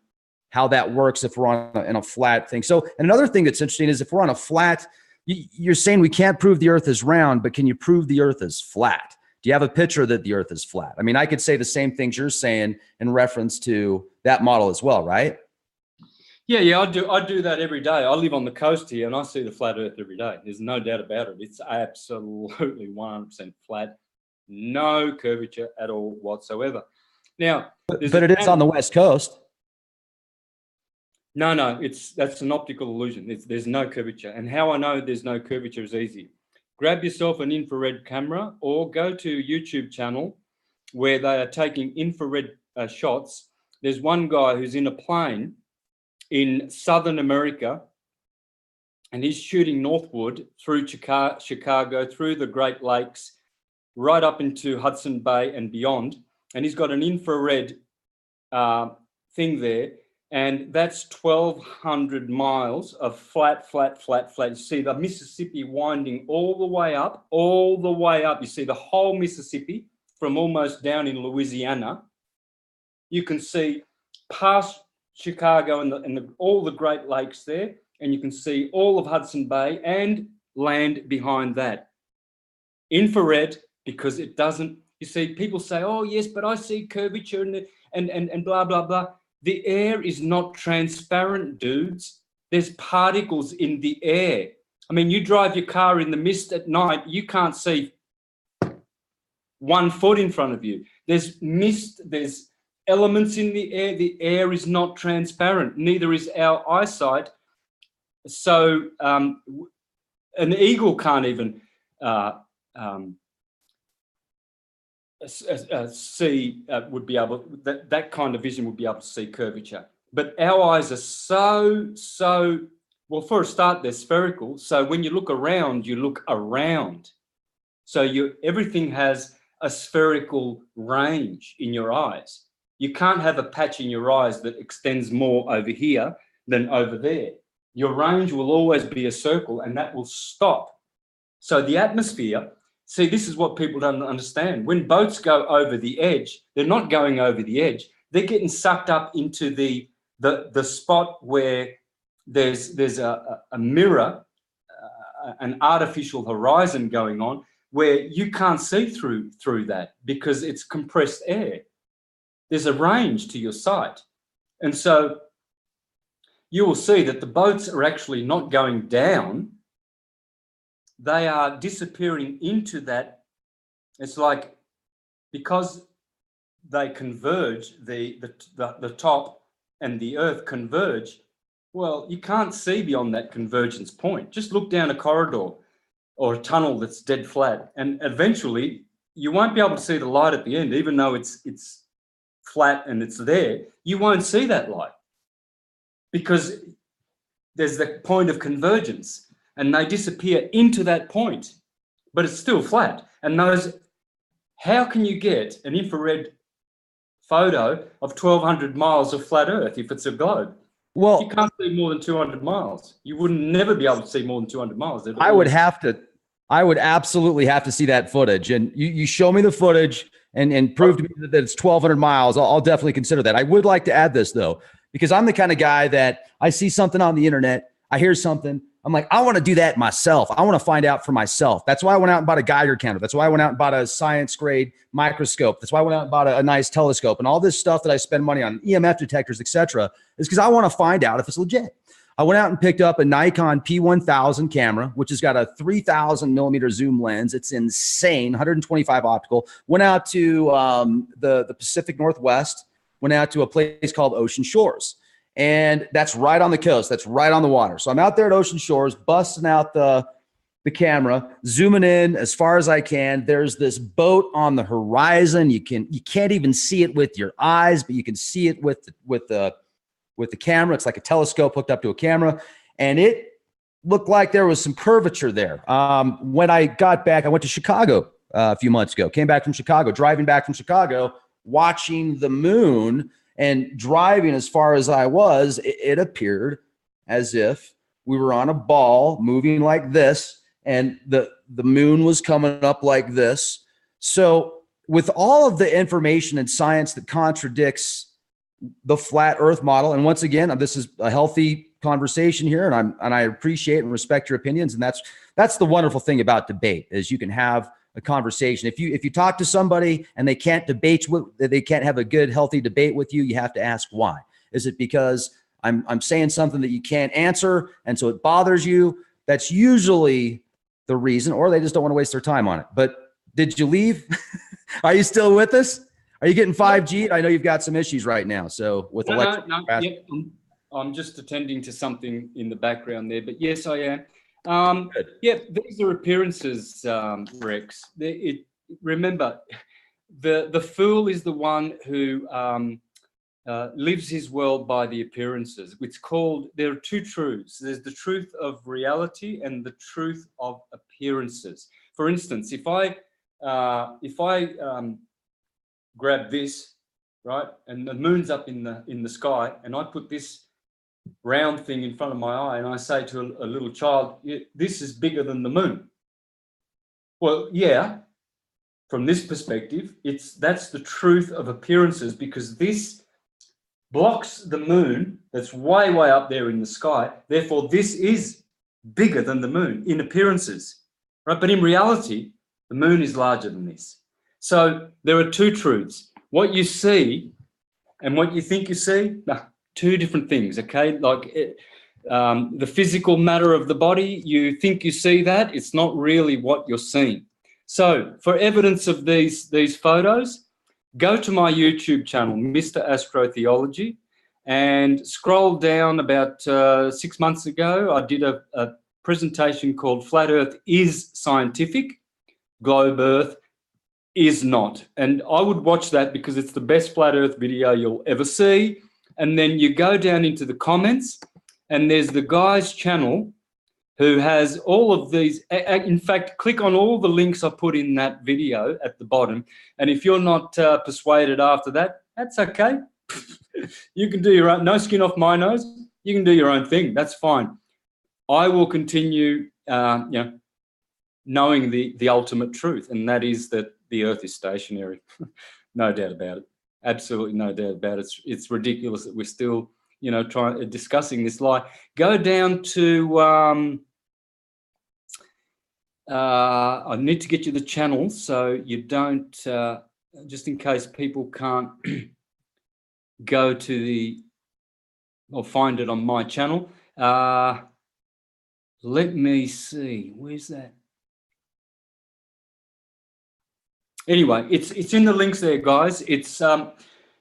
how that works if we're in a flat thing. So, and another thing that's interesting is if we're on a flat, you're saying we can't prove the earth is round, but can you prove the earth is flat? Do you have a picture that the earth is flat? I mean, I could say the same things you're saying in reference to that model as well, right? Yeah, I do that every day. I live on the coast here and I see the flat earth every day. There's no doubt about it. It's absolutely 100% flat. No curvature at all whatsoever. Now, but it is on the West Coast. No, that's an optical illusion. There's no curvature. And how I know there's no curvature is easy. Grab yourself an infrared camera or go to YouTube channel where they are taking infrared shots. There's one guy who's in a plane in Southern America and he's shooting northward through Chicago, through the Great Lakes, right up into Hudson Bay and beyond. And he's got an infrared thing there. And that's 1,200 miles of flat. You see the Mississippi winding all the way up. You see the whole Mississippi from almost down in Louisiana. You can see past Chicago and all the Great Lakes there. And you can see all of Hudson Bay and land behind that. Infrared, because it doesn't, you see, people say, oh, yes, but I see curvature and blah, blah, blah. The air is not transparent, dudes. There's particles in the air. I mean, you drive your car in the mist at night, you can't see 1 foot in front of you. There's mist, there's elements in the air. The air is not transparent, neither is our eyesight. So an eagle can't even see would be able, that kind of vision would be able to see curvature. But our eyes are so, well, for a start, they're spherical. So when you look around, you look around. So everything has a spherical range in your eyes. You can't have a patch in your eyes that extends more over here than over there. Your range will always be a circle, and that will stop. So the atmosphere, see, this is what people don't understand. When boats go over the edge, they're not going over the edge. They're getting sucked up into the spot where there's a mirror, an artificial horizon going on, where you can't see through that because it's compressed air. There's a range to your sight. And so you will see that the boats are actually not going down. They are disappearing into that. It's like, because they converge, the top and the earth converge, well, you can't see beyond that convergence point. Just look down a corridor or a tunnel that's dead flat, and eventually you won't be able to see the light at the end, even though it's flat and it's there. You won't see that light because there's the point of convergence, and they disappear into that point, but it's still flat. And how can you get an infrared photo of 1,200 miles of flat Earth if it's a globe? Well, you can't see more than 200 miles. You wouldn't never be able to see more than 200 miles. I would absolutely have to see that footage. And you show me the footage and prove to me that it's 1,200 miles. I'll definitely consider that. I would like to add this, though, because I'm the kind of guy that I see something on the internet, I hear something, I'm like, I want to do that myself. I want to find out for myself. That's why I went out and bought a Geiger counter. That's why I went out and bought a science grade microscope. That's why I went out and bought a nice telescope, and all this stuff that I spend money on, EMF detectors, etc., is because I want to find out if it's legit. I went out and picked up a Nikon P1000 camera, which has got a 3,000 millimeter zoom lens. It's insane, 125 optical. Went out to the Pacific Northwest, went out to a place called Ocean Shores. And that's right on the coast. That's right on the water. So I'm out there at Ocean Shores, busting out the camera, zooming in as far as I can. There's this boat on the horizon. You can't even see it with your eyes, but you can see it with the camera. It's like a telescope hooked up to a camera, and it looked like there was some curvature there. When I got back, I went to Chicago a few months ago. Came back from Chicago, driving back from Chicago, watching the moon. And driving as far as I was, it appeared as if we were on a ball moving like this, and the moon was coming up like this. So with all of the information and science that contradicts the flat Earth model, and once again, this is a healthy conversation here, and I appreciate and respect your opinions, and that's the wonderful thing about debate, is you can have a conversation. If you talk to somebody and they can't have a good, healthy debate with you, you have to ask why. Is it because I'm saying something that you can't answer, and so it bothers you? That's usually the reason, or they just don't want to waste their time on it. But did you leave? Are you still with us? Are you getting 5G? I know you've got some issues right now. So with electric. Yeah, I'm just attending to something in the background there, but yes, I am. Yeah, these are appearances, Rex. Remember, the fool is the one who lives his world by the appearances. There are two truths. There's the truth of reality and the truth of appearances. For instance, if I grab this, right, and the moon's up in the sky, and I put this round thing in front of my eye, and I say to a little child, this is bigger than the moon. Well, yeah, from this perspective, that's the truth of appearances, because this blocks the moon that's way, way up there in the sky. Therefore, this is bigger than the moon in appearances, right? But in reality, the moon is larger than this. So there are two truths. What you see and what you think you see, two different things, okay? Like the physical matter of the body, you think you see that, it's not really what you're seeing. So for evidence of these photos, go to my YouTube channel, Mr. Astrotheology, and scroll down. About 6 months ago, I did a presentation called Flat Earth is Scientific, Globe Earth is not. And I would watch that because it's the best flat earth video you'll ever see. And then you go down into the comments and there's the guy's channel who has all of these. In fact, click on all the links I put in that video at the bottom. And if you're not persuaded after that, that's okay. You can do your own, no skin off my nose. You can do your own thing. That's fine. I will continue, knowing the ultimate truth, and that is that the earth is stationary. No doubt about it. Absolutely no doubt about it. It's ridiculous that we're still, discussing this lie. Go down to, I need to get you the channel so you don't, just in case people can't go to or find it on my channel. Let me see, where's that? Anyway, it's in the links there, guys. It's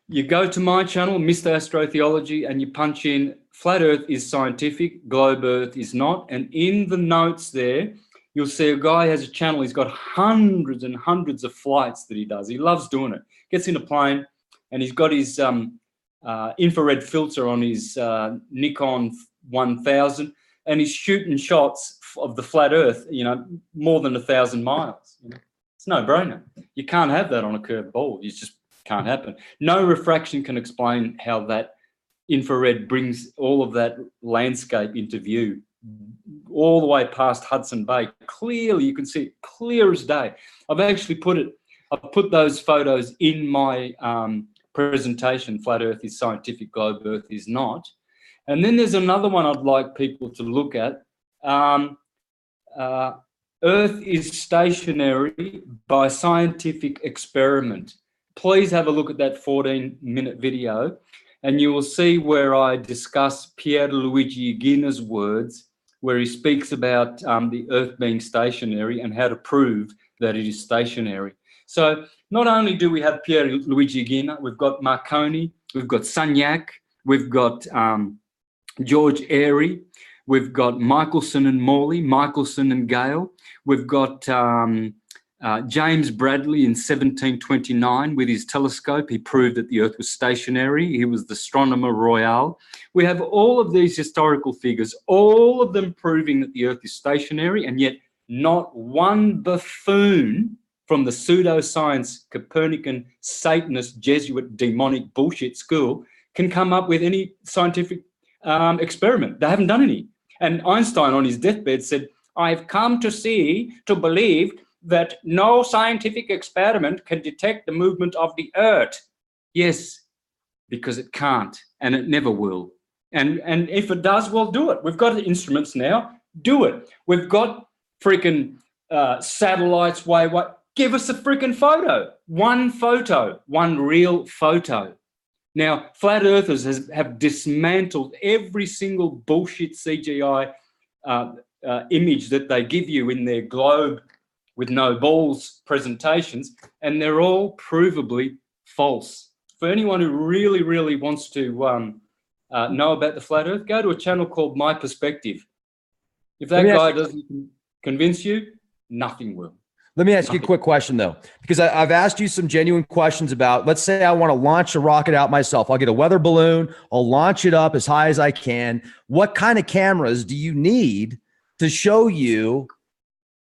you go to my channel, Mr. Astrotheology, and you punch in flat earth is scientific, globe earth is not. And in the notes there, you'll see a guy has a channel. He's got hundreds and hundreds of flights that he does. He loves doing it. Gets in a plane and he's got his infrared filter on his Nikon 1000, and he's shooting shots of the flat earth, more than 1,000 miles. It's no brainer. You can't have that on a curved ball. It just can't happen. No refraction can explain how that infrared brings all of that landscape into view all the way past Hudson Bay. Clearly, you can see it clear as day. I've put those photos in my presentation, Flat Earth is scientific, globe earth is not. And then there's another one I'd like people to look at. Earth is stationary by scientific experiment. Please have a look at that 14-minute video and you will see where I discuss Pierluigi Ghina's words, where he speaks about the Earth being stationary and how to prove that it is stationary. So not only do we have Pierluigi Ghina, we've got Marconi, we've got Sagnac, we've got George Airy, we've got Michelson and Morley, Michelson and Gale. We've got James Bradley in 1729 with his telescope. He proved that the Earth was stationary. He was the astronomer royal. We have all of these historical figures, all of them proving that the Earth is stationary, and yet not one buffoon from the pseudoscience, Copernican, Satanist, Jesuit, demonic bullshit school can come up with any scientific experiment. They haven't done any. And Einstein on his deathbed said, I've come to believe that no scientific experiment can detect the movement of the earth. Yes, because it can't, and it never will. And if it does, we'll do it. We've got the instruments now, do it. We've got freaking satellites, give us a freaking photo. One real photo. Now, flat earthers have dismantled every single bullshit CGI image that they give you in their globe with no balls presentations, and they're all provably false. For anyone who really, really wants to know about the flat earth, go to a channel called My Perspective. If that guy doesn't convince you, nothing will. Let me ask you a quick question, though, because I've asked you some genuine questions about, let's say I want to launch a rocket out myself. I'll get a weather balloon. I'll launch it up as high as I can. What kind of cameras do you need to show you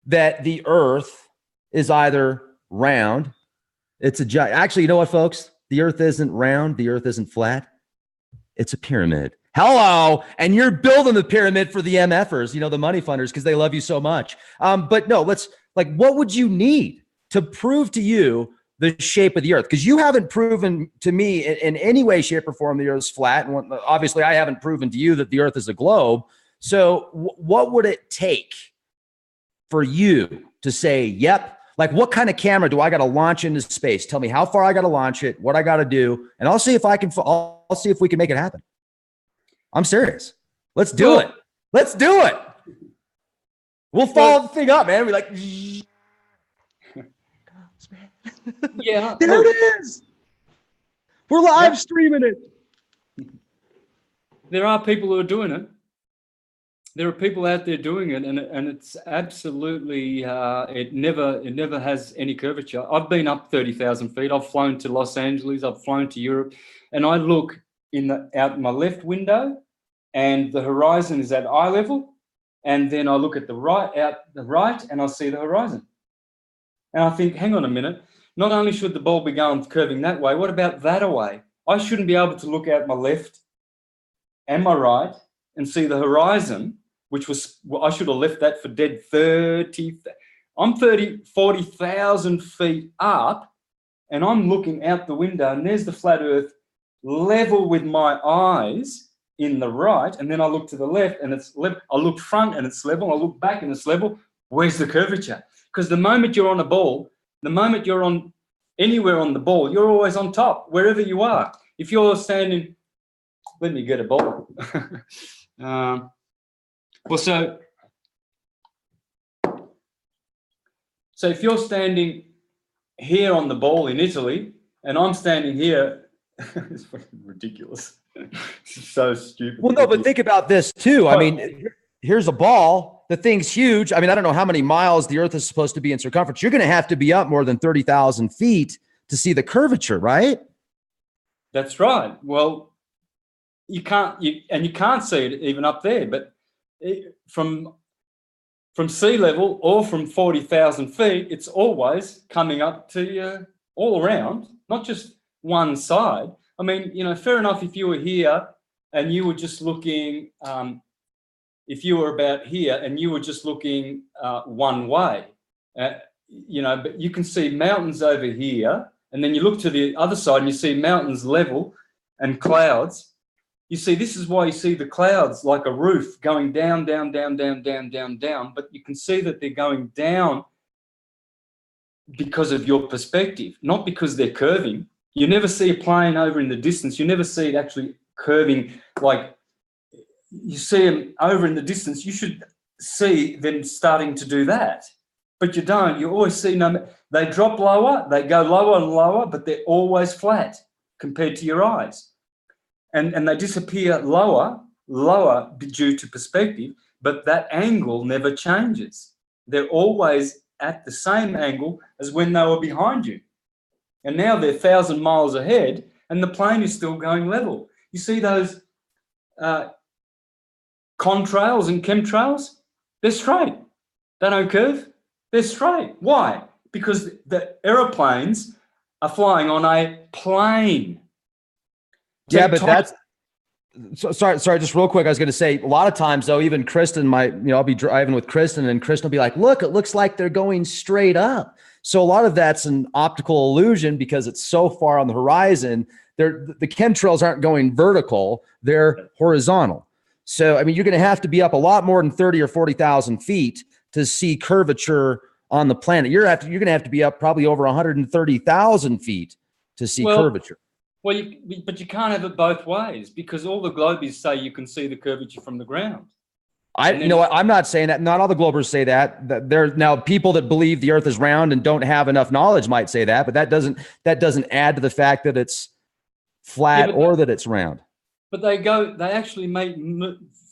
that the Earth is either round? It's a giant. Actually, you know what, folks? The Earth isn't round. The Earth isn't flat. It's a pyramid. Hello. And you're building the pyramid for the MFers, the money funders, because they love you so much. But no, what would you need to prove to you the shape of the Earth? Because you haven't proven to me in any way, shape, or form the Earth's flat. And obviously, I haven't proven to you that the Earth is a globe. So what would it take for you to say, yep, what kind of camera do I got to launch into space? Tell me how far I got to launch it, what I got to do, and I'll see if I'll see if we can make it happen. I'm serious. Let's do it. Let's do it. We'll follow the thing up, man. We're like, yeah, there it is. We're live streaming it. There are people who are doing it. there are people out there doing it, and it's absolutely it never has any curvature. I've been up 30,000 feet. I've flown to Los Angeles. I've flown to Europe, and I look out my left window, and the horizon is at eye level, and then I look at the right, and I see the horizon, and I think, hang on a minute. Not only should the ball be curving that way, what about that away? I shouldn't be able to look out my left and my right and see the horizon, which was, I should have left that for dead 30. I'm 40,000 feet up, and I'm looking out the window, and there's the flat earth level with my eyes in the right, and then I look to the left and it's level. I look front and it's level. I look back and it's level. Where's the curvature? Because the moment you're on a ball, the moment you're on anywhere on the ball, you're always on top, wherever you are. If you're standing, let me get a ball. Well, so if you're standing here on the ball in Italy, and I'm standing here, it's fucking ridiculous. It's so stupid. Well, no, but think about this too. I mean, here's a ball. The thing's huge. I mean, I don't know how many miles the Earth is supposed to be in circumference. You're going to have to be up more than 30,000 feet to see the curvature, right? That's right. Well, you can't see it even up there, but from sea level or from 40,000 feet, it's always coming up to you all around, not just one side. I mean, you know, fair enough if you were here and you were just looking, if you were about here and you were just looking one way, you know, but you can see mountains over here, and then you look to the other side and you see mountains level and clouds. You see, this is why you see the clouds like a roof going down, down, down, down, down, down, down. But you can see that they're going down because of your perspective, not because they're curving. You never see a plane over in the distance. You never see it actually curving. Like, you see them over in the distance. You should see them starting to do that. But you don't. You always see they drop lower, they go lower and lower, but they're always flat compared to your eyes. And they disappear lower due to perspective, but that angle never changes. They're always at the same angle as when they were behind you. And now they're 1,000 miles ahead and the plane is still going level. You see those contrails and chemtrails? They're straight. They don't curve. They're straight. Why? Because the aeroplanes are flying on a plane. Yeah, but that's sorry. Just real quick, I was going to say a lot of times though, even Kristen I'll be driving with Kristen, and Kristen will be like, "Look, it looks like they're going straight up." So a lot of that's an optical illusion because it's so far on the horizon. The chemtrails aren't going vertical; they're horizontal. So I mean, you're going to have to be up a lot more than 30 or 40,000 feet to see curvature on the planet. You're going to have to be up probably over 130,000 feet to see curvature. Well, but you can't have it both ways, because all the globies say you can see the curvature from the ground. You know what? I'm not saying that. Not all the globers say that. There now people that believe the Earth is round and don't have enough knowledge might say that, but that doesn't add to the fact that it's flat or that it's round. But they actually make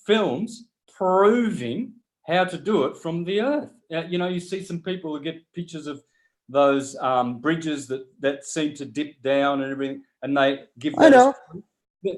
films proving how to do it from the Earth. You know, you see some people who get pictures of those bridges that seem to dip down and everything, and they give that.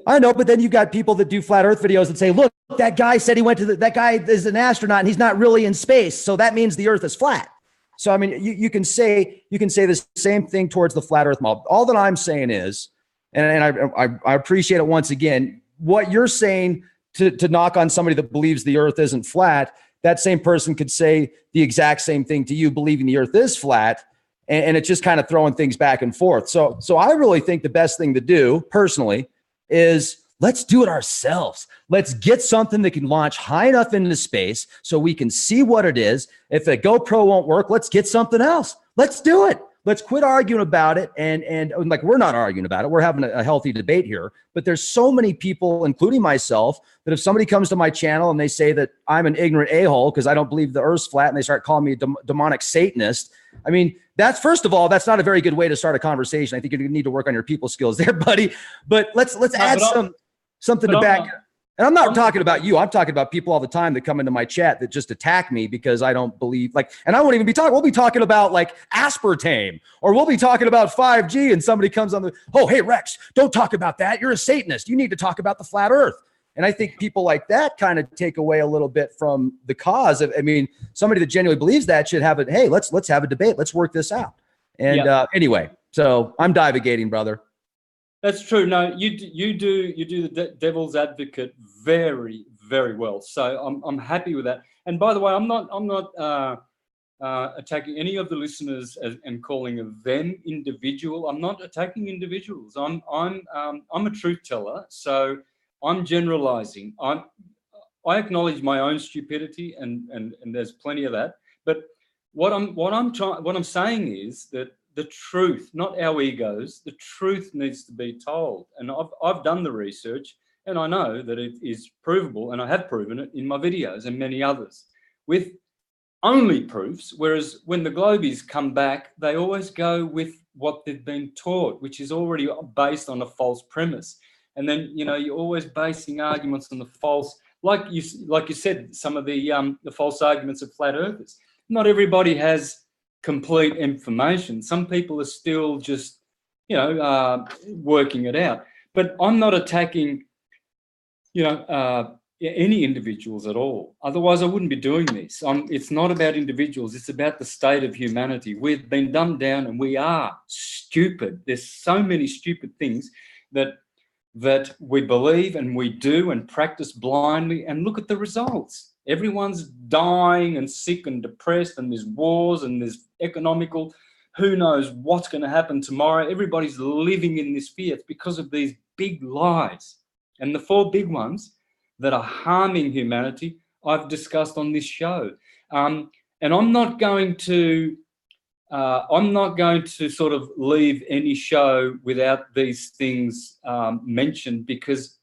I know, but then you got people that do flat Earth videos that say, "Look, that guy said he went to that guy is an astronaut and he's not really in space, so that means the Earth is flat." So I mean, you can say the same thing towards the flat Earth model. All that I'm saying is, and I appreciate it once again, what you're saying to knock on somebody that believes the Earth isn't flat. That same person could say the exact same thing to you, believing the Earth is flat. And it's just kind of throwing things back and forth. So I really think the best thing to do personally is let's do it ourselves. Let's get something that can launch high enough into space so we can see what it is. If a GoPro won't work, let's get something else. Let's do it. Let's quit arguing about it. And like, we're not arguing about it. We're having a healthy debate here, but there's so many people, including myself, that if somebody comes to my channel and they say that I'm an ignorant a-hole because I don't believe the Earth's flat, and they start calling me a demonic Satanist. I mean, that's, first of all, that's not a very good way to start a conversation. I think you need to work on your people skills there, buddy. But let's add something to back. And I'm not talking about you. I'm talking about people all the time that come into my chat that just attack me because I don't believe, like, and I won't even be talking. We'll be talking about like aspartame, or we'll be talking about 5G, and somebody comes on the, oh, hey, Rex, don't talk about that. You're a Satanist. You need to talk about the flat earth. And I think people like that kind of take away a little bit from the cause of, I mean, somebody that genuinely believes that should have it. Hey, let's have a debate. Let's work this out. And anyway, so I'm divagating, brother. That's true. No, you do the devil's advocate very, very well. So I'm happy with that. And by the way, I'm not attacking any of the listeners and calling them individual. I'm not attacking individuals. I'm a truth teller. So I'm generalizing. I acknowledge my own stupidity, and there's plenty of that. But what I'm saying is that the truth, not our egos, the truth needs to be told. And I've done the research, and I know that it is provable, and I have proven it in my videos and many others with only proofs. Whereas when the Globies come back, they always go with what they've been taught, which is already based on a false premise. And then, you're always basing arguments on the false, like you said, some of the false arguments of flat earthers. Not everybody has complete information. Some people are still just, working it out. But I'm not attacking, any individuals at all. Otherwise, I wouldn't be doing this. It's not about individuals. It's about the state of humanity. We've been dumbed down, and we are stupid. There's so many stupid things that we believe and we do and practice blindly, and look at the results. Everyone's dying and sick and depressed, and there's wars and there's economical, who knows what's going to happen tomorrow. Everybody's living in this fear. It's because of these big lies. And the 4 big ones that are harming humanity, I've discussed on this show. And I'm not going to sort of leave any show without these things mentioned, because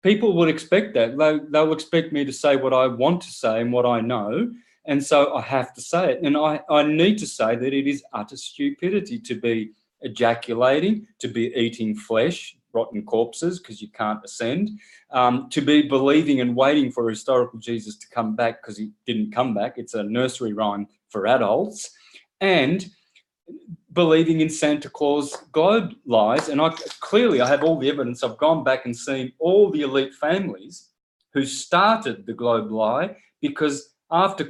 people would expect that. They'll expect me to say what I want to say and what I know. And so I have to say it. And I need to say that it is utter stupidity to be ejaculating, to be eating flesh, rotten corpses, because you can't ascend, to be believing and waiting for a historical Jesus to come back, because he didn't come back. It's a nursery rhyme for adults. And believing in Santa Claus globe lies. And I have all the evidence. I've gone back and seen all the elite families who started the globe lie, because after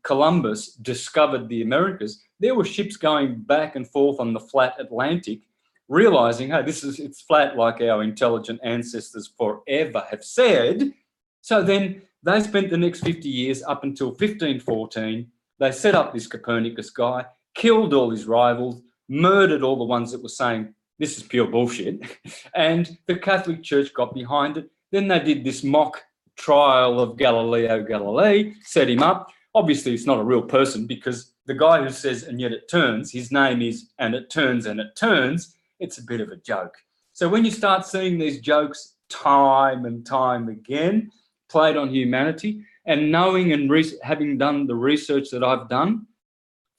Columbus discovered the Americas, there were ships going back and forth on the flat Atlantic, realizing, hey, it's flat like our intelligent ancestors forever have said. So then they spent the next 50 years up until 1514. They set up this Copernicus guy, killed all his rivals, murdered all the ones that were saying this is pure bullshit, and the Catholic Church got behind it. Then they did this mock trial of Galileo Galilei, set him up. Obviously, it's not a real person, because the guy who says, and yet it turns, his name is, and it turns, and it turns, it's a bit of a joke. So when you start seeing these jokes time and time again played on humanity, and knowing and having done the research that I've done,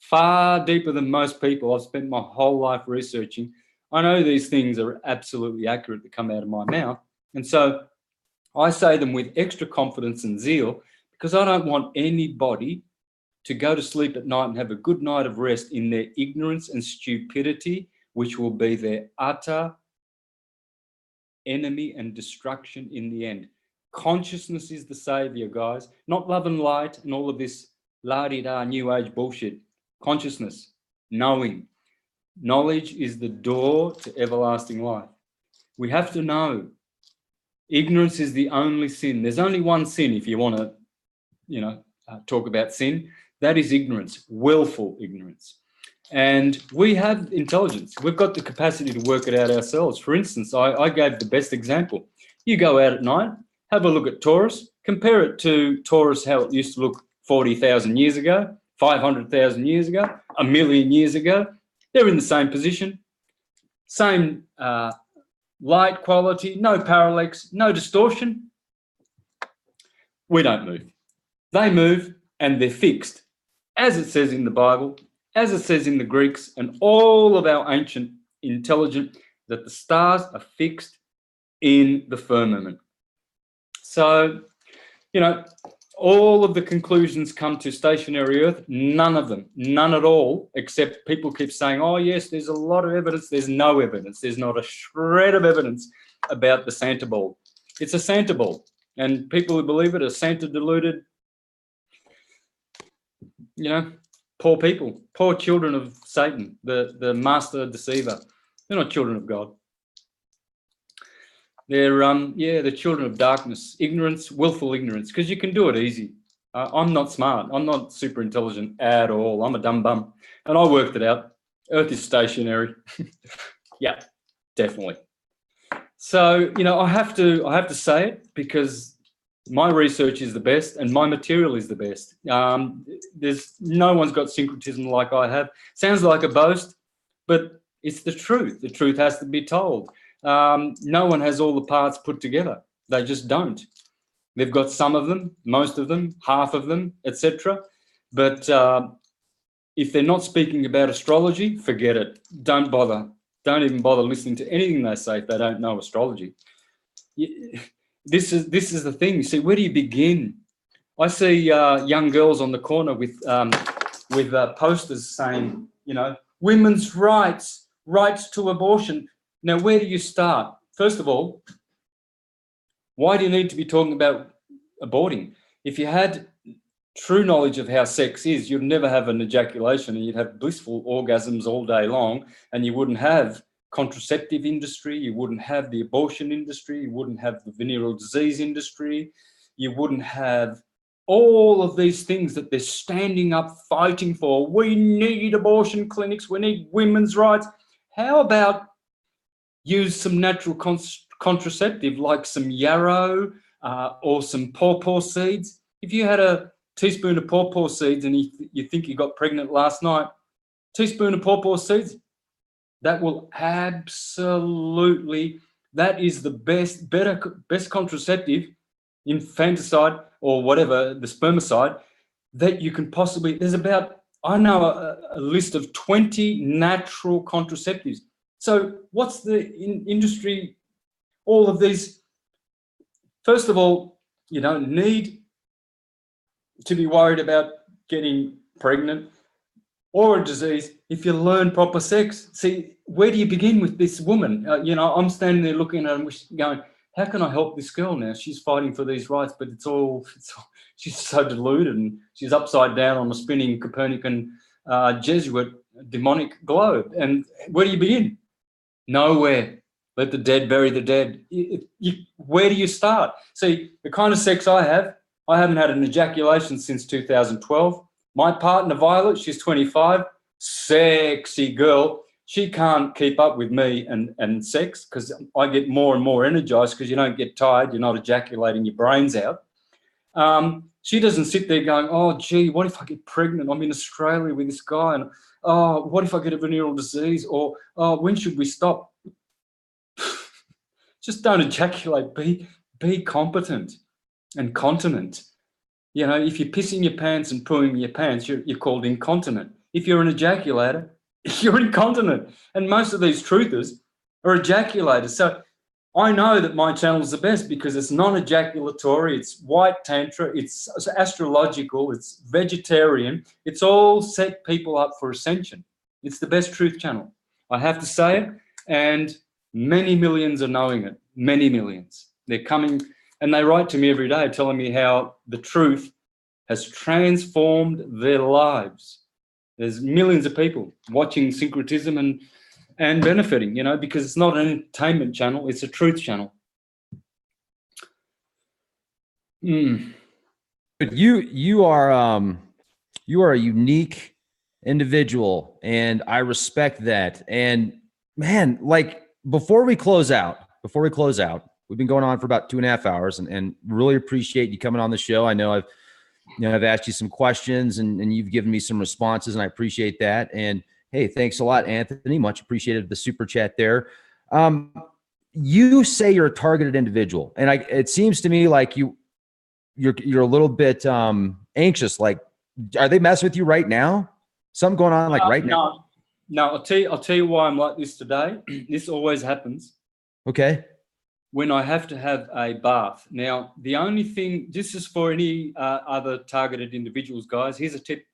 far deeper than most people, I've spent my whole life researching, I know these things are absolutely accurate that come out of my mouth. And so I say them with extra confidence and zeal, because I don't want anybody to go to sleep at night and have a good night of rest in their ignorance and stupidity, which will be their utter enemy and destruction in the end. Consciousness is the savior, guys, not love and light and all of this la-di-da new age bullshit. Consciousness, knowing. Knowledge is the door to everlasting life. We have to know. Ignorance is the only sin. There's only one sin, if you want to, talk about sin. That is ignorance, willful ignorance. And we have intelligence. We've got the capacity to work it out ourselves. For instance, I gave the best example. You go out at night, have a look at Taurus, compare it to Taurus, how it used to look 40,000 years ago, 500,000 years ago, a million years ago. They're in the same position, same light quality, no parallax, no distortion. We don't move. They move, and they're fixed, as it says in the Bible, as it says in the Greeks, and all of our ancient intelligence, that the stars are fixed in the firmament. So, you know, all of the conclusions come to stationary Earth. None of them, none at all, except people keep saying, oh, yes, there's a lot of evidence. There's no evidence. There's not a shred of evidence about the Santa ball. It's a Santa ball. And people who believe it are Santa deluded, you know, poor people, poor children of Satan, the master deceiver. They're not children of God. They're the children of darkness, ignorance, willful ignorance, because you can do it easy. I'm not smart. I'm not super intelligent at all. I'm a dumb bum, and I worked it out. Earth is stationary. Yeah, definitely. So, you know, I have to say it because my research is the best and my material is the best. There's no one's got syncretism like I have. Sounds like a boast, but it's the truth. The truth has to be told. No one has all the parts put together. They just don't. They've got some of them, most of them, half of them, etc. But if they're not speaking about astrology, forget it. Don't bother. Don't even bother listening to anything they say if they don't know astrology. This is the thing. You see, where do you begin? I see young girls on the corner with posters saying, you know, women's rights, rights to abortion. Now, where do you start? First of all, why do you need to be talking about aborting? If you had true knowledge of how sex is, you'd never have an ejaculation and you'd have blissful orgasms all day long, and you wouldn't have contraceptive industry, you wouldn't have the abortion industry, you wouldn't have the venereal disease industry, you wouldn't have all of these things that they're standing up fighting for. We need abortion clinics, we need women's rights. How about use some natural contraceptive like some yarrow or some pawpaw seeds? If you had a teaspoon of pawpaw seeds and you think you got pregnant last night, teaspoon of pawpaw seeds, that will absolutely, that is the best contraceptive, infanticide or whatever, the spermicide, that you can possibly, there's about, I know a list of 20 natural contraceptives. So what's the industry, all of these? First of all, you don't need to be worried about getting pregnant or a disease if you learn proper sex. See, where do you begin with this woman? You know, I'm standing there looking at her and going, how can I help this girl now? She's fighting for these rights, but it's all she's so deluded and she's upside down on a spinning Copernican Jesuit demonic globe. And where do you begin? Nowhere. Let the dead bury the dead. Where do you start? See, the kind of sex I haven't had an ejaculation since 2012. My partner, Violet, she's 25, sexy girl. She can't keep up with me and sex because I get more and more energized because you don't get tired. You're not ejaculating your brains out. She doesn't sit there going, oh, gee, what if I get pregnant? I'm in Australia with this guy. And, oh, what if I get a venereal disease? Or, oh, when should we stop? Just don't ejaculate. Be competent and continent. You know, if you're pissing your pants and pooing your pants, you're called incontinent. If you're an ejaculator, you're incontinent. And most of these truthers are ejaculators. So I know that my channel is the best because it's non-ejaculatory, it's white tantra, it's astrological, it's vegetarian. It's all set people up for ascension. It's the best truth channel. I have to say it, and many millions are knowing it, many millions. They're coming and they write to me every day telling me how the truth has transformed their lives. There's millions of people watching syncretism and benefiting, you know, because it's not an entertainment channel, it's a truth channel. But you are a unique individual, and I respect that. And man, like before we close out, we've been going on for about 2.5 hours, and really appreciate you coming on the show. I know I've asked you some questions and you've given me some responses, and I appreciate that. And hey, thanks a lot, Anthony. Much appreciated the super chat there. You say you're a targeted individual, and it seems to me like you're a little bit anxious. Like, are they messing with you right now? Something going on like right now? No, I'll tell you why I'm like this today. This always happens. Okay. when I have to have a bath. Now, the only thing, this is for any other targeted individuals, guys. Here's a tip.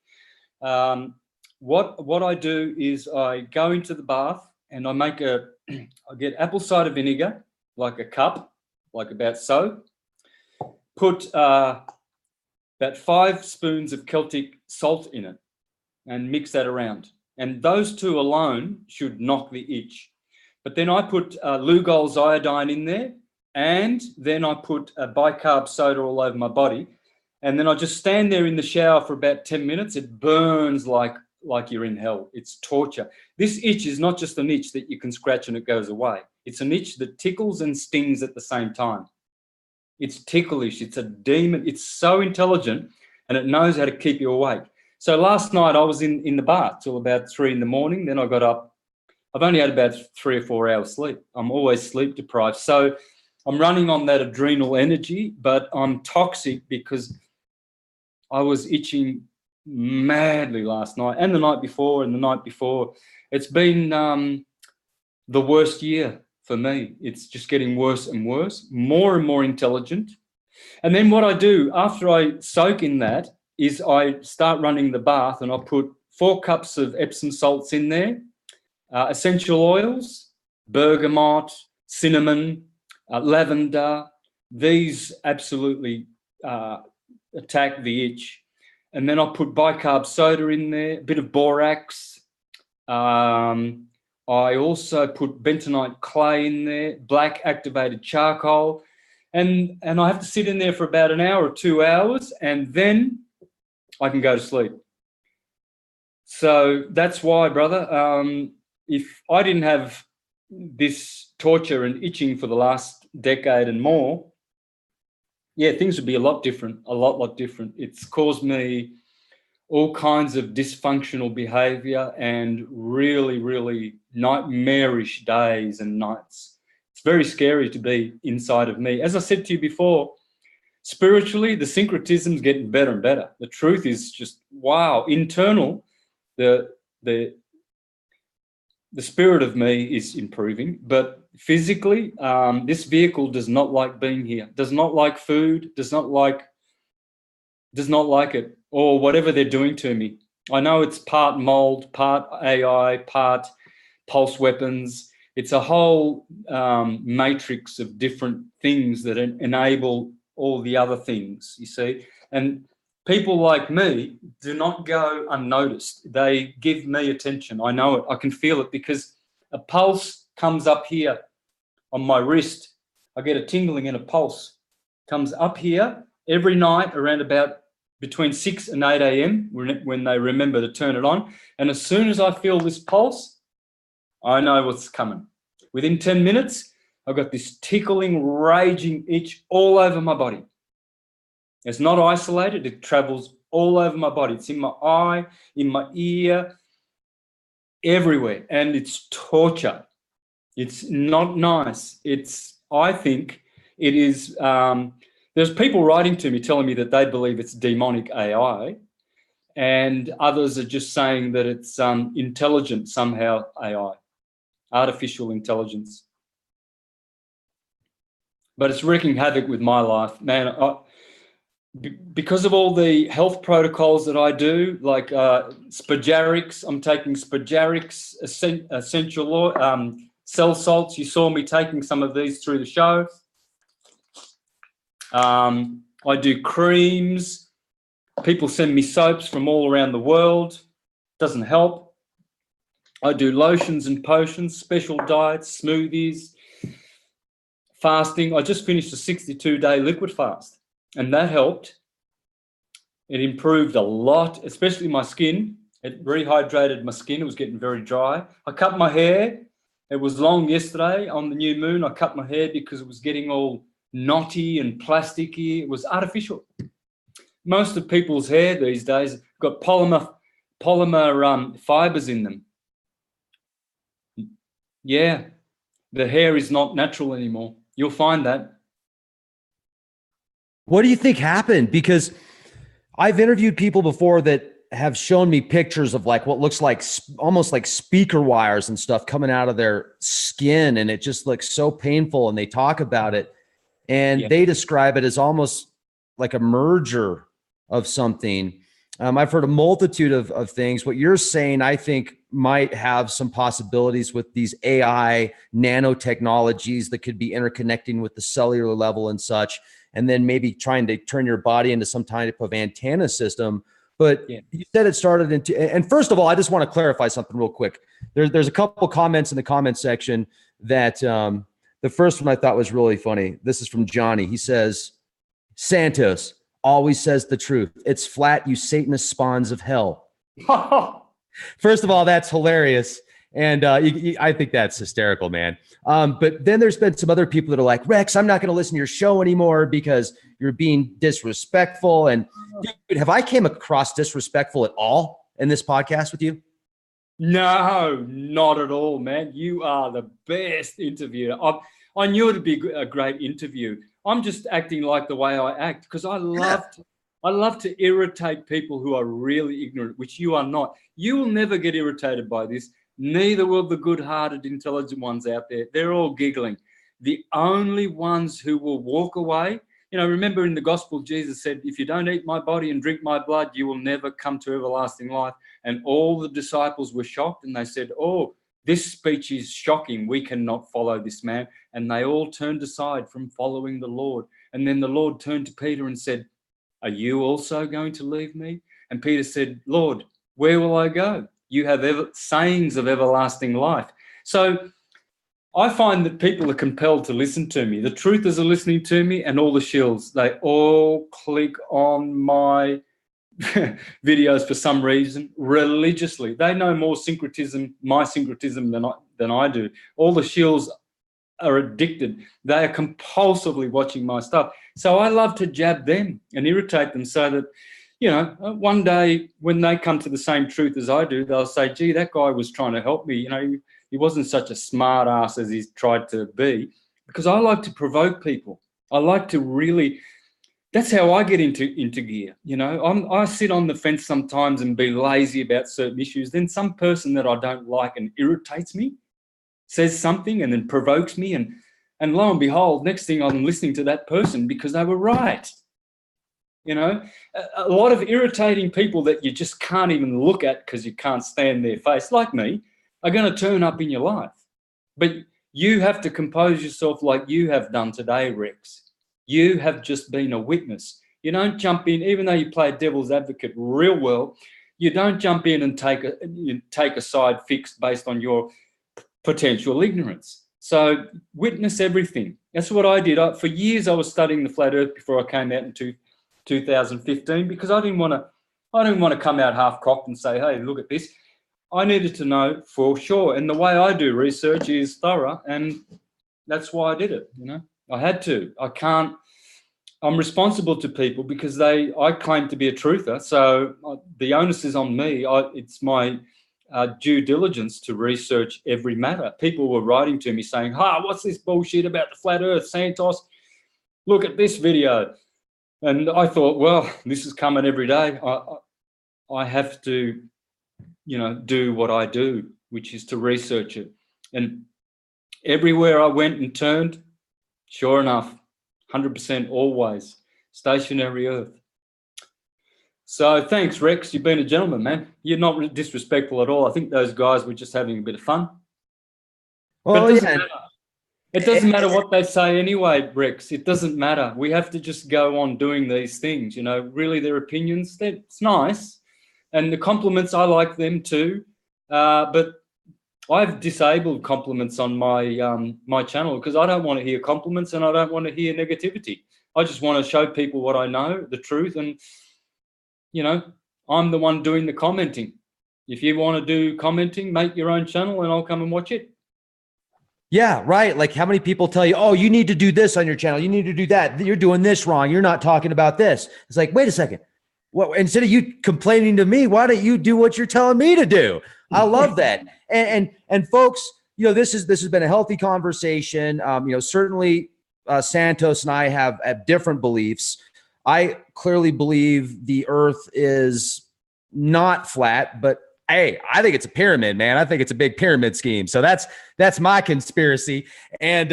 What I do is I go into the bath and I get apple cider vinegar, like a cup, like about so. Put about 5 spoons of Celtic salt in it and mix that around. And those two alone should knock the itch. But then I put Lugol's iodine in there, and then I put a bicarb soda all over my body. And then I just stand there in the shower for about 10 minutes. It burns like you're in hell. It's torture. This itch is not just an itch that you can scratch and it goes away. It's an itch that tickles and stings at the same time. It's ticklish. It's a demon. It's so intelligent, and it knows how to keep you awake. So last night I was in the bath till about 3 a.m. Then I got up. I've only had about 3 or 4 hours sleep. I'm always sleep deprived. So I'm running on that adrenal energy, but I'm toxic because I was itching madly last night and the night before and the night before. It's been the worst year for me. It's just getting worse and worse, more and more intelligent. And then what I do after I soak in that is I start running the bath, and I put 4 cups of Epsom salts in there, essential oils, bergamot, cinnamon, lavender. These absolutely attack the itch. And then I'll put bicarb soda in there, a bit of borax. I also put bentonite clay in there, black activated charcoal. And I have to sit in there for about an hour or 2 hours, and then I can go to sleep. So that's why, brother, if I didn't have this torture and itching for the last decade and more, yeah, things would be a lot different, a lot different. It's caused me all kinds of dysfunctional behavior and really, really nightmarish days and nights. It's very scary to be inside of me. As I said to you before, spiritually, the syncretism's getting better and better. The truth is just, wow, internal, the spirit of me is improving, but physically, this vehicle does not like being here, does not like food, does not like it, or whatever they're doing to me. I know it's part mold, part AI, part pulse weapons. It's a whole matrix of different things that enable all the other things, you see. And people like me do not go unnoticed. They give me attention. I know it. I can feel it because a pulse comes up here on my wrist. I get a tingling in a pulse. Comes up here every night around about between 6 and 8 a.m. when they remember to turn it on. And as soon as I feel this pulse, I know what's coming. Within 10 minutes, I've got this tickling, raging itch all over my body. It's not isolated. It travels all over my body. It's in my eye, in my ear, everywhere. And it's torture. It's not nice. I think it is, there's people writing to me telling me that they believe it's demonic AI, and others are just saying that it's intelligent somehow AI, artificial intelligence. But it's wreaking havoc with my life, man. Because of all the health protocols that I do, like Spagyrics, I'm taking Spagyrics, essential oil, cell salts. You saw me taking some of these through the show. I do creams. People send me soaps from all around the world. Doesn't help. I do lotions and potions, special diets, smoothies, fasting. I just finished a 62-day liquid fast, and that helped. It improved a lot, especially my skin. It rehydrated my skin. It was getting very dry. I cut my hair. It was long yesterday on the new moon. I cut my hair because it was getting all knotty and plasticky. It was artificial. Most of people's hair these days got polymer fibers in them. Yeah, the hair is not natural anymore. You'll find that. What do you think happened? Because I've interviewed people before that have shown me pictures of like what looks like almost like speaker wires and stuff coming out of their skin. And it just looks so painful. And they talk about it and they describe it as almost like a merger of something. I've heard a multitude of things. What you're saying, I think, might have some possibilities with these AI nanotechnologies that could be interconnecting with the cellular level and such, and then maybe trying to turn your body into some type of antenna system. But you said it started into, and first of all, I just want to clarify something real quick. There's a couple comments in the comment section that the first one I thought was really funny. This is from Johnny. He says, Santos always says the truth. It's flat, you Satanist spawns of hell. First of all, that's hilarious. And I think that's hysterical, man. But then there's been some other people that are like, Rex, I'm not going to listen to your show anymore because you're being disrespectful. And dude, have I came across disrespectful at all in this podcast with you? No, not at all, man. You are the best interviewer. I knew it'd be a great interview. I'm just acting like the way I act because I love to irritate people who are really ignorant, which you are not. You will never get irritated by this. Neither will the good-hearted, intelligent ones out there. They're all giggling. The only ones who will walk away, remember in the gospel, Jesus said, if you don't eat my body and drink my blood, you will never come to everlasting life. And all the disciples were shocked and they said, oh, this speech is shocking. We cannot follow this man. And they all turned aside from following the Lord. And then the Lord turned to Peter and said, are you also going to leave me? And Peter said, Lord, where will I go? You have sayings of everlasting life. So I find that people are compelled to listen to me. The truthers are listening to me, and all the shills, they all click on my videos for some reason religiously. They know more my syncretism than I do. All the shills are addicted. They are compulsively watching my stuff. So I love to jab them and irritate them so that, one day when they come to the same truth as I do, they'll say, gee, that guy was trying to help me. He wasn't such a smart ass as he's tried to be, because I like to provoke people. I like to really, that's how I get into gear. I sit on the fence sometimes and be lazy about certain issues. Then some person that I don't like and irritates me says something and then provokes me. And lo and behold, next thing I'm listening to that person because they were right. A lot of irritating people that you just can't even look at because you can't stand their face, like me, are going to turn up in your life. But you have to compose yourself like you have done today, Rex. You have just been a witness. You don't jump in, even though you play devil's advocate real well, you don't jump in and take a side fixed based on your potential ignorance. So witness everything. That's what I did. For years I was studying the flat earth before I came out in 2015 because I didn't want to come out half cocked and say, hey, look at this. I needed to know for sure. And the way I do research is thorough, and that's why I did it. I had to. I'm responsible to people because I claim to be a truther. So the onus is on me. It's my due diligence to research every matter. People were writing to me saying, what's this bullshit about the flat earth, Santos? Look at this video. And I thought, well, this is coming every day. I have to, do what I do, which is to research it. And everywhere I went and turned, sure enough, 100% always, stationary earth. So thanks, Rex. You've been a gentleman, man. You're not disrespectful at all. I think those guys were just having a bit of fun. Well, It doesn't matter what they say anyway, Rex. It doesn't matter. We have to just go on doing these things, really their opinions. It's nice. And the compliments, I like them too. But I've disabled compliments on my channel because I don't want to hear compliments and I don't want to hear negativity. I just want to show people what I know, the truth. And, I'm the one doing the commenting. If you want to do commenting, make your own channel and I'll come and watch it. Yeah, right. Like how many people tell you, oh, you need to do this on your channel. You need to do that. You're doing this wrong. You're not talking about this. It's like, wait a second. Well, instead of you complaining to me, why don't you do what you're telling me to do? I love that. And folks, this has been a healthy conversation. Certainly Santos and I have different beliefs. I clearly believe the earth is not flat, but hey, I think it's a pyramid, man. I think it's a big pyramid scheme. So that's my conspiracy. And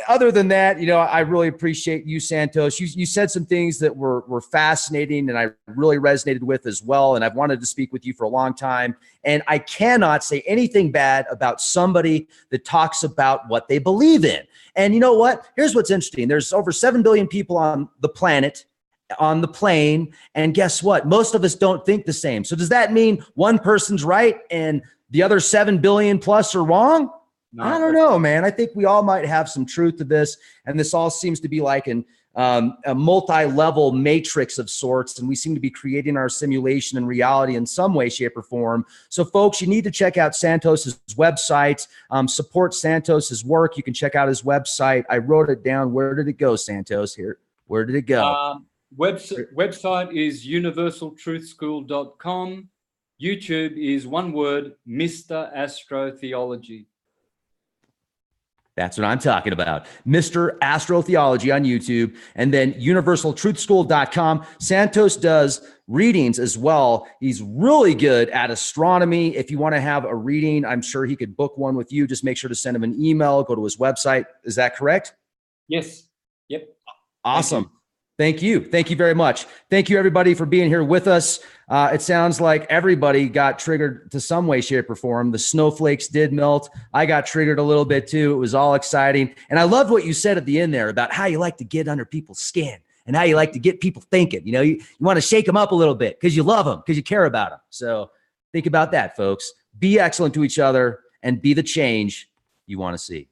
other than that, you know, I really appreciate you, Santos. You said some things that were fascinating and I really resonated with as well. And I've wanted to speak with you for a long time. And I cannot say anything bad about somebody that talks about what they believe in. And you know what? Here's what's interesting. There's over 7 billion people on the planet, on the plane. And guess what? Most of us don't think the same. So does that mean one person's right and the other 7 billion plus are wrong? No, I don't know, man. I think we all might have some truth to this. And this all seems to be like a multi-level matrix of sorts. And we seem to be creating our simulation and reality in some way, shape, or form. So folks, you need to check out Santos's website, support Santos's work. You can check out his website. I wrote it down. Where did it go, Santos? Here. Where did it go? Website is universaltruthschool.com. YouTube is one word, Mr. Astrotheology. That's what I'm talking about. Mr. Astrotheology on YouTube, and then universaltruthschool.com. Santos does readings as well. He's really good at astronomy. If you want to have a reading, I'm sure he could book one with you. Just make sure to send him an email, go to his website. Is that correct? Yes. Yep. Awesome. Thank you. Thank you very much. Thank you, everybody, for being here with us. It sounds like everybody got triggered to some way, shape, or form. The snowflakes did melt. I got triggered a little bit, too. It was all exciting. And I loved what you said at the end there about how you like to get under people's skin and how you like to get people thinking. You know, you want to shake them up a little bit because you love them, because you care about them. So think about that, folks. Be excellent to each other and be the change you want to see.